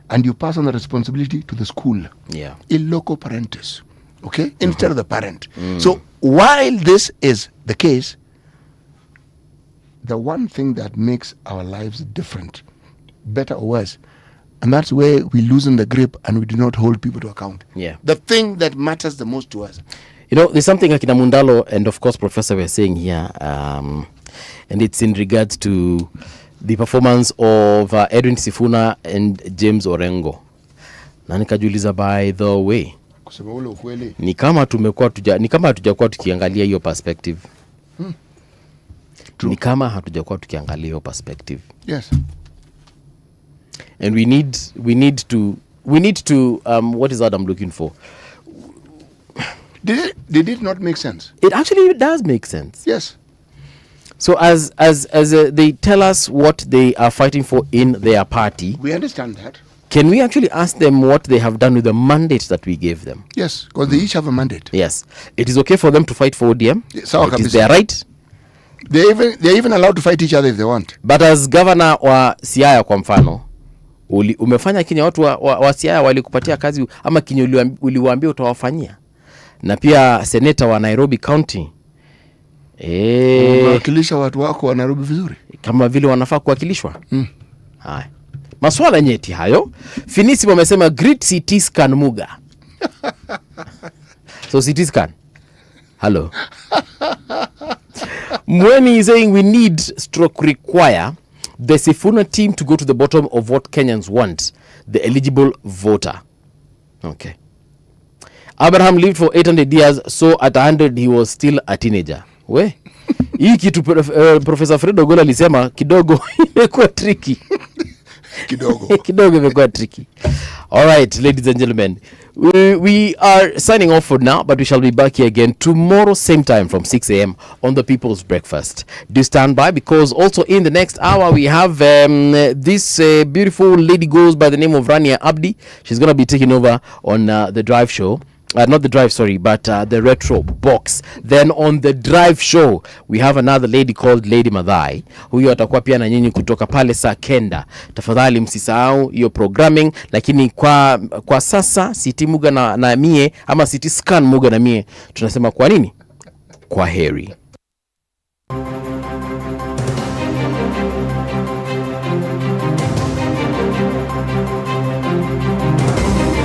And you pass on the responsibility to the school. Yeah. In loco parentis. Okay? Instead of the parent. So while this is the case, the one thing that makes our lives different, better or worse, and that's where we loosen the grip and we do not hold people to account. Yeah. The thing that matters the most to us. You know, there's something Akina Mundalo and of course Professor were saying here, and it's in regards to the performance of Edwin Sifuna and James Orengo. Na nikajiuliza, by the way, ni kama hatujakuwa tukiangalia hiyo perspective. Ni kama hatujakuwa tukiangalia hiyo perspective. Yes. And we need to what is that I'm looking for? Did it not make sense? It actually does make sense. Yes. So as they tell us what they are fighting for in their party, we understand that. Can we actually ask them what they have done with the mandate that we gave them? Yes, because they each have a mandate. Yes. It is okay for them to fight for ODM. It is their right. They're even allowed to fight each other if they want. But as governor wa Siaya kwa mfano, umefanya kinyo watu wa Siaya walikupatia kazi ama kinyo uliwaambia utawafanyia. Na pia senator wa Nairobi County. Wakilisha watu wako wa Nairobi vizuri. Kama vile wanafaa kuwakilishwa. Haya. Maswala nyeti hayo. Finisi wamesema great CT scan Muga. So CT scan. Hello. Mweni is saying we need /require the Sifuna team to go to the bottom of what Kenyans want, the eligible voter. Okay. Abraham lived for 800 years, so at 100 he was still a teenager. We? Hii kitu Professor Fred Ogola alisema kidogo imekuwa tricky. Kidogo imekuwa tricky. All right, ladies and gentlemen, we are signing off for now, but we shall be back here again tomorrow same time from 6 a.m. on the People's Breakfast. Do stand by, because also in the next hour we have this beautiful lady goes by the name of Rania Abdi. She's going to be taking over on the Drive Show. Not the Drive, sorry, but the Retro Box. Then on the Drive Show, we have another lady called Lady Madhai. Huyo atakuwa pia na nyinyi kutoka pale saa kenda. Tafadhali msisahau hiyo programming. Lakini kwa sasa, City Muga na mie, ama City Scan Muga na mie, tunasema kwa nini? Kwa heri.